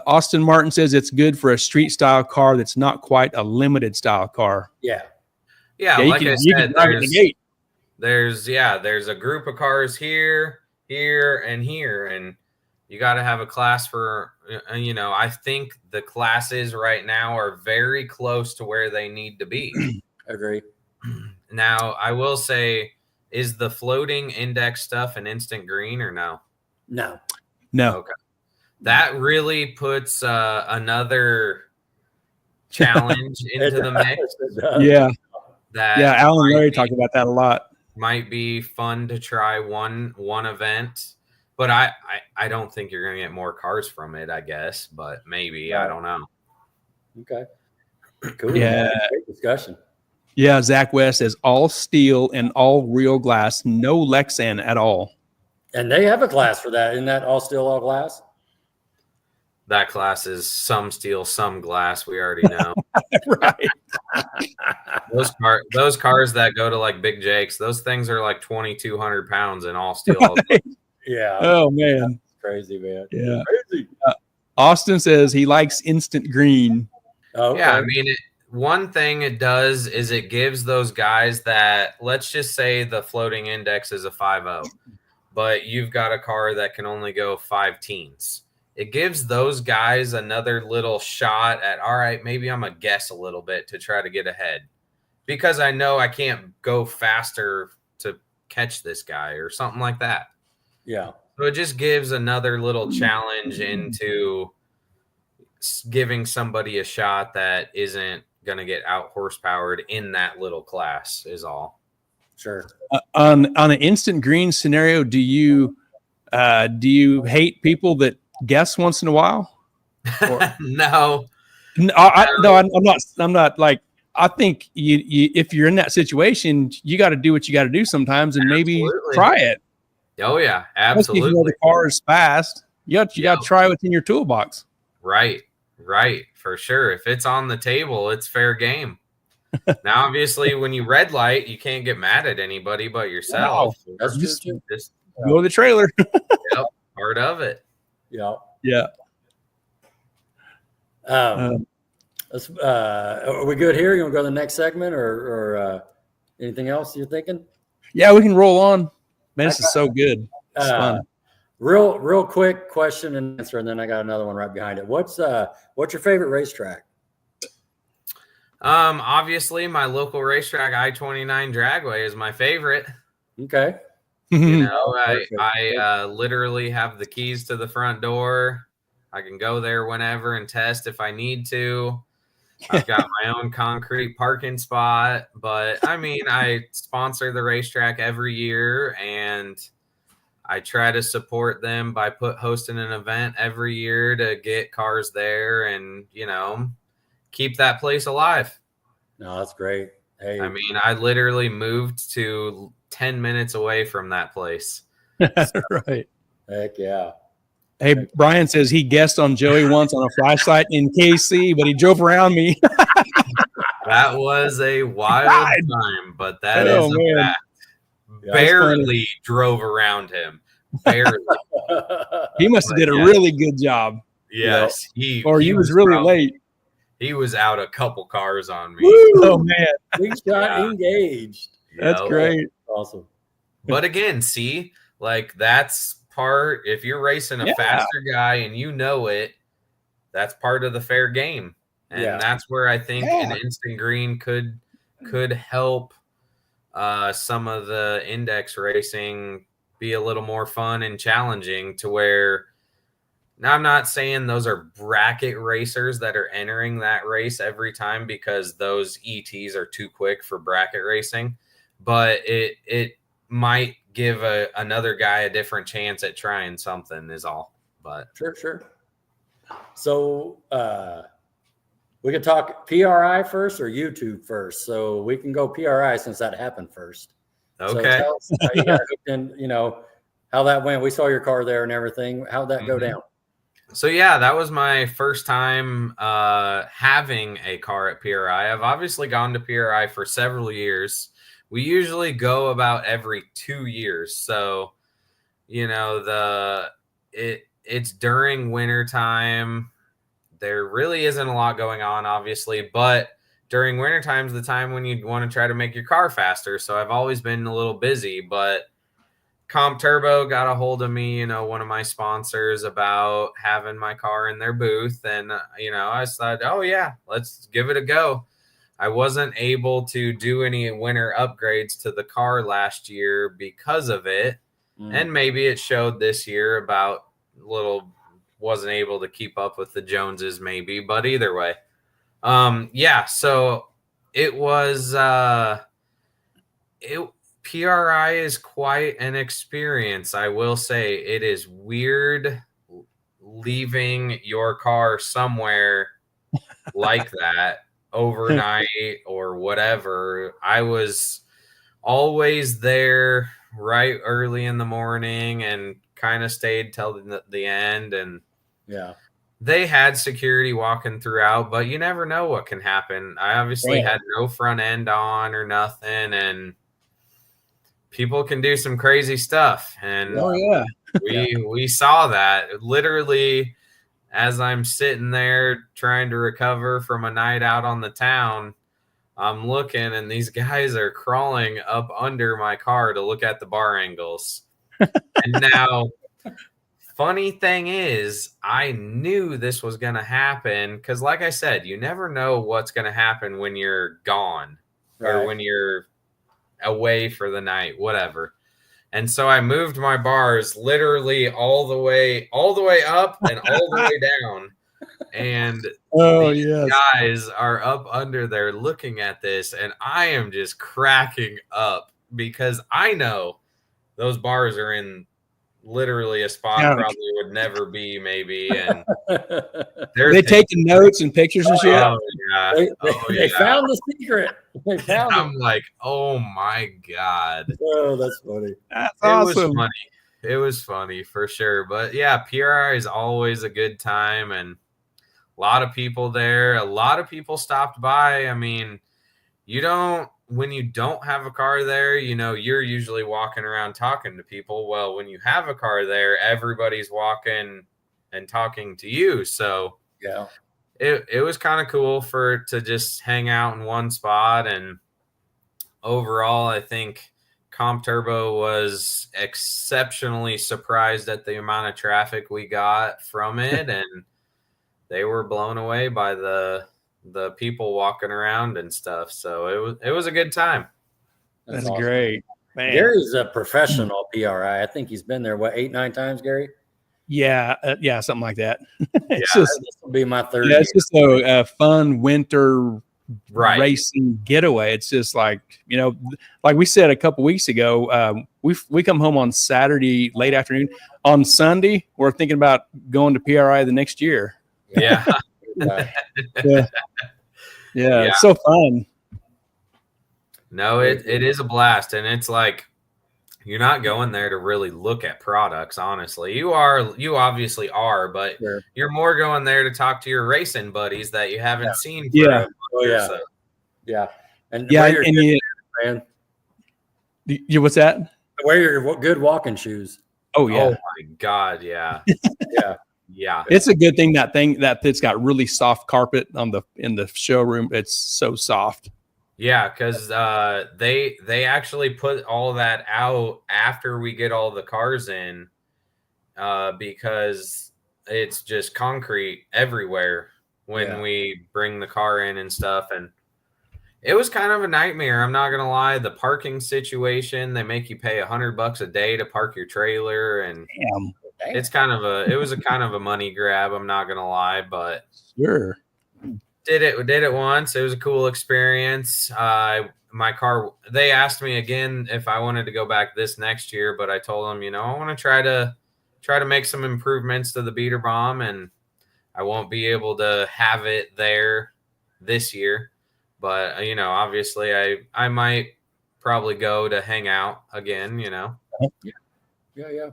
Austin Martin says it's good for a street style car that's not quite a limited style car. Yeah. Yeah. Like I said, there's a group of cars here, and here, and you got to have a class for, I think the classes right now are very close to where they need to be. Agree. Now, I will say, is the floating index stuff an instant green or no? No. Okay. That really puts another challenge into the mix. Yeah. Alan Larry talked about that a lot. Might be fun to try one event, but I don't think you're going to get more cars from it, I guess, but maybe. I don't know. Okay. Cool. Yeah. Great discussion. Yeah, Zach West says all steel and all real glass, no Lexan at all. And they have a class for that. Isn't that all steel, all glass? That class is some steel, some glass. We already know. Right. Those cars that go to like Big Jake's, those things are like 2,200 pounds in all steel. Right. Yeah. Oh man. That's crazy, man. Yeah. Crazy. Austin says he likes instant green. Okay. Yeah, I mean, one thing it does is it gives those guys that, let's just say the floating index is a 5.0, but you've got a car that can only go 5 teens. It gives those guys another little shot at, all right, maybe I'm going to guess a little bit to try to get ahead because I know I can't go faster to catch this guy or something like that. Yeah. So it just gives another little challenge into giving somebody a shot that isn't going to get out horsepowered in that little class is all. Sure. On an instant green scenario, do you hate people that guess once in a while? Or, No. no, I'm not like, I think you if you're in that situation, you got to do what you got to do sometimes and maybe try it. Oh yeah, absolutely. If you know the car is fast, you got to try what's in your toolbox. Right, for sure. If it's on the table, it's fair game. Now, obviously, when you red light, you can't get mad at anybody but yourself. Wow, that's just go to the trailer. Yep, part of it. Yeah. Yeah. Are we good here? You want to go to the next segment or anything else you're thinking? Yeah, we can roll on. Man, this is so good. It's fun. Real quick question and answer, and then I got another one right behind it. What's your favorite racetrack? Obviously, my local racetrack, I-29 Dragway, is my favorite. Okay. You know, I literally have the keys to the front door. I can go there whenever and test if I need to. I've got my own concrete parking spot, but I mean, I sponsor the racetrack every year and I try to support them by hosting an event every year to get cars there and, you know, keep that place alive. No, that's great. Hey, I mean, I literally moved to 10 minutes away from that place. Right. Heck yeah. Hey, Brian says he guessed on Joey once on a flashlight in KC, but he drove around me. That was a wild time, but that is a fact. Yeah, barely drove around him. Barely. He must have did a really good job. Yes. He was really late. He was out a couple cars on me. Woo! Oh, man. We got engaged. That's great. Awesome. But again, see, like that's part, if you're racing a faster guy and you know it, that's part of the fair game. And that's where I think an instant green could help some of the index racing be a little more fun and challenging to where, now I'm not saying those are bracket racers that are entering that race every time because those ETs are too quick for bracket racing, but it might give another guy a different chance at trying something is all. But sure. So we could talk PRI first or YouTube first. So we can go PRI since that happened first. Okay. So tell us how you got hooked in, you know, how that went. We saw your car there and everything. How'd that go down? So yeah, that was my first time having a car at PRI. I've obviously gone to PRI for several years. We usually go about every 2 years. So, you know, it's during winter time. There really isn't a lot going on, obviously, but during winter time is the time when you want to try to make your car faster. So I've always been a little busy, but Comp Turbo got a hold of me, you know, one of my sponsors, about having my car in their booth. And, you know, I said, oh, yeah, let's give it a go. I wasn't able to do any winter upgrades to the car last year because of it. And maybe it showed this year about wasn't able to keep up with the Joneses maybe, but either way. So it was PRI is quite an experience. I will say it is weird leaving your car somewhere like that overnight or whatever. I was always there right early in the morning and kind of stayed till the end. And Yeah. they had security walking throughout, but you never know what can happen. I obviously had no front end on or nothing, and people can do some crazy stuff. And we saw that literally as I'm sitting there trying to recover from a night out on the town. I'm looking, and these guys are crawling up under my car to look at the bar angles. And now, funny thing is, I knew this was going to happen because, like I said, you never know what's going to happen when you're gone or when you're away for the night, whatever. And so I moved my bars literally all the way up and all the way down. And these guys are up under there looking at this, and I am just cracking up because I know those bars are in literally a spot probably would never be, maybe. And they're taking notes and pictures and shit. Oh yeah, they found the secret. They found I'm like, oh my god. Oh, that's funny. That's awesome. It was funny for sure. But yeah, PRI is always a good time, and a lot of people there. A lot of people stopped by. I mean, when you don't have a car there, you're usually walking around talking to people. Well, when you have a car there, everybody's walking and talking to you. So yeah, it was kind of cool to just hang out in one spot. And overall, I think Comp Turbo was exceptionally surprised at the amount of traffic we got from it. And they were blown away by the people walking around and stuff. So it was a good time. That's awesome. Great. Man. Gary's a professional PRI. I think he's been there 8-9 times, Gary. Yeah, something like that. This will be my third. Yeah, it's just a fun winter racing getaway. It's just like like we said a couple weeks ago. We come home on Saturday late afternoon. On Sunday, we're thinking about going to PRI the next year. Yeah. Yeah, it's so fun. No, it is a blast, and it's like you're not going there to really look at products, honestly. You obviously are, but you're more going there to talk to your racing buddies that you haven't seen for a month or so. Yeah. And man. You what's that? Wear your good walking shoes. Oh yeah. Oh my god, yeah. Yeah, it's a good thing that it's got really soft carpet in the showroom. It's so soft. Yeah, because they actually put all that out after we get all the cars in, because it's just concrete everywhere when we bring the car in and stuff. And it was kind of a nightmare. I'm not gonna lie. The parking situation, they make you pay $100 a day to park your trailer, and it's it was a kind of a money grab. I'm not gonna lie, but sure. Did it once. It was a cool experience. My car, they asked me again if I wanted to go back this next year, but I told them, I want to try to make some improvements to the beater bomb, and I won't be able to have it there this year. But obviously I might probably go to hang out again, Yeah.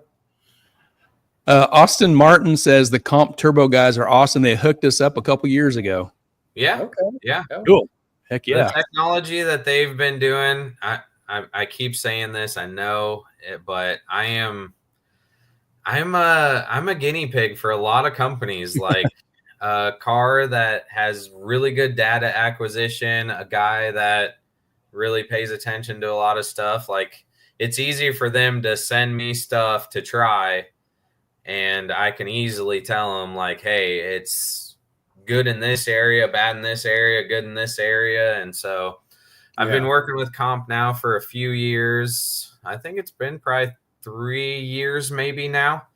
Austin Martin says the Comp Turbo guys are awesome. They hooked us up a couple years ago. Yeah. Okay. Yeah. Cool. Heck yeah. The technology that they've been doing, I keep saying this, I know it, but I'm a guinea pig for a lot of companies, like a car that has really good data acquisition, a guy that really pays attention to a lot of stuff. Like, it's easy for them to send me stuff to try, and I can easily tell them, like, hey, it's good in this area, bad in this area, good in this area. And so I've been working with Comp now for a few years. I think it's been probably 3 years maybe now.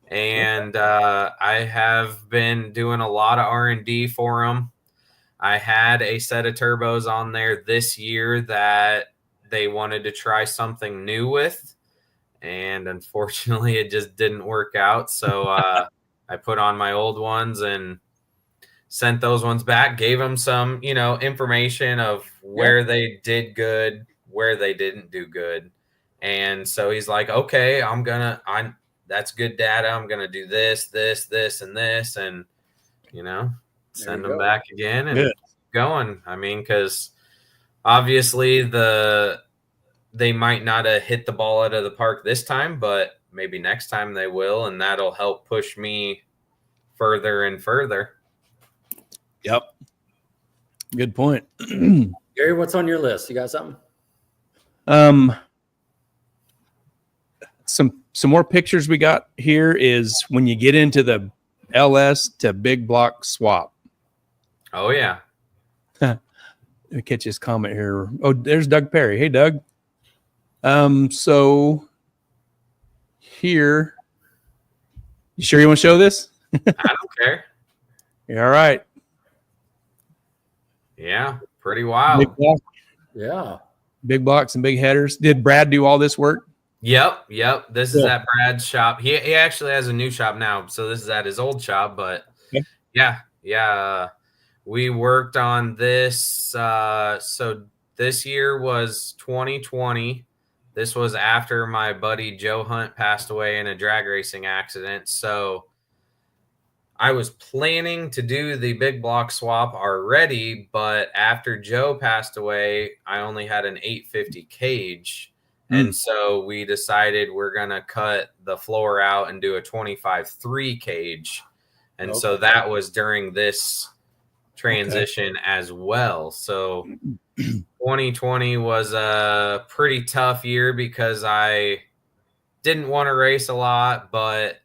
And I have been doing a lot of R&D for them. I had a set of turbos on there this year that they wanted to try something new with, and unfortunately it just didn't work out. So I put on my old ones and sent those ones back, gave them some, information of where they did good, where they didn't do good. And so he's like, okay, that's good data. I'm going to do this, and this, and, send them back again and keep going. I mean, because obviously they might not have hit the ball out of the park this time, but maybe next time they will, and that'll help push me further and further. Yep. Good point. Gary, what's on your list? You got something? Some more pictures we got here is when you get into the LS to big block swap. Oh yeah. Let me catch his comment here. Oh, there's Doug Perry. Hey, Doug. So here, you sure you want to show this? I don't care. Yeah, all right. Yeah, pretty wild. Big block, Yeah. big blocks and big headers. Did Brad do all this work? Yep. This is at Brad's shop. He actually has a new shop now, so this is at his old shop. But yeah. We worked on this. So this year was 2020. This was after my buddy Joe Hunt passed away in a drag racing accident. So I was planning to do the big block swap already, but after Joe passed away, I only had an 850 cage. And so we decided we're going to cut the floor out and do a 25-3 cage. And so that was during this transition as well. So 2020 was a pretty tough year because I didn't want to race a lot, but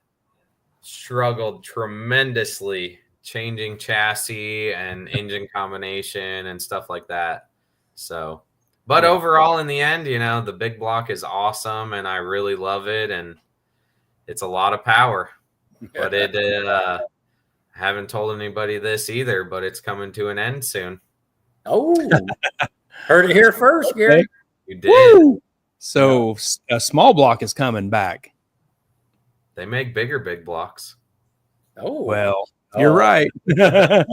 struggled tremendously changing chassis and engine combination and stuff like that. So, but overall in the end, the big block is awesome and I really love it. And it's a lot of power, but I haven't told anybody this either, but it's coming to an end soon. Oh, heard it here first, Gary. You did. Woo! So a small block is coming back. They make bigger big blocks. Oh, Well, you're right. there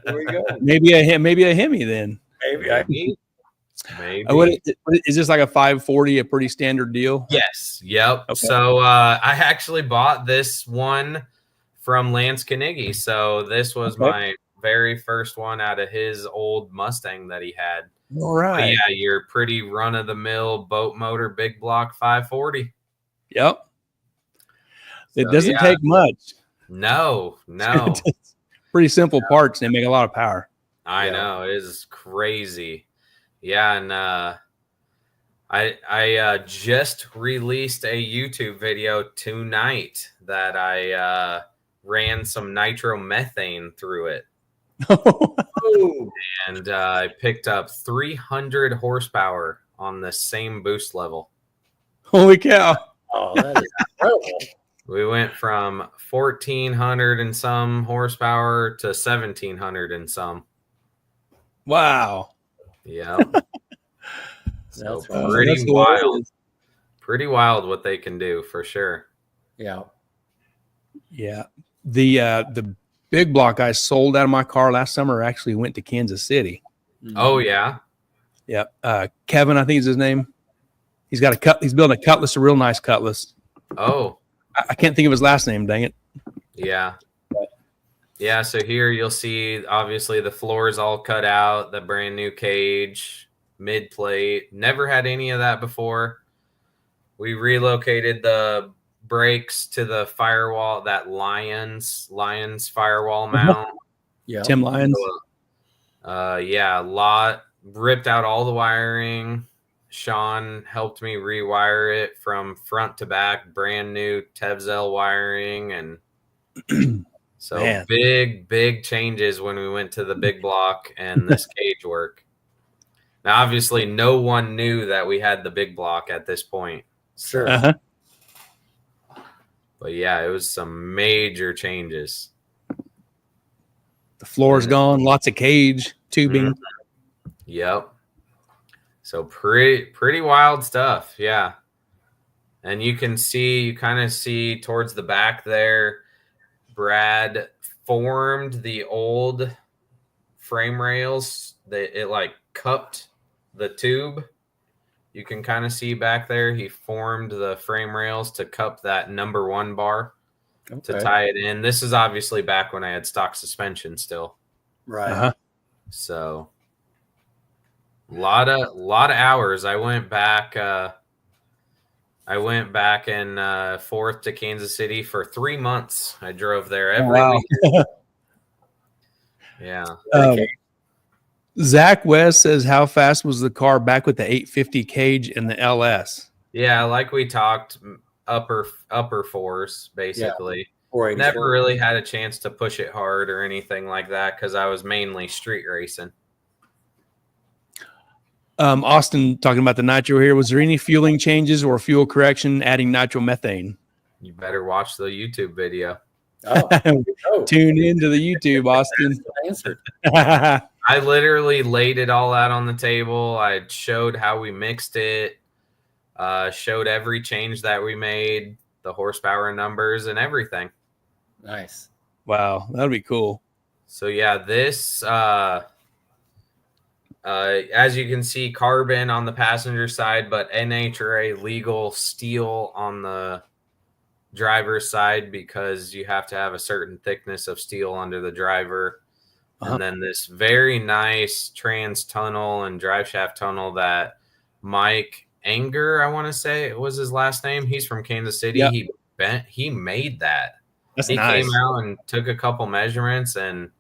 we go. maybe a Hemi then. Maybe. What is this, like a 540, a pretty standard deal? Yes. Yep. Okay. So I actually bought this one from Lance Carnegie. So this was my very first one out of his old Mustang that he had. All right. But yeah, your pretty run-of-the-mill boat motor big block 540. Yep. It So, doesn't take much. No. Pretty simple parts, and they make a lot of power. I know. It is crazy. Yeah, and I just released a YouTube video tonight that I ran some nitromethane through it. And I picked up 300 horsepower on the same boost level. Holy cow. Oh, that is incredible. We went from 1,400 and some horsepower to 1,700 and some. Wow. Yeah. So That's awesome. pretty wild. Pretty wild what they can do for sure. Yeah. Yeah. The big block I sold out of my car last summer actually went to Kansas City. Oh yeah. Yeah. Kevin, I think is his name. He's got he's building a Cutlass, a real nice Cutlass. Oh. I can't think of his last name, dang it. Yeah. Yeah, so here you'll see obviously the floor is all cut out, the brand new cage, mid plate. Never had any of that before. We relocated the brakes to the firewall, that Lions firewall mount. Yeah. Tim Lyons. Ripped out all the wiring. Sean helped me rewire it from front to back, brand new Tevzel wiring, and so Man. big changes when we went to the big block and this cage work. Now, obviously, no one knew that we had the big block at this point. Sure. Uh-huh. But yeah, it was some major changes. The floor's gone, lots of cage, tubing. Yep. So pretty wild stuff. Yeah. And you kind of see towards the back there, Brad formed the old frame rails. It like cupped the tube. You can kind of see back there. He formed the frame rails to cup that number 1 bar to tie it in. This is obviously back when I had stock suspension still. Right. Uh-huh. So a lot of hours. I went back and forth to Kansas City for 3 months. I drove there every week. Yeah. Zach West says, how fast was the car back with the 850 cage and the LS? Yeah, like we talked, upper fours, basically. Yeah. Never really had a chance to push it hard or anything like that because I was mainly street racing. Austin talking about the nitro here. Was there any fueling changes or fuel correction adding nitromethane? You better watch the YouTube video. Tune into the YouTube, Austin. Answered. I literally laid it all out on the table. I showed how we mixed it, showed every change that we made, the horsepower numbers and everything. Nice. Wow, that'd be cool. So yeah, this as you can see, carbon on the passenger side, but NHRA legal steel on the driver's side because you have to have a certain thickness of steel under the driver. And then this very nice trans tunnel and drive shaft tunnel that Mike Anger, I want to say it was his last name. He's from Kansas City. Yep. He made that. That's he nice. Came out and took a couple measurements and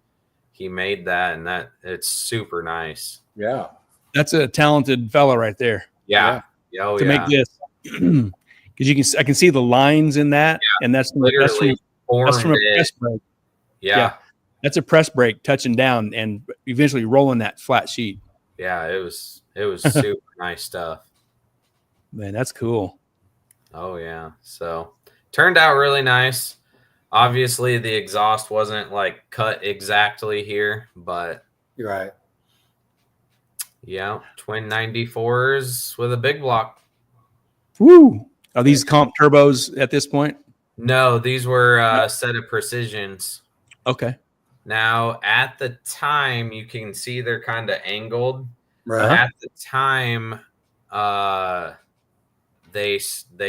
he made that, and that it's super nice. Yeah. That's a talented fella right there. Yeah. To make this. Because I can see the lines in that, and that's from a press brake. Yeah. That's a press brake touching down and eventually rolling that flat sheet. Yeah, it was super nice stuff. Man, that's cool. Oh yeah. So turned out really nice. Obviously the exhaust wasn't like cut exactly here, but you're right. Yeah, twin 94s with a big block. Woo! Are these comp turbos at this point? No, these were a set of precisions. Okay. Now, at the time, you can see they're kind of angled. Right. At the time, they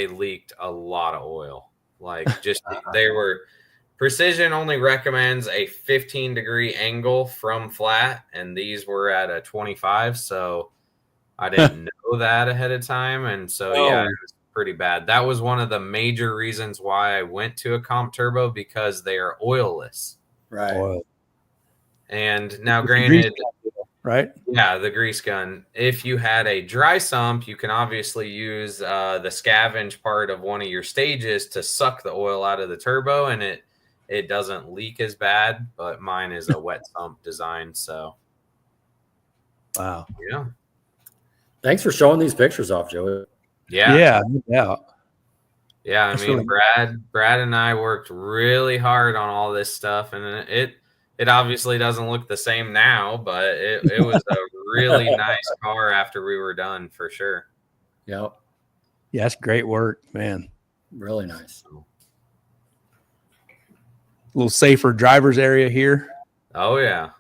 leaked a lot of oil. Like just they were. Precision only recommends a 15-degree angle from flat, and these were at a 25. So I didn't know that ahead of time, and so yeah, it was pretty bad. That was one of the major reasons why I went to a comp turbo because they are oilless. Right. Oil. And now, granted, right? Yeah, the grease gun. If you had a dry sump, you can obviously use the scavenge part of one of your stages to suck the oil out of the turbo, and it doesn't leak as bad. But mine is a wet sump design, so wow. Yeah. Thanks for showing these pictures off, Joey. Yeah. Yeah. Yeah, I mean, Brad and I worked really hard on all this stuff, and it obviously doesn't look the same now, but it was a really nice car after we were done for sure. Yep. Yeah, that's great work, man. Really nice. A little safer driver's area here. Oh yeah.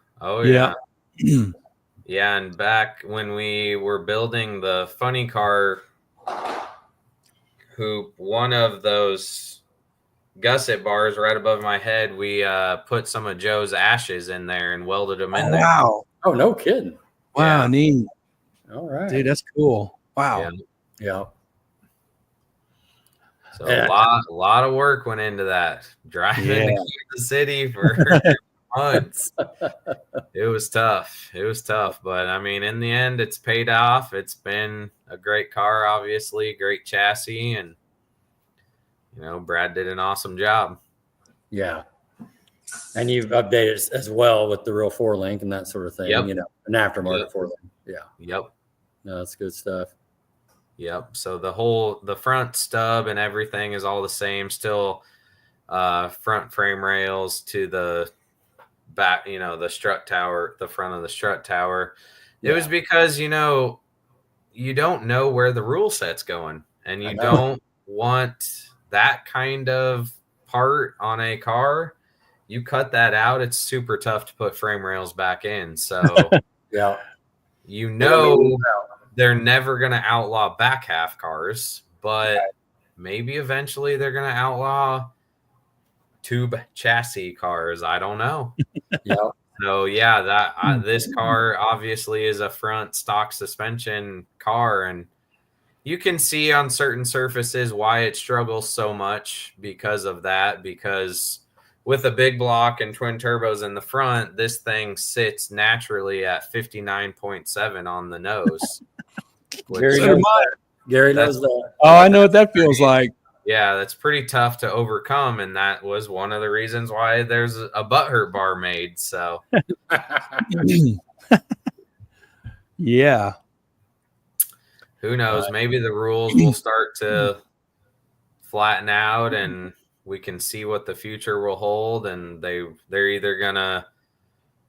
Yeah, and back when we were building the funny car hoop, one of those gusset bars right above my head, we put some of Joe's ashes in there and welded them in there. Wow. Oh, no kidding. Wow, neat. All right. Dude, that's cool. Wow. Yeah. So a lot of work went into that. Driving to Kansas City for months. It was tough. But I mean, in the end, it's paid off. It's been a great car, obviously, great chassis, and Brad did an awesome job. Yeah. And you've updated as well with the real 4-link and that sort of thing. Yep. An aftermarket 4-link. Yeah. Yep. No, that's good stuff. Yep. So the front stub and everything is all the same. Still front frame rails to the back, the strut tower, the front of the strut tower. It was because, you don't know where the rule set's going, and you don't want that kind of part on a car. you cut that out, it's super tough to put frame rails back in. So Yeah. you know they're never going to outlaw back half cars, but maybe eventually they're going to outlaw tube chassis cars. I don't know. Yeah. So yeah, that this car obviously is a front stock suspension car, and you can see on certain surfaces why it struggles so much because of that. Because with a big block and twin turbos in the front, this thing sits naturally at 59.7 on the nose. Gary knows that. Gary knows that. Oh, I know what that feels like. Yeah, that's pretty tough to overcome, and that was one of the reasons why there's a butthurt bar made. So, Yeah. who knows? Maybe the rules will start to flatten out, and we can see what the future will hold. And they're either gonna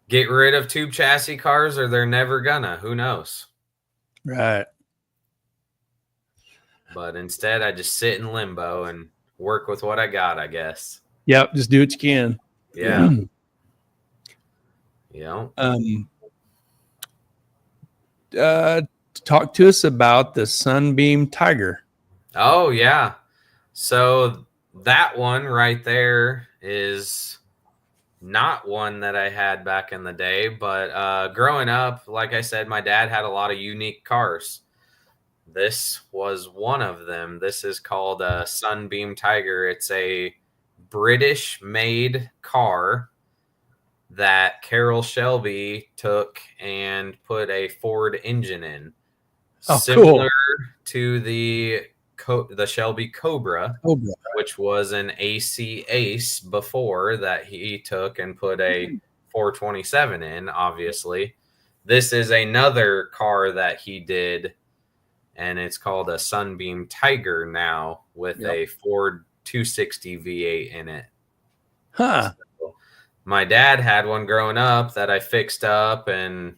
get rid of tube chassis cars, or they're never gonna. Who knows? Right. But instead, I just sit in limbo and work with what I got, I guess. Yep. Just do what you can. Yeah. Yeah. Talk to us about the Sunbeam Tiger. Oh, yeah. So that one right there is not one that I had back in the day. But growing up, like I said, my dad had a lot of unique cars. This was one of them. This is called a Sunbeam Tiger. It's a British-made car that Carroll Shelby took and put a Ford engine in. Oh, similar to the Shelby Cobra, cool. which was an AC Ace before that he took and put a 427 in, obviously. This is another car that he did, and it's called a Sunbeam Tiger now with a Ford 260 V8 in it. Huh. So my dad had one growing up that I fixed up and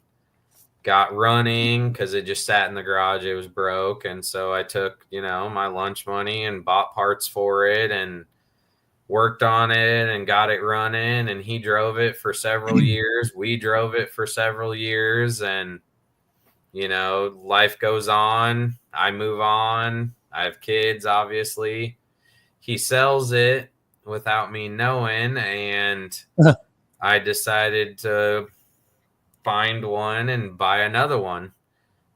got running because it just sat in the garage. It was broke. And so I took, my lunch money and bought parts for it and worked on it and got it running. And he drove it for several years. We drove it for several years. And life goes on. I move on. I have kids, obviously. He sells it without me knowing, and I decided to find one and buy another one.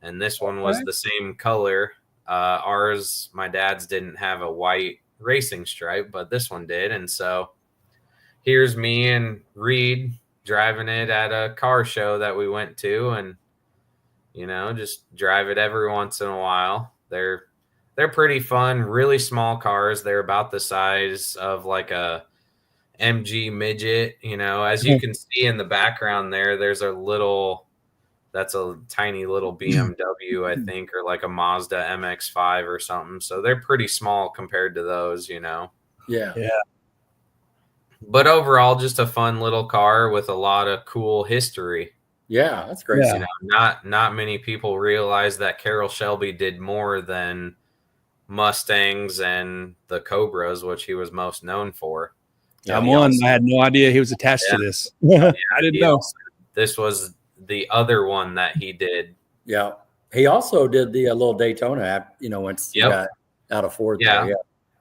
And this one was the same color. Ours, my dad's, didn't have a white racing stripe, but this one did. And so here's me and Reed driving it at a car show that we went to, and just drive it every once in a while. They're pretty fun, really small cars. They're about the size of like a MG midget. As you can see in the background there's that's a tiny little BMW, I think, or like a Mazda MX-5 or something. So they're pretty small compared to those, Yeah. But overall, just a fun little car with a lot of cool history. Yeah, that's great. Yeah. Not many people realize that Carroll Shelby did more than Mustangs and the Cobras, which he was most known for. I had no idea he was attached to this. I didn't know. This was the other one that he did. Yeah. He also did the little Daytona app, once he got out of Ford. Yeah. Yeah.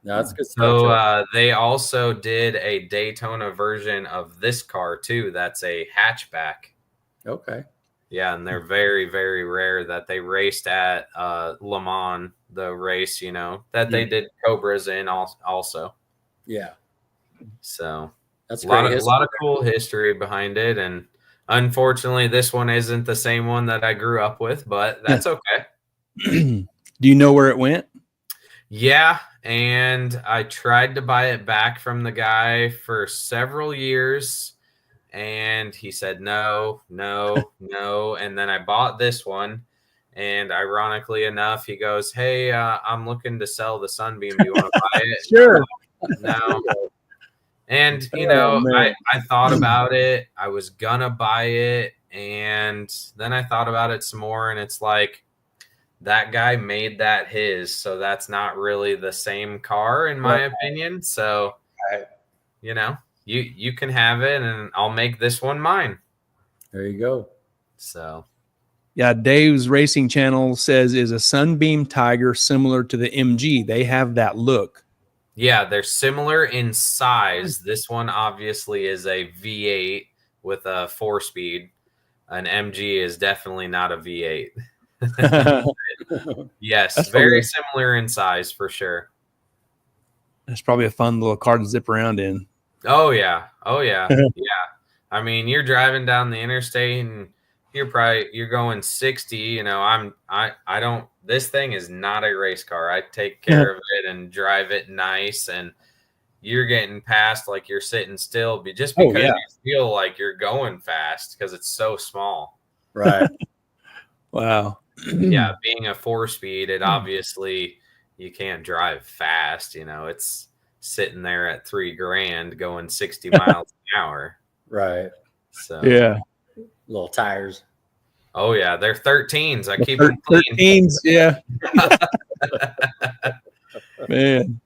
No, that's good stuff. So they also did a Daytona version of this car too. That's a hatchback. Okay. Yeah, and they're very, very rare that they raced at Le Mans, the race, that they did Cobras in also. Yeah. So that's a lot of cool history behind it. And unfortunately, this one isn't the same one that I grew up with, but that's okay. Do you know where it went? Yeah, and I tried to buy it back from the guy for several years. And he said, no. And then I bought this one. And ironically enough, he goes, hey, I'm looking to sell the Sunbeam. Do you want to buy it? Sure. No. And, I thought about it. I was going to buy it. And then I thought about it some more. And it's like, that guy made that his. So that's not really the same car, in my opinion. So, you can have it, and I'll make this one mine. There you go. So Yeah, Dave's racing channel says is a Sunbeam Tiger similar to the MG. They have that look. yeah, they're similar in size. This one obviously is a V8 with a 4-speed. An MG is definitely not a V8. Yes, That's very probably, similar in size for sure. that's probably a fun little car to zip around in. Oh yeah. Oh yeah. Yeah. I mean, you're driving down the interstate and you're going 60, you know, I don't, this thing is not a race car. I take care of it and drive it nice, and you're getting past like you're sitting still just because you feel like you're going fast because it's so small. Right. Wow. Yeah, being a 4-speed, it obviously you can't drive fast, you know, it's sitting there at $3,000 going 60 miles an hour. Right. So yeah. Little tires. Oh yeah, they're 13s. I keep them clean. 13s, yeah. Man.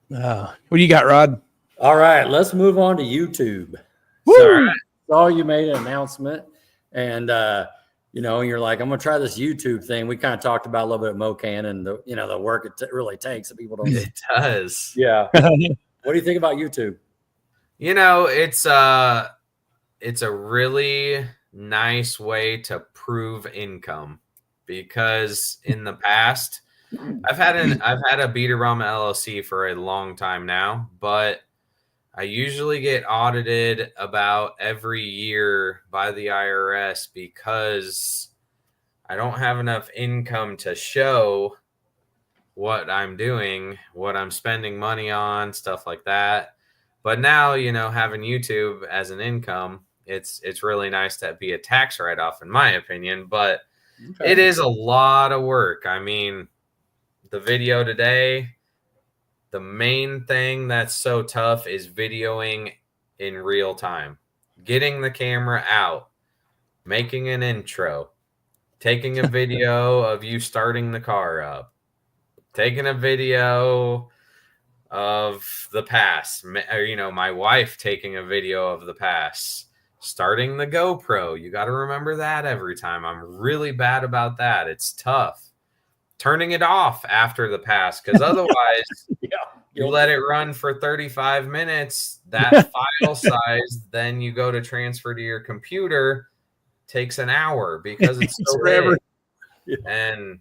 What do you got, Rod? All right, let's move on to YouTube. Woo! Saw you made an announcement, and you know, you're like, I'm gonna try this YouTube thing. We kind of talked about a little bit of Mocan and the, you know, the work it really takes that people don't. It does. Yeah. What do you think about YouTube? You know, it's a really nice way to prove income, because in the past I've had a Beaterama LLC for a long time now, but I usually get audited about every year by the IRS because I don't have enough income to show what I'm doing, what I'm spending money on, stuff like that. But now, you know, having YouTube as an income, it's really nice to be a tax write-off, in my opinion, but it is a lot of work. I mean, the video today, the main thing that's so tough is videoing in real time, getting the camera out, making an intro, taking a video of you starting the car up, taking a video of the pass, or, you know, my wife taking a video of the pass, starting the GoPro. You got to remember that every time. I'm really bad about that. It's tough. Turning it off after the pass, because otherwise you let it run for 35 minutes. That file size, then you go to transfer to your computer, takes an hour because it's so big. And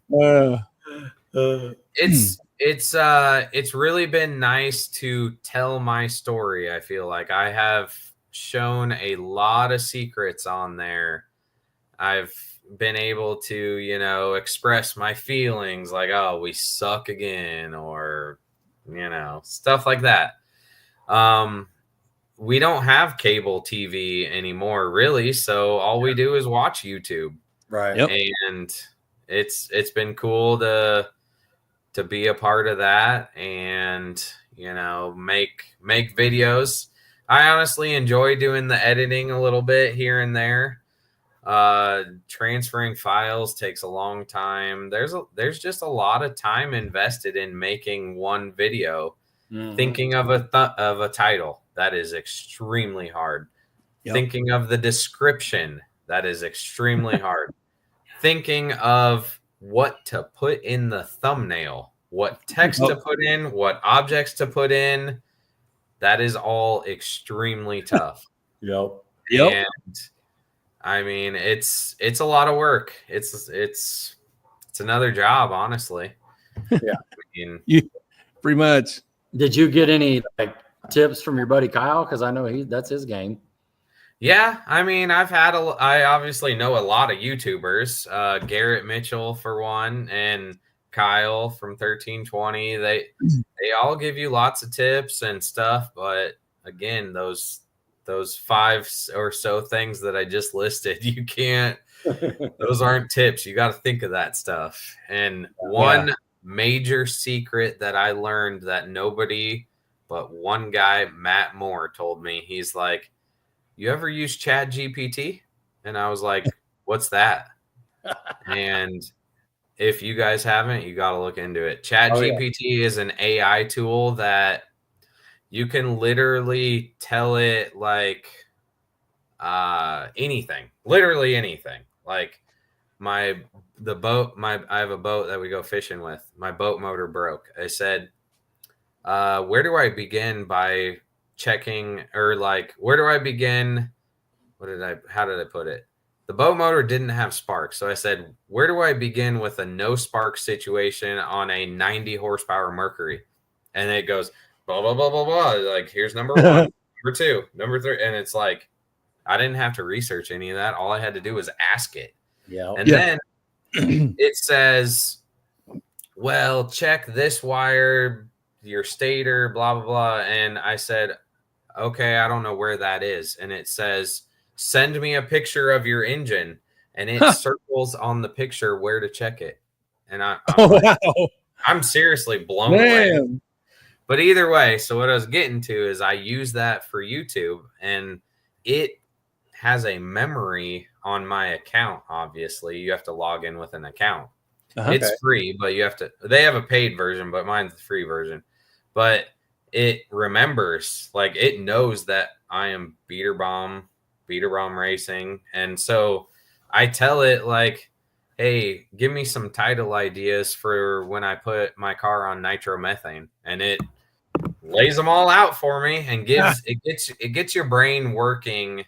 it's really been nice to tell my story. I feel like I have shown a lot of secrets on there. I've been able to, you know, express my feelings like, oh, we suck again, or, you know, stuff like that. We don't have cable TV anymore, really, so all we do is watch YouTube. Right. Yep. And it's been cool to be a part of that, and, you know, make videos. I honestly enjoy doing the editing a little bit here and there. Transferring files takes a long time. There's just a lot of time invested in making one video. Thinking of a title, that is extremely hard. Yep. Thinking of the description, that is extremely hard. Thinking of what to put in the thumbnail, what text to put in, what objects to put in, that is all extremely tough. Yep. And I mean, it's a lot of work. It's another job, honestly. Yeah. I mean, pretty much. Did you get any like tips from your buddy Kyle? Because I know that's his game. Yeah, I mean, I obviously know a lot of YouTubers, Garrett Mitchell for one, and Kyle from 1320. They all give you lots of tips and stuff, but again, those 5 or so things that I just listed, you can't, those aren't tips. You got to think of that stuff. And one major secret that I learned that nobody but one guy, Matt Moore, told me, he's like, you ever use Chat GPT? And I was like, what's that? And if you guys haven't, you got to look into it. Chat GPT is an AI tool that you can literally tell it like anything, literally anything. Like I have a boat that we go fishing with. My boat motor broke. I said, where do I begin by checking, or like, where do I begin? How did I put it? The boat motor didn't have sparks. So I said, where do I begin with a no spark situation on a 90 horsepower Mercury? And it goes, blah, blah, blah, blah, blah. Like, here's number 1, number 2, number 3. And it's like, I didn't have to research any of that. All I had to do was ask it. Yeah. And then it says, well, check this wire, your stator, blah, blah, blah. And I said, okay, I don't know where that is. And it says, send me a picture of your engine. And it circles on the picture where to check it. And I'm seriously blown away. But either way, so what I was getting to is I use that for YouTube, and it has a memory on my account. Obviously, you have to log in with an account. It's free, but they have a paid version, but mine's the free version. But it remembers, like, it knows that I am beater bomb racing. And so I tell it, like, hey, give me some title ideas for when I put my car on nitromethane, and it lays them all out for me and it gets your brain working to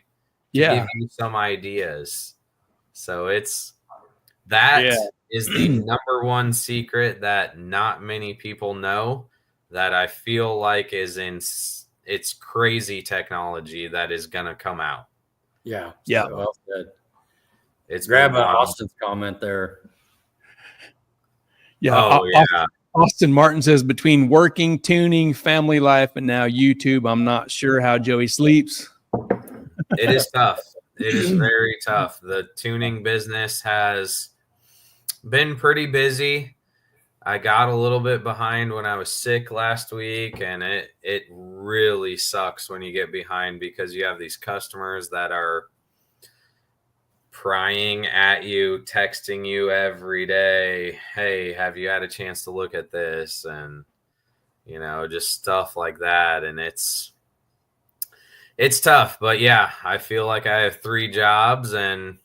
give you some ideas. So is the number one secret that not many people know, that I feel like it's crazy technology that is going to come out. Yeah. Yeah. So well said. It's grab Austin's comment there. Yeah. Oh, yeah. Austin Martin says, between working, tuning, family life, and now YouTube, I'm not sure how Joey sleeps. It is tough. It is very tough. The tuning business has been pretty busy. I got a little bit behind when I was sick last week, and it really sucks when you get behind, because you have these customers that are prying at you, texting you every day, hey, have you had a chance to look at this? And, just stuff like that. And it's tough, but yeah, I feel like I have 3 jobs, and,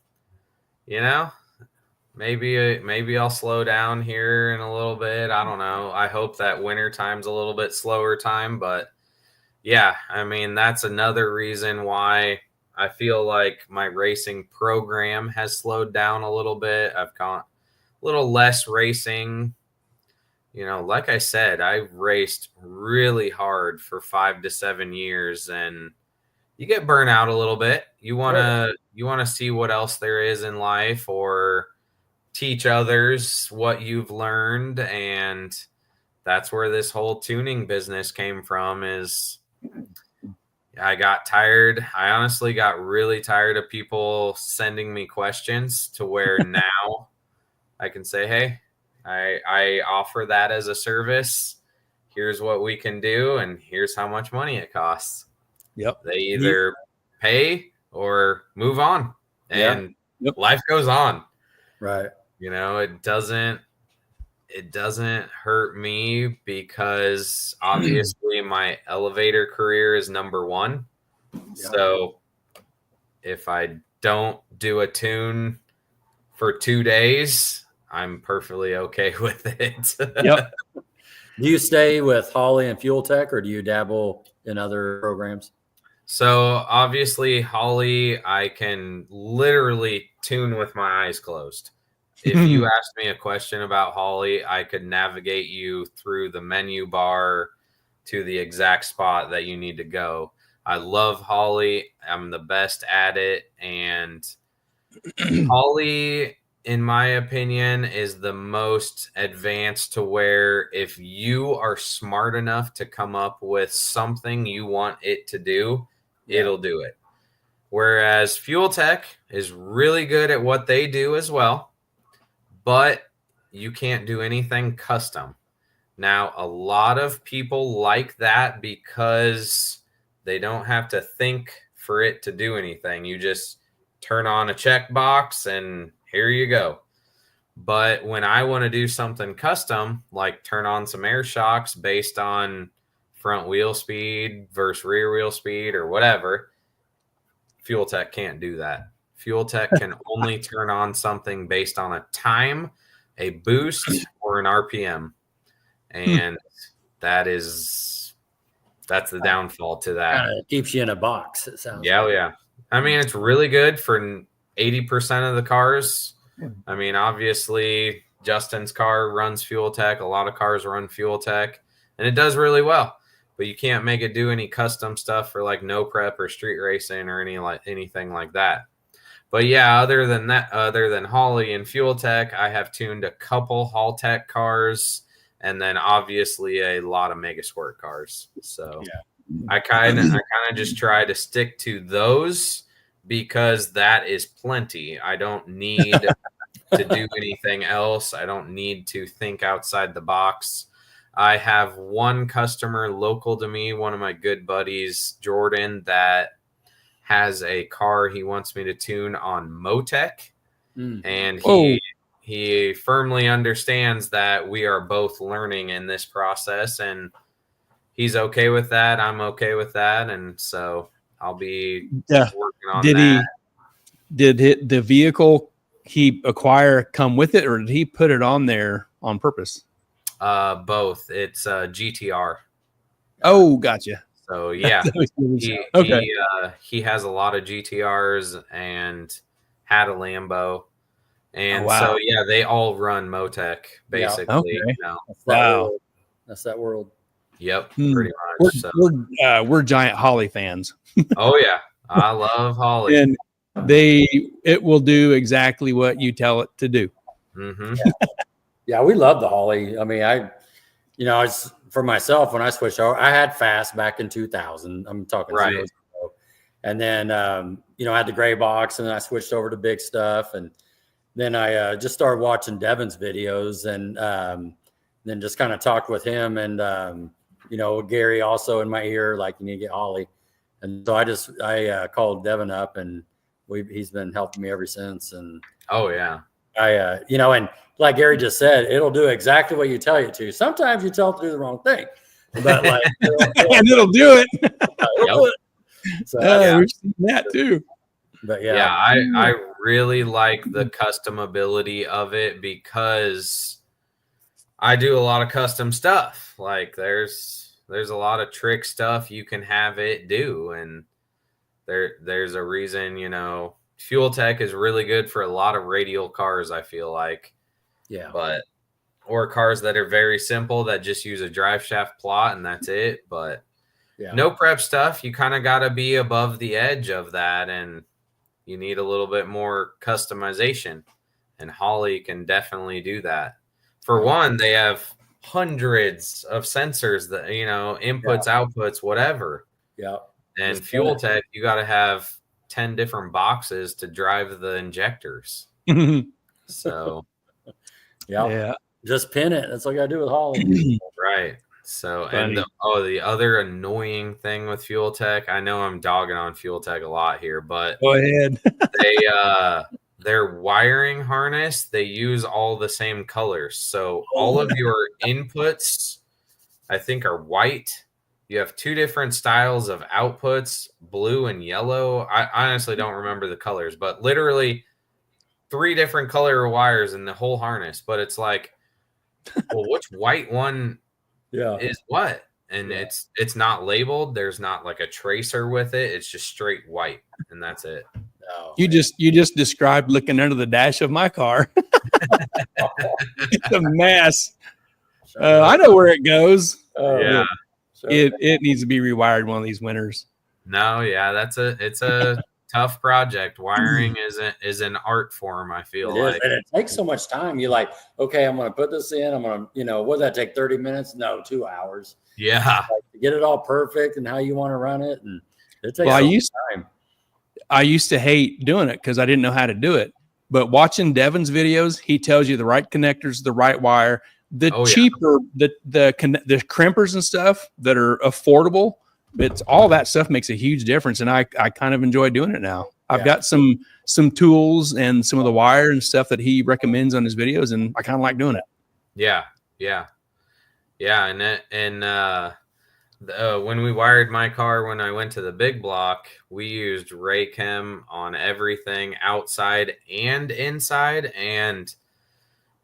maybe I'll slow down here in a little bit. I don't know. I hope that winter time's a little bit slower time, but yeah, I mean, that's another reason why I feel like my racing program has slowed down a little bit. I've got a little less racing. Like I said, I've raced really hard for 5 to 7 years, and you get burnt out a little bit. You want to see what else there is in life, or teach others what you've learned. And that's where this whole tuning business came from. Is I got tired. I honestly got really tired of people sending me questions, to where now I can say, hey, I offer that as a service. Here's what we can do, and here's how much money it costs. Yep. They either pay or move on, and life goes on. Right. It doesn't hurt me, because obviously my elevator career is number 1. Yeah. So if I don't do a tune for 2 days, I'm perfectly okay with it. Yep. Do you stay with Holly and Fuel Tech, or do you dabble in other programs? So obviously Holly, I can literally tune with my eyes closed. If you asked me a question about Holly, I could navigate you through the menu bar to the exact spot that you need to go. I love Holly. I'm the best at it. And Holly, in my opinion, is the most advanced, to where if you are smart enough to come up with something you want it to do, it'll do it. Whereas Fuel Tech is really good at what they do as well, but you can't do anything custom. Now, a lot of people like that because they don't have to think for it to do anything. You just turn on a checkbox and here you go. But when I want to do something custom, like turn on some air shocks based on front wheel speed versus rear wheel speed or whatever. Fuel Tech can't do that. Fuel Tech can only turn on something based on a time, a boost, or an RPM. And that's the downfall to that. Kind of keeps you in a box, it sounds Yeah, like. yeah. I mean, it's really good for 80% of the cars. I mean, obviously, Justin's car runs Fuel Tech. A lot of cars run Fuel Tech, and it does really well. But you can't make it do any custom stuff for like no prep or street racing or anything like that. But yeah, other than that, other than Holly and Fuel Tech, I have tuned a couple Hall Tech cars, and then obviously a lot of Mega Squirt cars. So I kind of just try to stick to those because that is plenty. I don't need to do anything else. I don't need to think outside the box. I have one customer local to me, one of my good buddies, Jordan, that has a car he wants me to tune on Motec. And he firmly understands that we are both learning in this process, and he's okay with that. I'm okay with that. And so I'll be working on that. Did the vehicle he acquire come with it, or did he put it on there on purpose? Both. It's GTR. Oh, gotcha. So yeah, he has a lot of GTRs and had a Lambo, and so yeah, they all run Motec basically. Okay. You know. That's that world. Yep, pretty much. We're giant Holly fans. Oh yeah, I love Holly, and it will do exactly what you tell it to do. Mm-hmm. Yeah, we love the Holly. I mean, for myself, when I switched over, I had fast back in 2000. I'm talking right. zeros ago. And then, I had the gray box, and then I switched over to big stuff. And then I just started watching Devin's videos, and then just kind of talked with him. And, Gary also in my ear, like, you need to get Holly. And so I called Devin up, and he's been helping me ever since. And oh, yeah. And like Gary just said, it'll do exactly what you tell it to. Sometimes you tell it to do the wrong thing, but like, and it'll do it. So we've seen that too. But I really like the customability of it because I do a lot of custom stuff. Like there's a lot of trick stuff you can have it do, and there's a reason, Fuel Tech is really good for a lot of radial cars, I feel like. Yeah. Or cars that are very simple that just use a drive shaft plot and that's it. But no prep stuff, you kind of got to be above the edge of that, and you need a little bit more customization. And Holly can definitely do that. For one, they have hundreds of sensors that, inputs, outputs, whatever. Yeah. And Fuel Tech, you got to have 10 different boxes to drive the injectors. So just pin it. That's all you gotta do with Holly. Right. So and the other annoying thing with Fuel Tech, I know I'm dogging on Fuel Tech a lot here, but go ahead. Their wiring harness, they use all the same colors. So all of your inputs, I think, are white. You have two different styles of outputs, blue and yellow. I honestly don't remember the colors, but literally 3 different color wires in the whole harness. But it's like, well, which white one is what? And it's not labeled. There's not like a tracer with it. It's just straight white, and that's it. No, you just described looking under the dash of my car. It's a mess. I know where it goes. Yeah. It needs to be rewired one of these winters. No, yeah, it's a tough project. Wiring is an art form, I feel like. And it takes so much time. You're like, okay, I'm going to put this in. I'm going to, what does that take? 30 minutes? No, 2 hours. Yeah. To get it all perfect and how you want to run it. And it takes time. I used to hate doing it because I didn't know how to do it. But watching Devin's videos, he tells you the right connectors, the right wire, cheaper, the crimpers and stuff that are affordable. It's all that stuff makes a huge difference, and I kind of enjoy doing it now. I've got some tools and some of the wire and stuff that he recommends on his videos, and I kind of like doing it. Yeah, and When we wired my car when I went to the big block, we used Raychem on everything outside and inside. And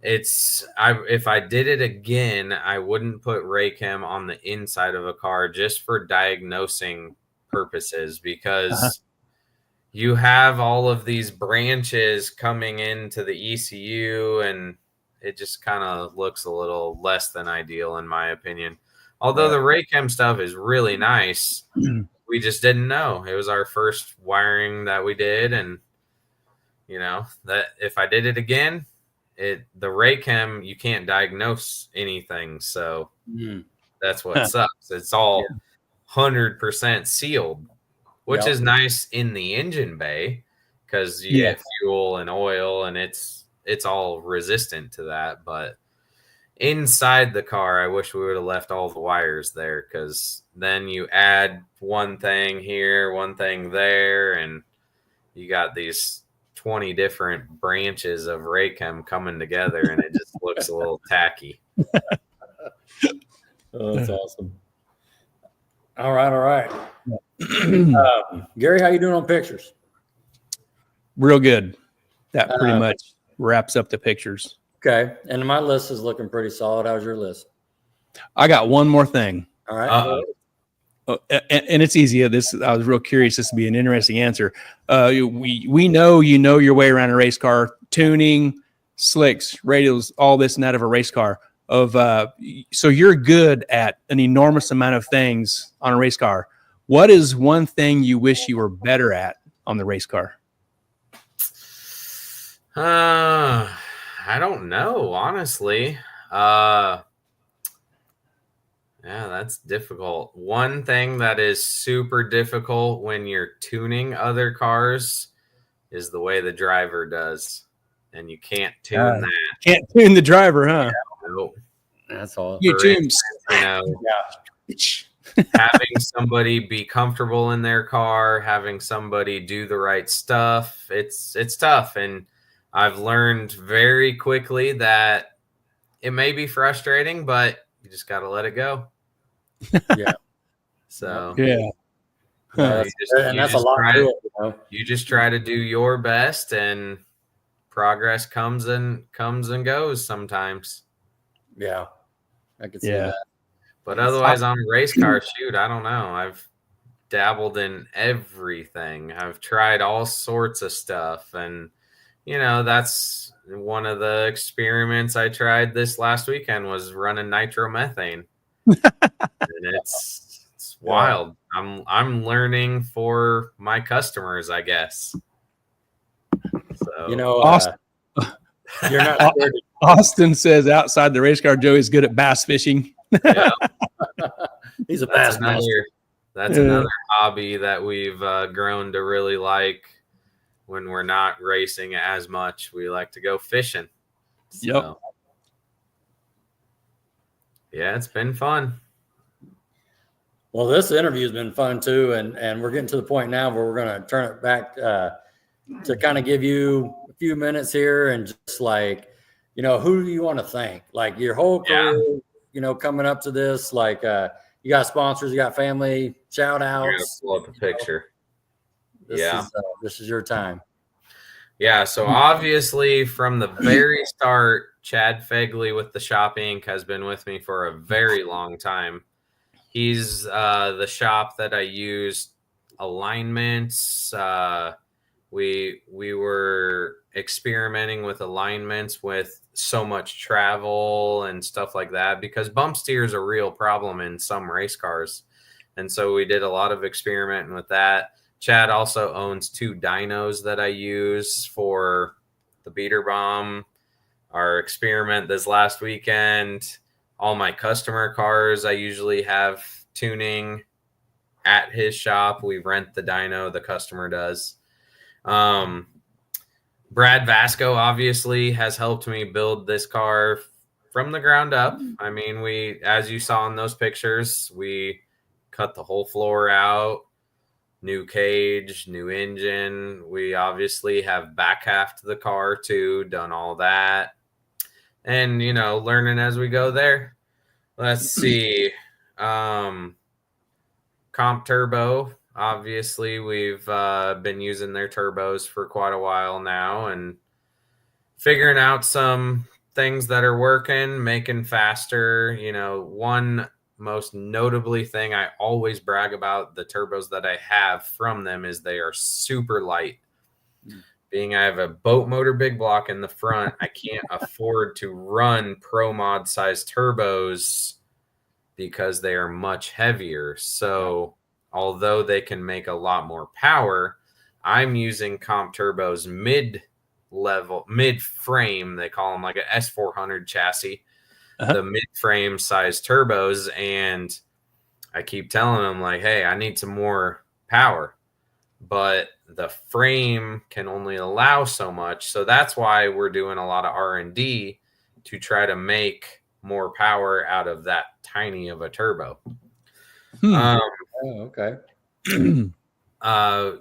if I did it again, I wouldn't put Raychem on the inside of a car just for diagnosing purposes, because you have all of these branches coming into the ECU, and it just kind of looks a little less than ideal in my opinion. Although the Raychem stuff is really nice, we just didn't know. It was our first wiring that we did, and that if I did it again, the Raychem, you can't diagnose anything, so that's what sucks. It's all 100% sealed, which is nice in the engine bay because you get fuel and oil, and it's all resistant to that. But inside the car, I wish we would have left all the wires there, because then you add one thing here, one thing there, and you got these 20 different branches of Raychem coming together, and it just looks a little tacky. Oh, that's awesome. All right. Gary, how you doing on pictures? Real good. That pretty much wraps up the pictures. Okay. And my list is looking pretty solid. How's your list? I got one more thing. All right. And it's easy. I was real curious. This would be an interesting answer. We know you know your way around a race car, tuning, slicks, radials, all this and that of a race car. So you're good at an enormous amount of things on a race car. What is one thing you wish you were better at on the race car? I don't know, honestly. Yeah, that's difficult. One thing that is super difficult when you're tuning other cars is the way the driver does. And you can't tune that. Can't tune the driver, huh? Nope. That's all. You tune. Having somebody be comfortable in their car, having somebody do the right stuff, it's tough. And I've learned very quickly that it may be frustrating, but you just got to let it go. Yeah. So that's a lot to it. You just try to do your best, and progress comes and goes sometimes. Yeah, I could see that. But otherwise, on a race car, shoot, I don't know. I've dabbled in everything. I've tried all sorts of stuff, and that's one of the experiments I tried this last weekend was running nitromethane. And it's wild. I'm learning for my customers, I guess. So Austin, you're not Austin says outside the race car, Joey's good at bass fishing. Yeah. He's a bass master. That's another hobby that we've grown to really like. When we're not racing as much, we like to go fishing. So, yeah, it's been fun. Well, this interview has been fun too, and we're getting to the point now where we're going to turn it back to kind of give you a few minutes here, and just who do you want to thank? Like your whole career, coming up to this, you got sponsors, you got family, shout outs. Pull up a picture. This is your time. Yeah, so obviously from the very start, Chad Fegley with the Shop Inc. has been with me for a very long time. He's the shop that I used alignments. We were experimenting with alignments with so much travel and stuff like that, because bump steer is a real problem in some race cars. And so we did a lot of experimenting with that. Chad also owns 2 dynos that I use for the beater bomb, our experiment this last weekend. All my customer cars, I usually have tuning at his shop. We rent the dyno, the customer does. Brad Vasco obviously has helped me build this car from the ground up. I mean, as you saw in those pictures, we cut the whole floor out. New cage, new engine. We obviously have back half to the car too, done all that. And, learning as we go there. Let's see. Comp Turbo. Obviously, we've been using their turbos for quite a while now and figuring out some things that are working, making faster. One most notably thing I always brag about the turbos that I have from them is they are super light. Being I have a boat motor big block in the front, I can't afford to run pro mod size turbos because they are much heavier. So although they can make a lot more power, I'm using Comp Turbo's mid frame. They call them like a S400 chassis, the mid frame size turbos. And I keep telling them like, hey, I need some more power, but the frame can only allow so much. So that's why we're doing a lot of R&D to try to make more power out of that tiny of a turbo. Okay.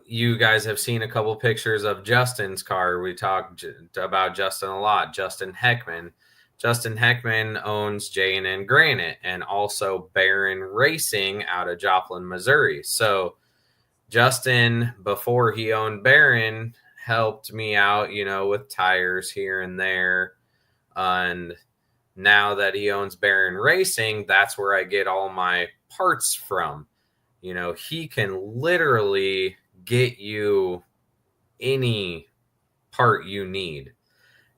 You guys have seen a couple pictures of Justin's car. We talked about Justin a lot. Justin Heckman. Justin Heckman owns J&N Granite and also Barron Racing out of Joplin, Missouri. So Justin, before he owned Barron, helped me out, with tires here and there. And now that he owns Barron Racing, that's where I get all my parts from. He can literally get you any part you need.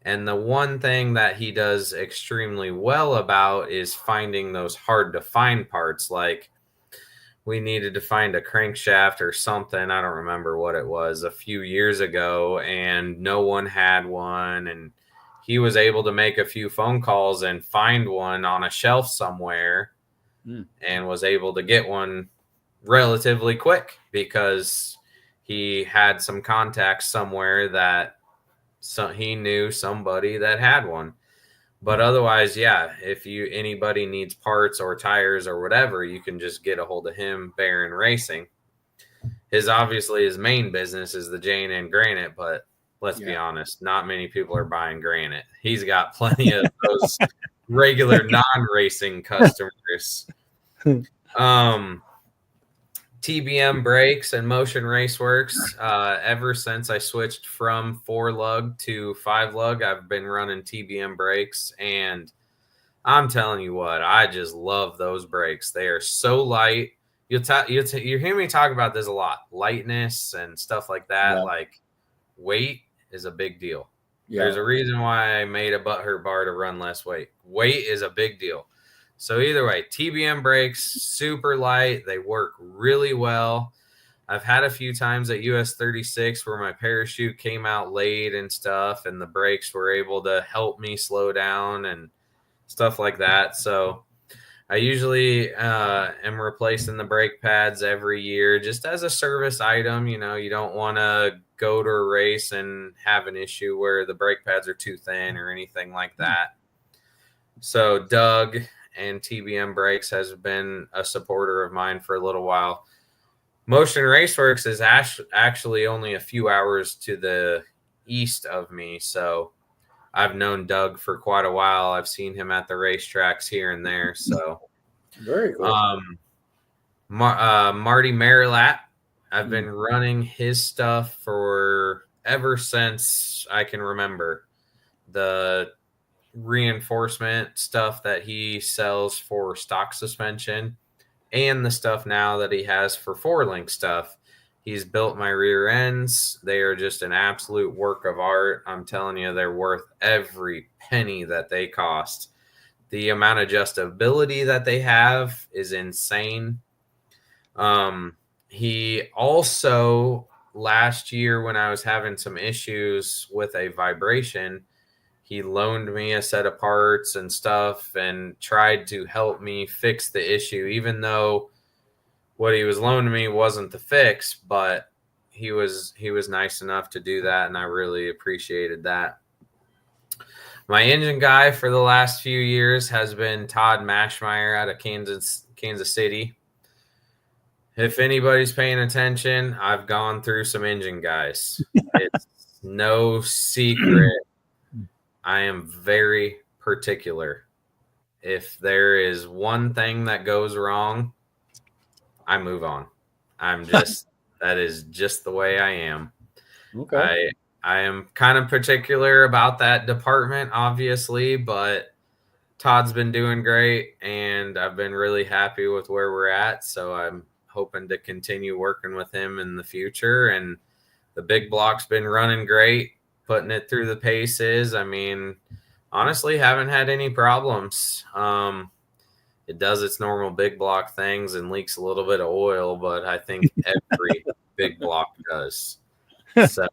And the one thing that he does extremely well about is finding those hard to find parts. Like we needed to find a crankshaft or something. I don't remember what it was a few years ago, and no one had one. And he was able to make a few phone calls and find one on a shelf somewhere and was able to get one relatively quick because he had some contacts somewhere that he knew somebody that had one. But otherwise, yeah, if anybody needs parts or tires or whatever, you can just get a hold of him, Barron Racing. His main business is the J&N Granite, but let's be honest, not many people are buying granite. He's got plenty of those regular non-racing customers. TBM Brakes and Motion Raceworks. Ever since I switched from 4-lug to 5-lug, I've been running TBM brakes, and I'm telling you what, I just love those brakes. They are so light. You hear me talk about this a lot, lightness and stuff like that. Yeah. Like weight is a big deal. Yeah. There's a reason why I made a butthurt bar to run less weight. Weight is a big deal. So either way, TBM brakes, super light. They work really well. I've had a few times at US 36 where my parachute came out late and stuff, and the brakes were able to help me slow down and stuff like that. So I usually am replacing the brake pads every year just as a service item. You don't want to go to a race and have an issue where the brake pads are too thin or anything like that. So Doug and TBM Brakes has been a supporter of mine for a little while. Motion Raceworks is actually only a few hours to the east of me, so I've known Doug for quite a while. I've seen him at the racetracks here and there. So very cool. Marty Marilat, I've been running his stuff for ever since I can remember. The reinforcement stuff that he sells for stock suspension and the stuff now that he has for 4-link stuff. He's built my rear ends. They are just an absolute work of art. I'm telling you, they're worth every penny that they cost. The amount of adjustability that they have is insane. He also, last year when I was having some issues with a vibration, he loaned me a set of parts and stuff and tried to help me fix the issue, even though what he was loaning me wasn't the fix, but he was nice enough to do that, and I really appreciated that. My engine guy for the last few years has been Todd Mashmeyer out of Kansas City. If anybody's paying attention, I've gone through some engine guys. It's no secret. I am very particular. If there is one thing that goes wrong, I move on. I'm just that is just the way I am. Okay. I am kind of particular about that department, obviously, but Todd's been doing great, and I've been really happy with where we're at. So I'm hoping to continue working with him in the future. And the big block's been running great, putting it through the paces. I mean, honestly, haven't had any problems. It does its normal big block things and leaks a little bit of oil, but I think every big block does. So,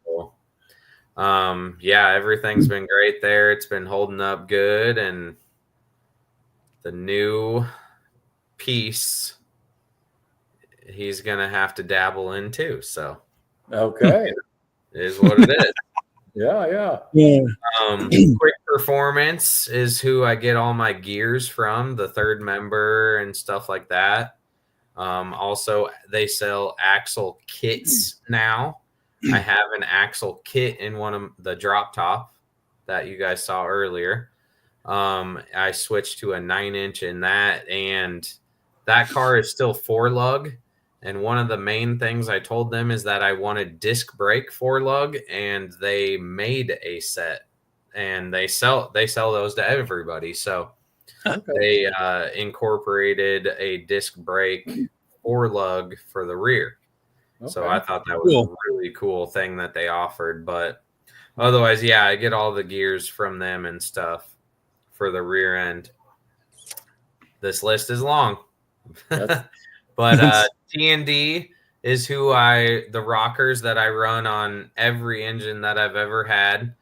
yeah, everything's been great there. It's been holding up good, and the new piece he's gonna have to dabble in too. So, Okay. it is what it is. Yeah. Quick Performance is who I get all my gears from, the third member and stuff like that. Also, they sell axle kits now. I have an axle kit in one of the drop top that you guys saw earlier. I switched to a 9-inch in that, and that car is still 4-lug. And one of the main things I told them is that I wanted disc brake 4-lug, and they made a set, and they sell those to everybody. So they incorporated a disc brake 4-lug for the rear. Okay. So I thought that was a really cool thing that they offered. But otherwise, yeah, I get all the gears from them and stuff for the rear end. This list is long. But T&D is the rockers that I run on every engine that I've ever had,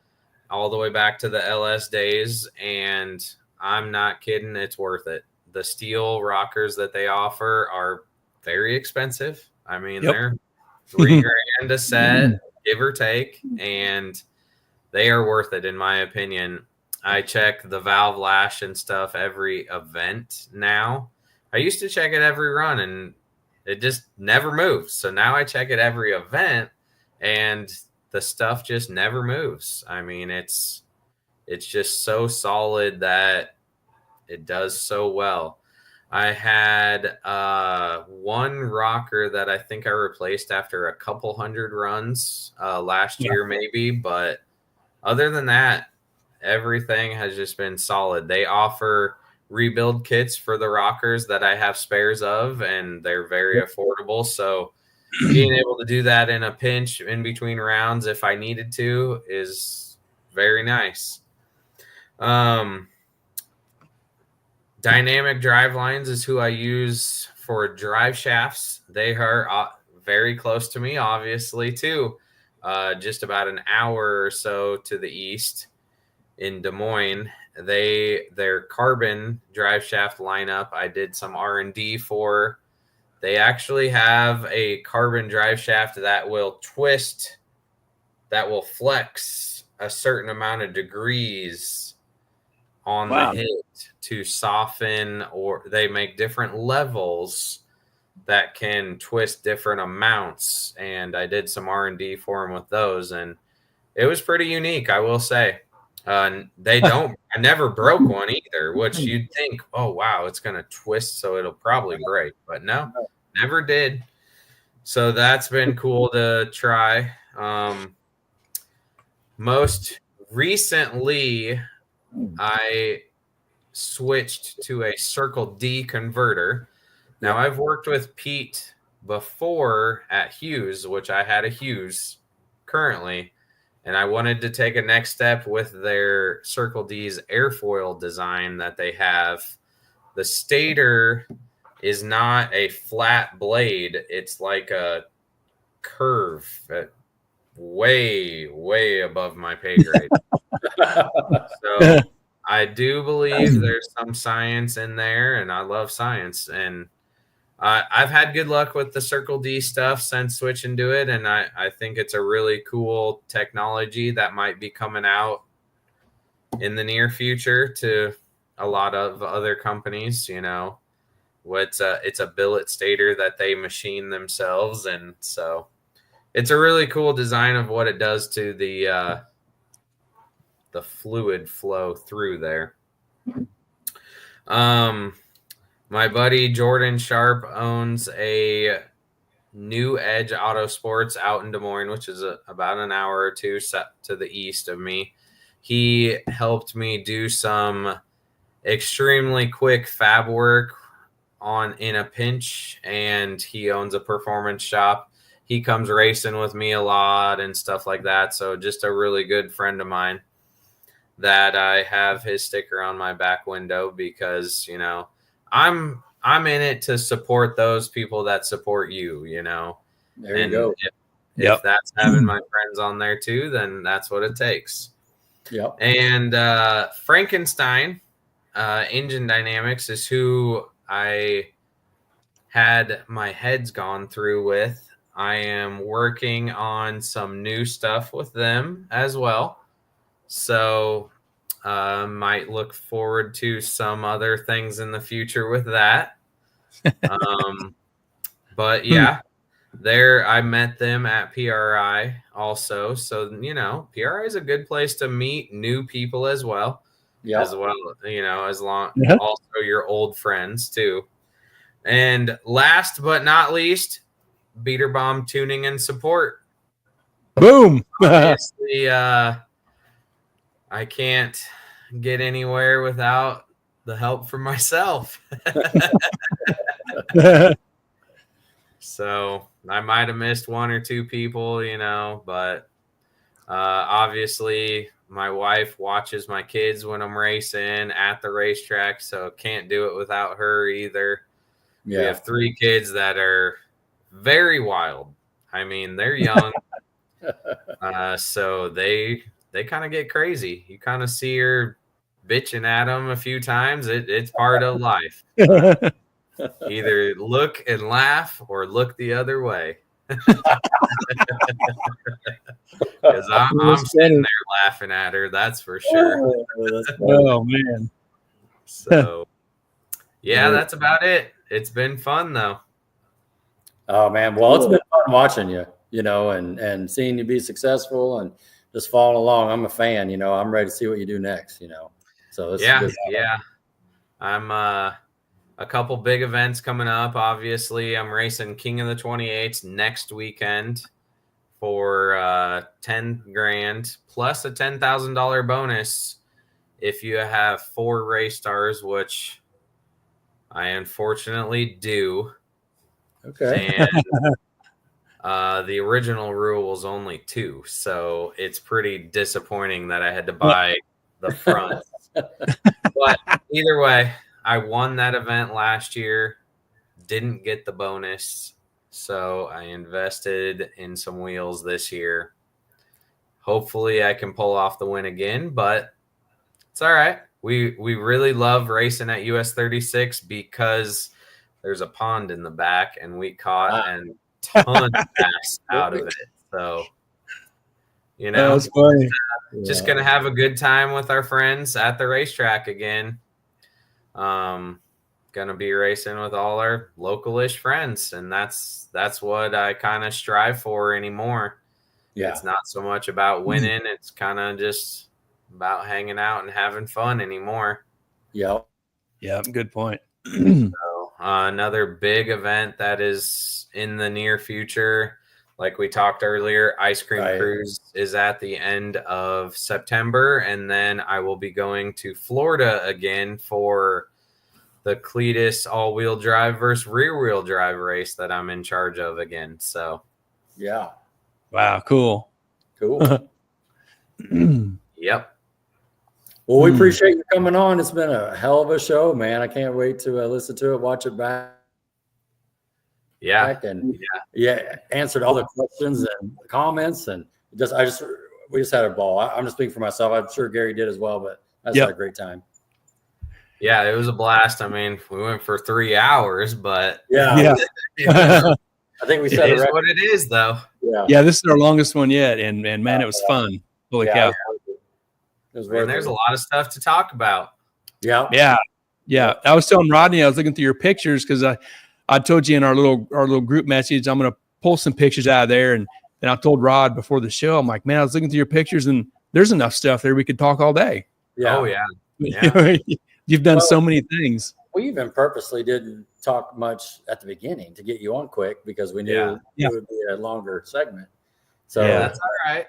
all the way back to the LS days. And I'm not kidding. It's worth it. The steel rockers that they offer are very expensive. I mean, they're $3,000 a set, give or take, and they are worth it, in my opinion. I check the valve lash and stuff every event now. I used to check it every run, and it just never moves. So now I check it every event, and the stuff just never moves. I mean, it's just so solid that it does so well. I had one rocker that I think I replaced after a couple hundred runs last year, maybe. But other than that, everything has just been solid. They offer rebuild kits for the rockers that I have spares of, and they're very affordable. So being able to do that in a pinch in between rounds if I needed to is very nice. Dynamic Drive Lines is who I use for drive shafts. They are very close to me, obviously, too. Just about an hour or so to the east in Des Moines. Their carbon drive shaft lineup I did some R&D for. They actually have a carbon drive shaft that will twist, that will flex a certain amount of degrees on the hit to soften, or they make different levels that can twist different amounts. And I did some R&D for them with those, and it was pretty unique, I will say. I never broke one either, which you'd think, oh, wow, it's going to twist, so it'll probably break. But no, never did. So that's been cool to try. Most recently, I switched to a Circle D converter. Now, I've worked with Pete before at Hughes, which I had a Hughes currently, and I wanted to take a next step with their Circle D's airfoil design that they have. The stator is not a flat blade. It's like a curve way, way above my pay grade. So I do believe there's some science in there, and I love science. And I've had good luck with the Circle D stuff since switching to it, and I think it's a really cool technology that might be coming out in the near future to a lot of other companies. You know, it's a billet stator that they machine themselves, and so it's a really cool design of what it does to the fluid flow through there. my buddy Jordan Sharp owns a New Edge Auto Sports out in Des Moines, which is about an hour or two set to the east of me. He helped me do some extremely quick fab work in a pinch, and he owns a performance shop. He comes racing with me a lot and stuff like that. So just a really good friend of mine that I have his sticker on my back window because, you know, I'm in it to support those people that support you, you know. There you go. If that's having my friends on there too, then that's what it takes. Yep. And Frankenstein Engine Dynamics is who I had my heads gone through with. I am working on some new stuff with them as well. So might look forward to some other things in the future with that. But yeah, I met them at PRI also. So, you know, PRI is a good place to meet new people as well. Yeah. As well, you know, also your old friends too. And last but not least, Beater Bomb Tuning and Support. Boom. Obviously, I can't get anywhere without the help from myself. So I might have missed one or two people, you know, but obviously my wife watches my kids when I'm racing at the racetrack, so can't do it without her either. Yeah. We have 3 kids that are very wild. I mean, they're young. So they kind of get crazy. You kind of see her bitching at them a few times. It's part of life. Either look and laugh or look the other way. Because I'm sitting there laughing at her, that's for sure. Oh man. So yeah, that's about it. It's been fun though. Oh man, well, it's been fun watching you, you know, and seeing you be successful and just following along. I'm a fan, you know. I'm ready to see what you do next, you know. So this is good. Yeah. I'm a couple big events coming up. Obviously, I'm racing King of the 28s next weekend for 10 grand plus a $10,000 bonus if you have 4 race stars, which I unfortunately do. Okay. And the original rule was only 2, so it's pretty disappointing that I had to buy the front. But either way, I won that event last year, didn't get the bonus, so I invested in some wheels this year. Hopefully I can pull off the win again, but it's all right. We really love racing at US 36 because there's a pond in the back, and we caught a ton of bass out of it. So, you know, that's funny. Just going to have a good time with our friends at the racetrack again. Gonna be racing with all our localish friends, and that's what I kind of strive for anymore. Yeah, it's not so much about winning; it's kind of just about hanging out and having fun anymore. Yeah, good point. So, another big event that is in the near future, like we talked earlier, Ice Cream Cruise is at the end of September, and then I will be going to Florida again for the Cletus all-wheel drive versus rear-wheel drive race that I'm in charge of again. So, yeah. Wow, cool. Yep. Well, we appreciate you coming on. It's been a hell of a show, man. I can't wait to listen to it, watch it back. Yeah. And answered all the questions and comments, and we just had a ball. I'm just speaking for myself. I'm sure Gary did as well, but that's a great time. Yeah, it was a blast. I mean, we went for 3 hours, but I think we said it is what it is, though. Yeah, this is our longest one yet, and man, it was fun. Holy cow! And there's a lot of stuff to talk about. Yeah. I was telling Rodney, I was looking through your pictures because I told you in our little group message, I'm going to pull some pictures out of there, and I told Rod before the show, I'm like, man, I was looking through your pictures, and there's enough stuff there we could talk all day. Yeah. Oh yeah. You've done so many things. We even purposely didn't talk much at the beginning to get you on quick because we knew it would be a longer segment. So that's all right.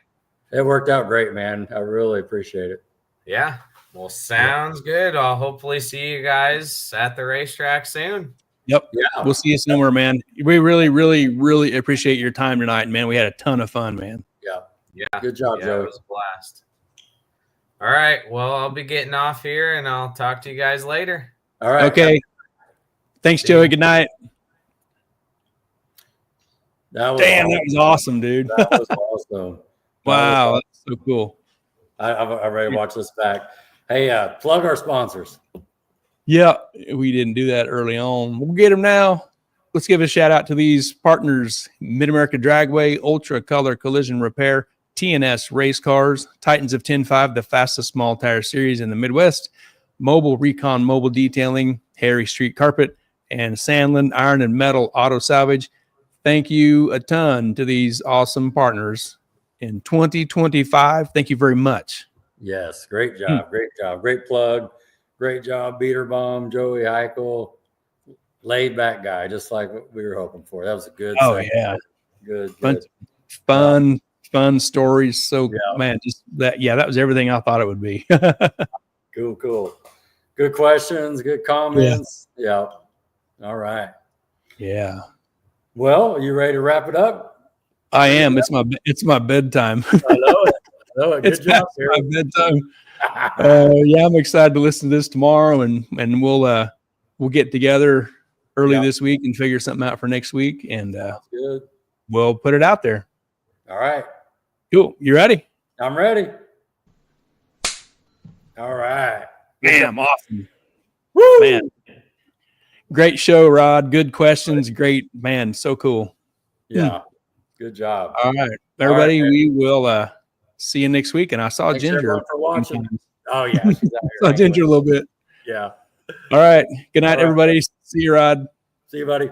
It worked out great, man. I really appreciate it. Yeah. Well, sounds good. I'll hopefully see you guys at the racetrack soon. Yep. Yeah. We'll see you somewhere, man. We really, really, really appreciate your time tonight, man. We had a ton of fun, man. Yeah. Yeah. Good job, Joe. It was a blast. All right. Well, I'll be getting off here and I'll talk to you guys later. All right. Okay. Thanks, Joey. Good night. That was awesome, dude. That was awesome. Wow. That's so cool. I'm ready to watch this back. Hey, plug our sponsors. Yeah, we didn't do that early on. We'll get them now. Let's give a shout out to these partners: Mid-America Dragway, Ultra Color Collision Repair, TNS Race Cars, Titans of 10.5, the fastest small tire series in the Midwest, Mobile Recon Mobile Detailing, Harry Street Carpet, and Sandland Iron and Metal Auto Salvage. Thank you a ton to these awesome partners in 2025. Thank you very much. Yes, great job. Great job. Great plug. Great job, Beater Bomb, Joey Hiykel. Laid back guy, just like what we were hoping for. That was a good segment. Yeah. Good. Fun stories. So man, just that that was everything I thought it would be. Cool. Good questions, good comments. Yeah. All right. Yeah. Well, you ready to wrap it up? I am. It's my bedtime. I know it. Good job, my bedtime. I'm excited to listen to this tomorrow, and we'll get together early this week and figure something out for next week, and good. We'll put it out there. All right. Cool. You ready? I'm ready. All right. Bam. Awesome. Woo! Man. Great show, Rod. Good questions. Great, man. So cool. Yeah. Good job. All right. Everybody, we will see you next week. And I saw Ginger. For watching. Oh, yeah. She's out here saw Ginger a little bit. Yeah. All right. Good night, everybody. See you, Rod. See you, buddy.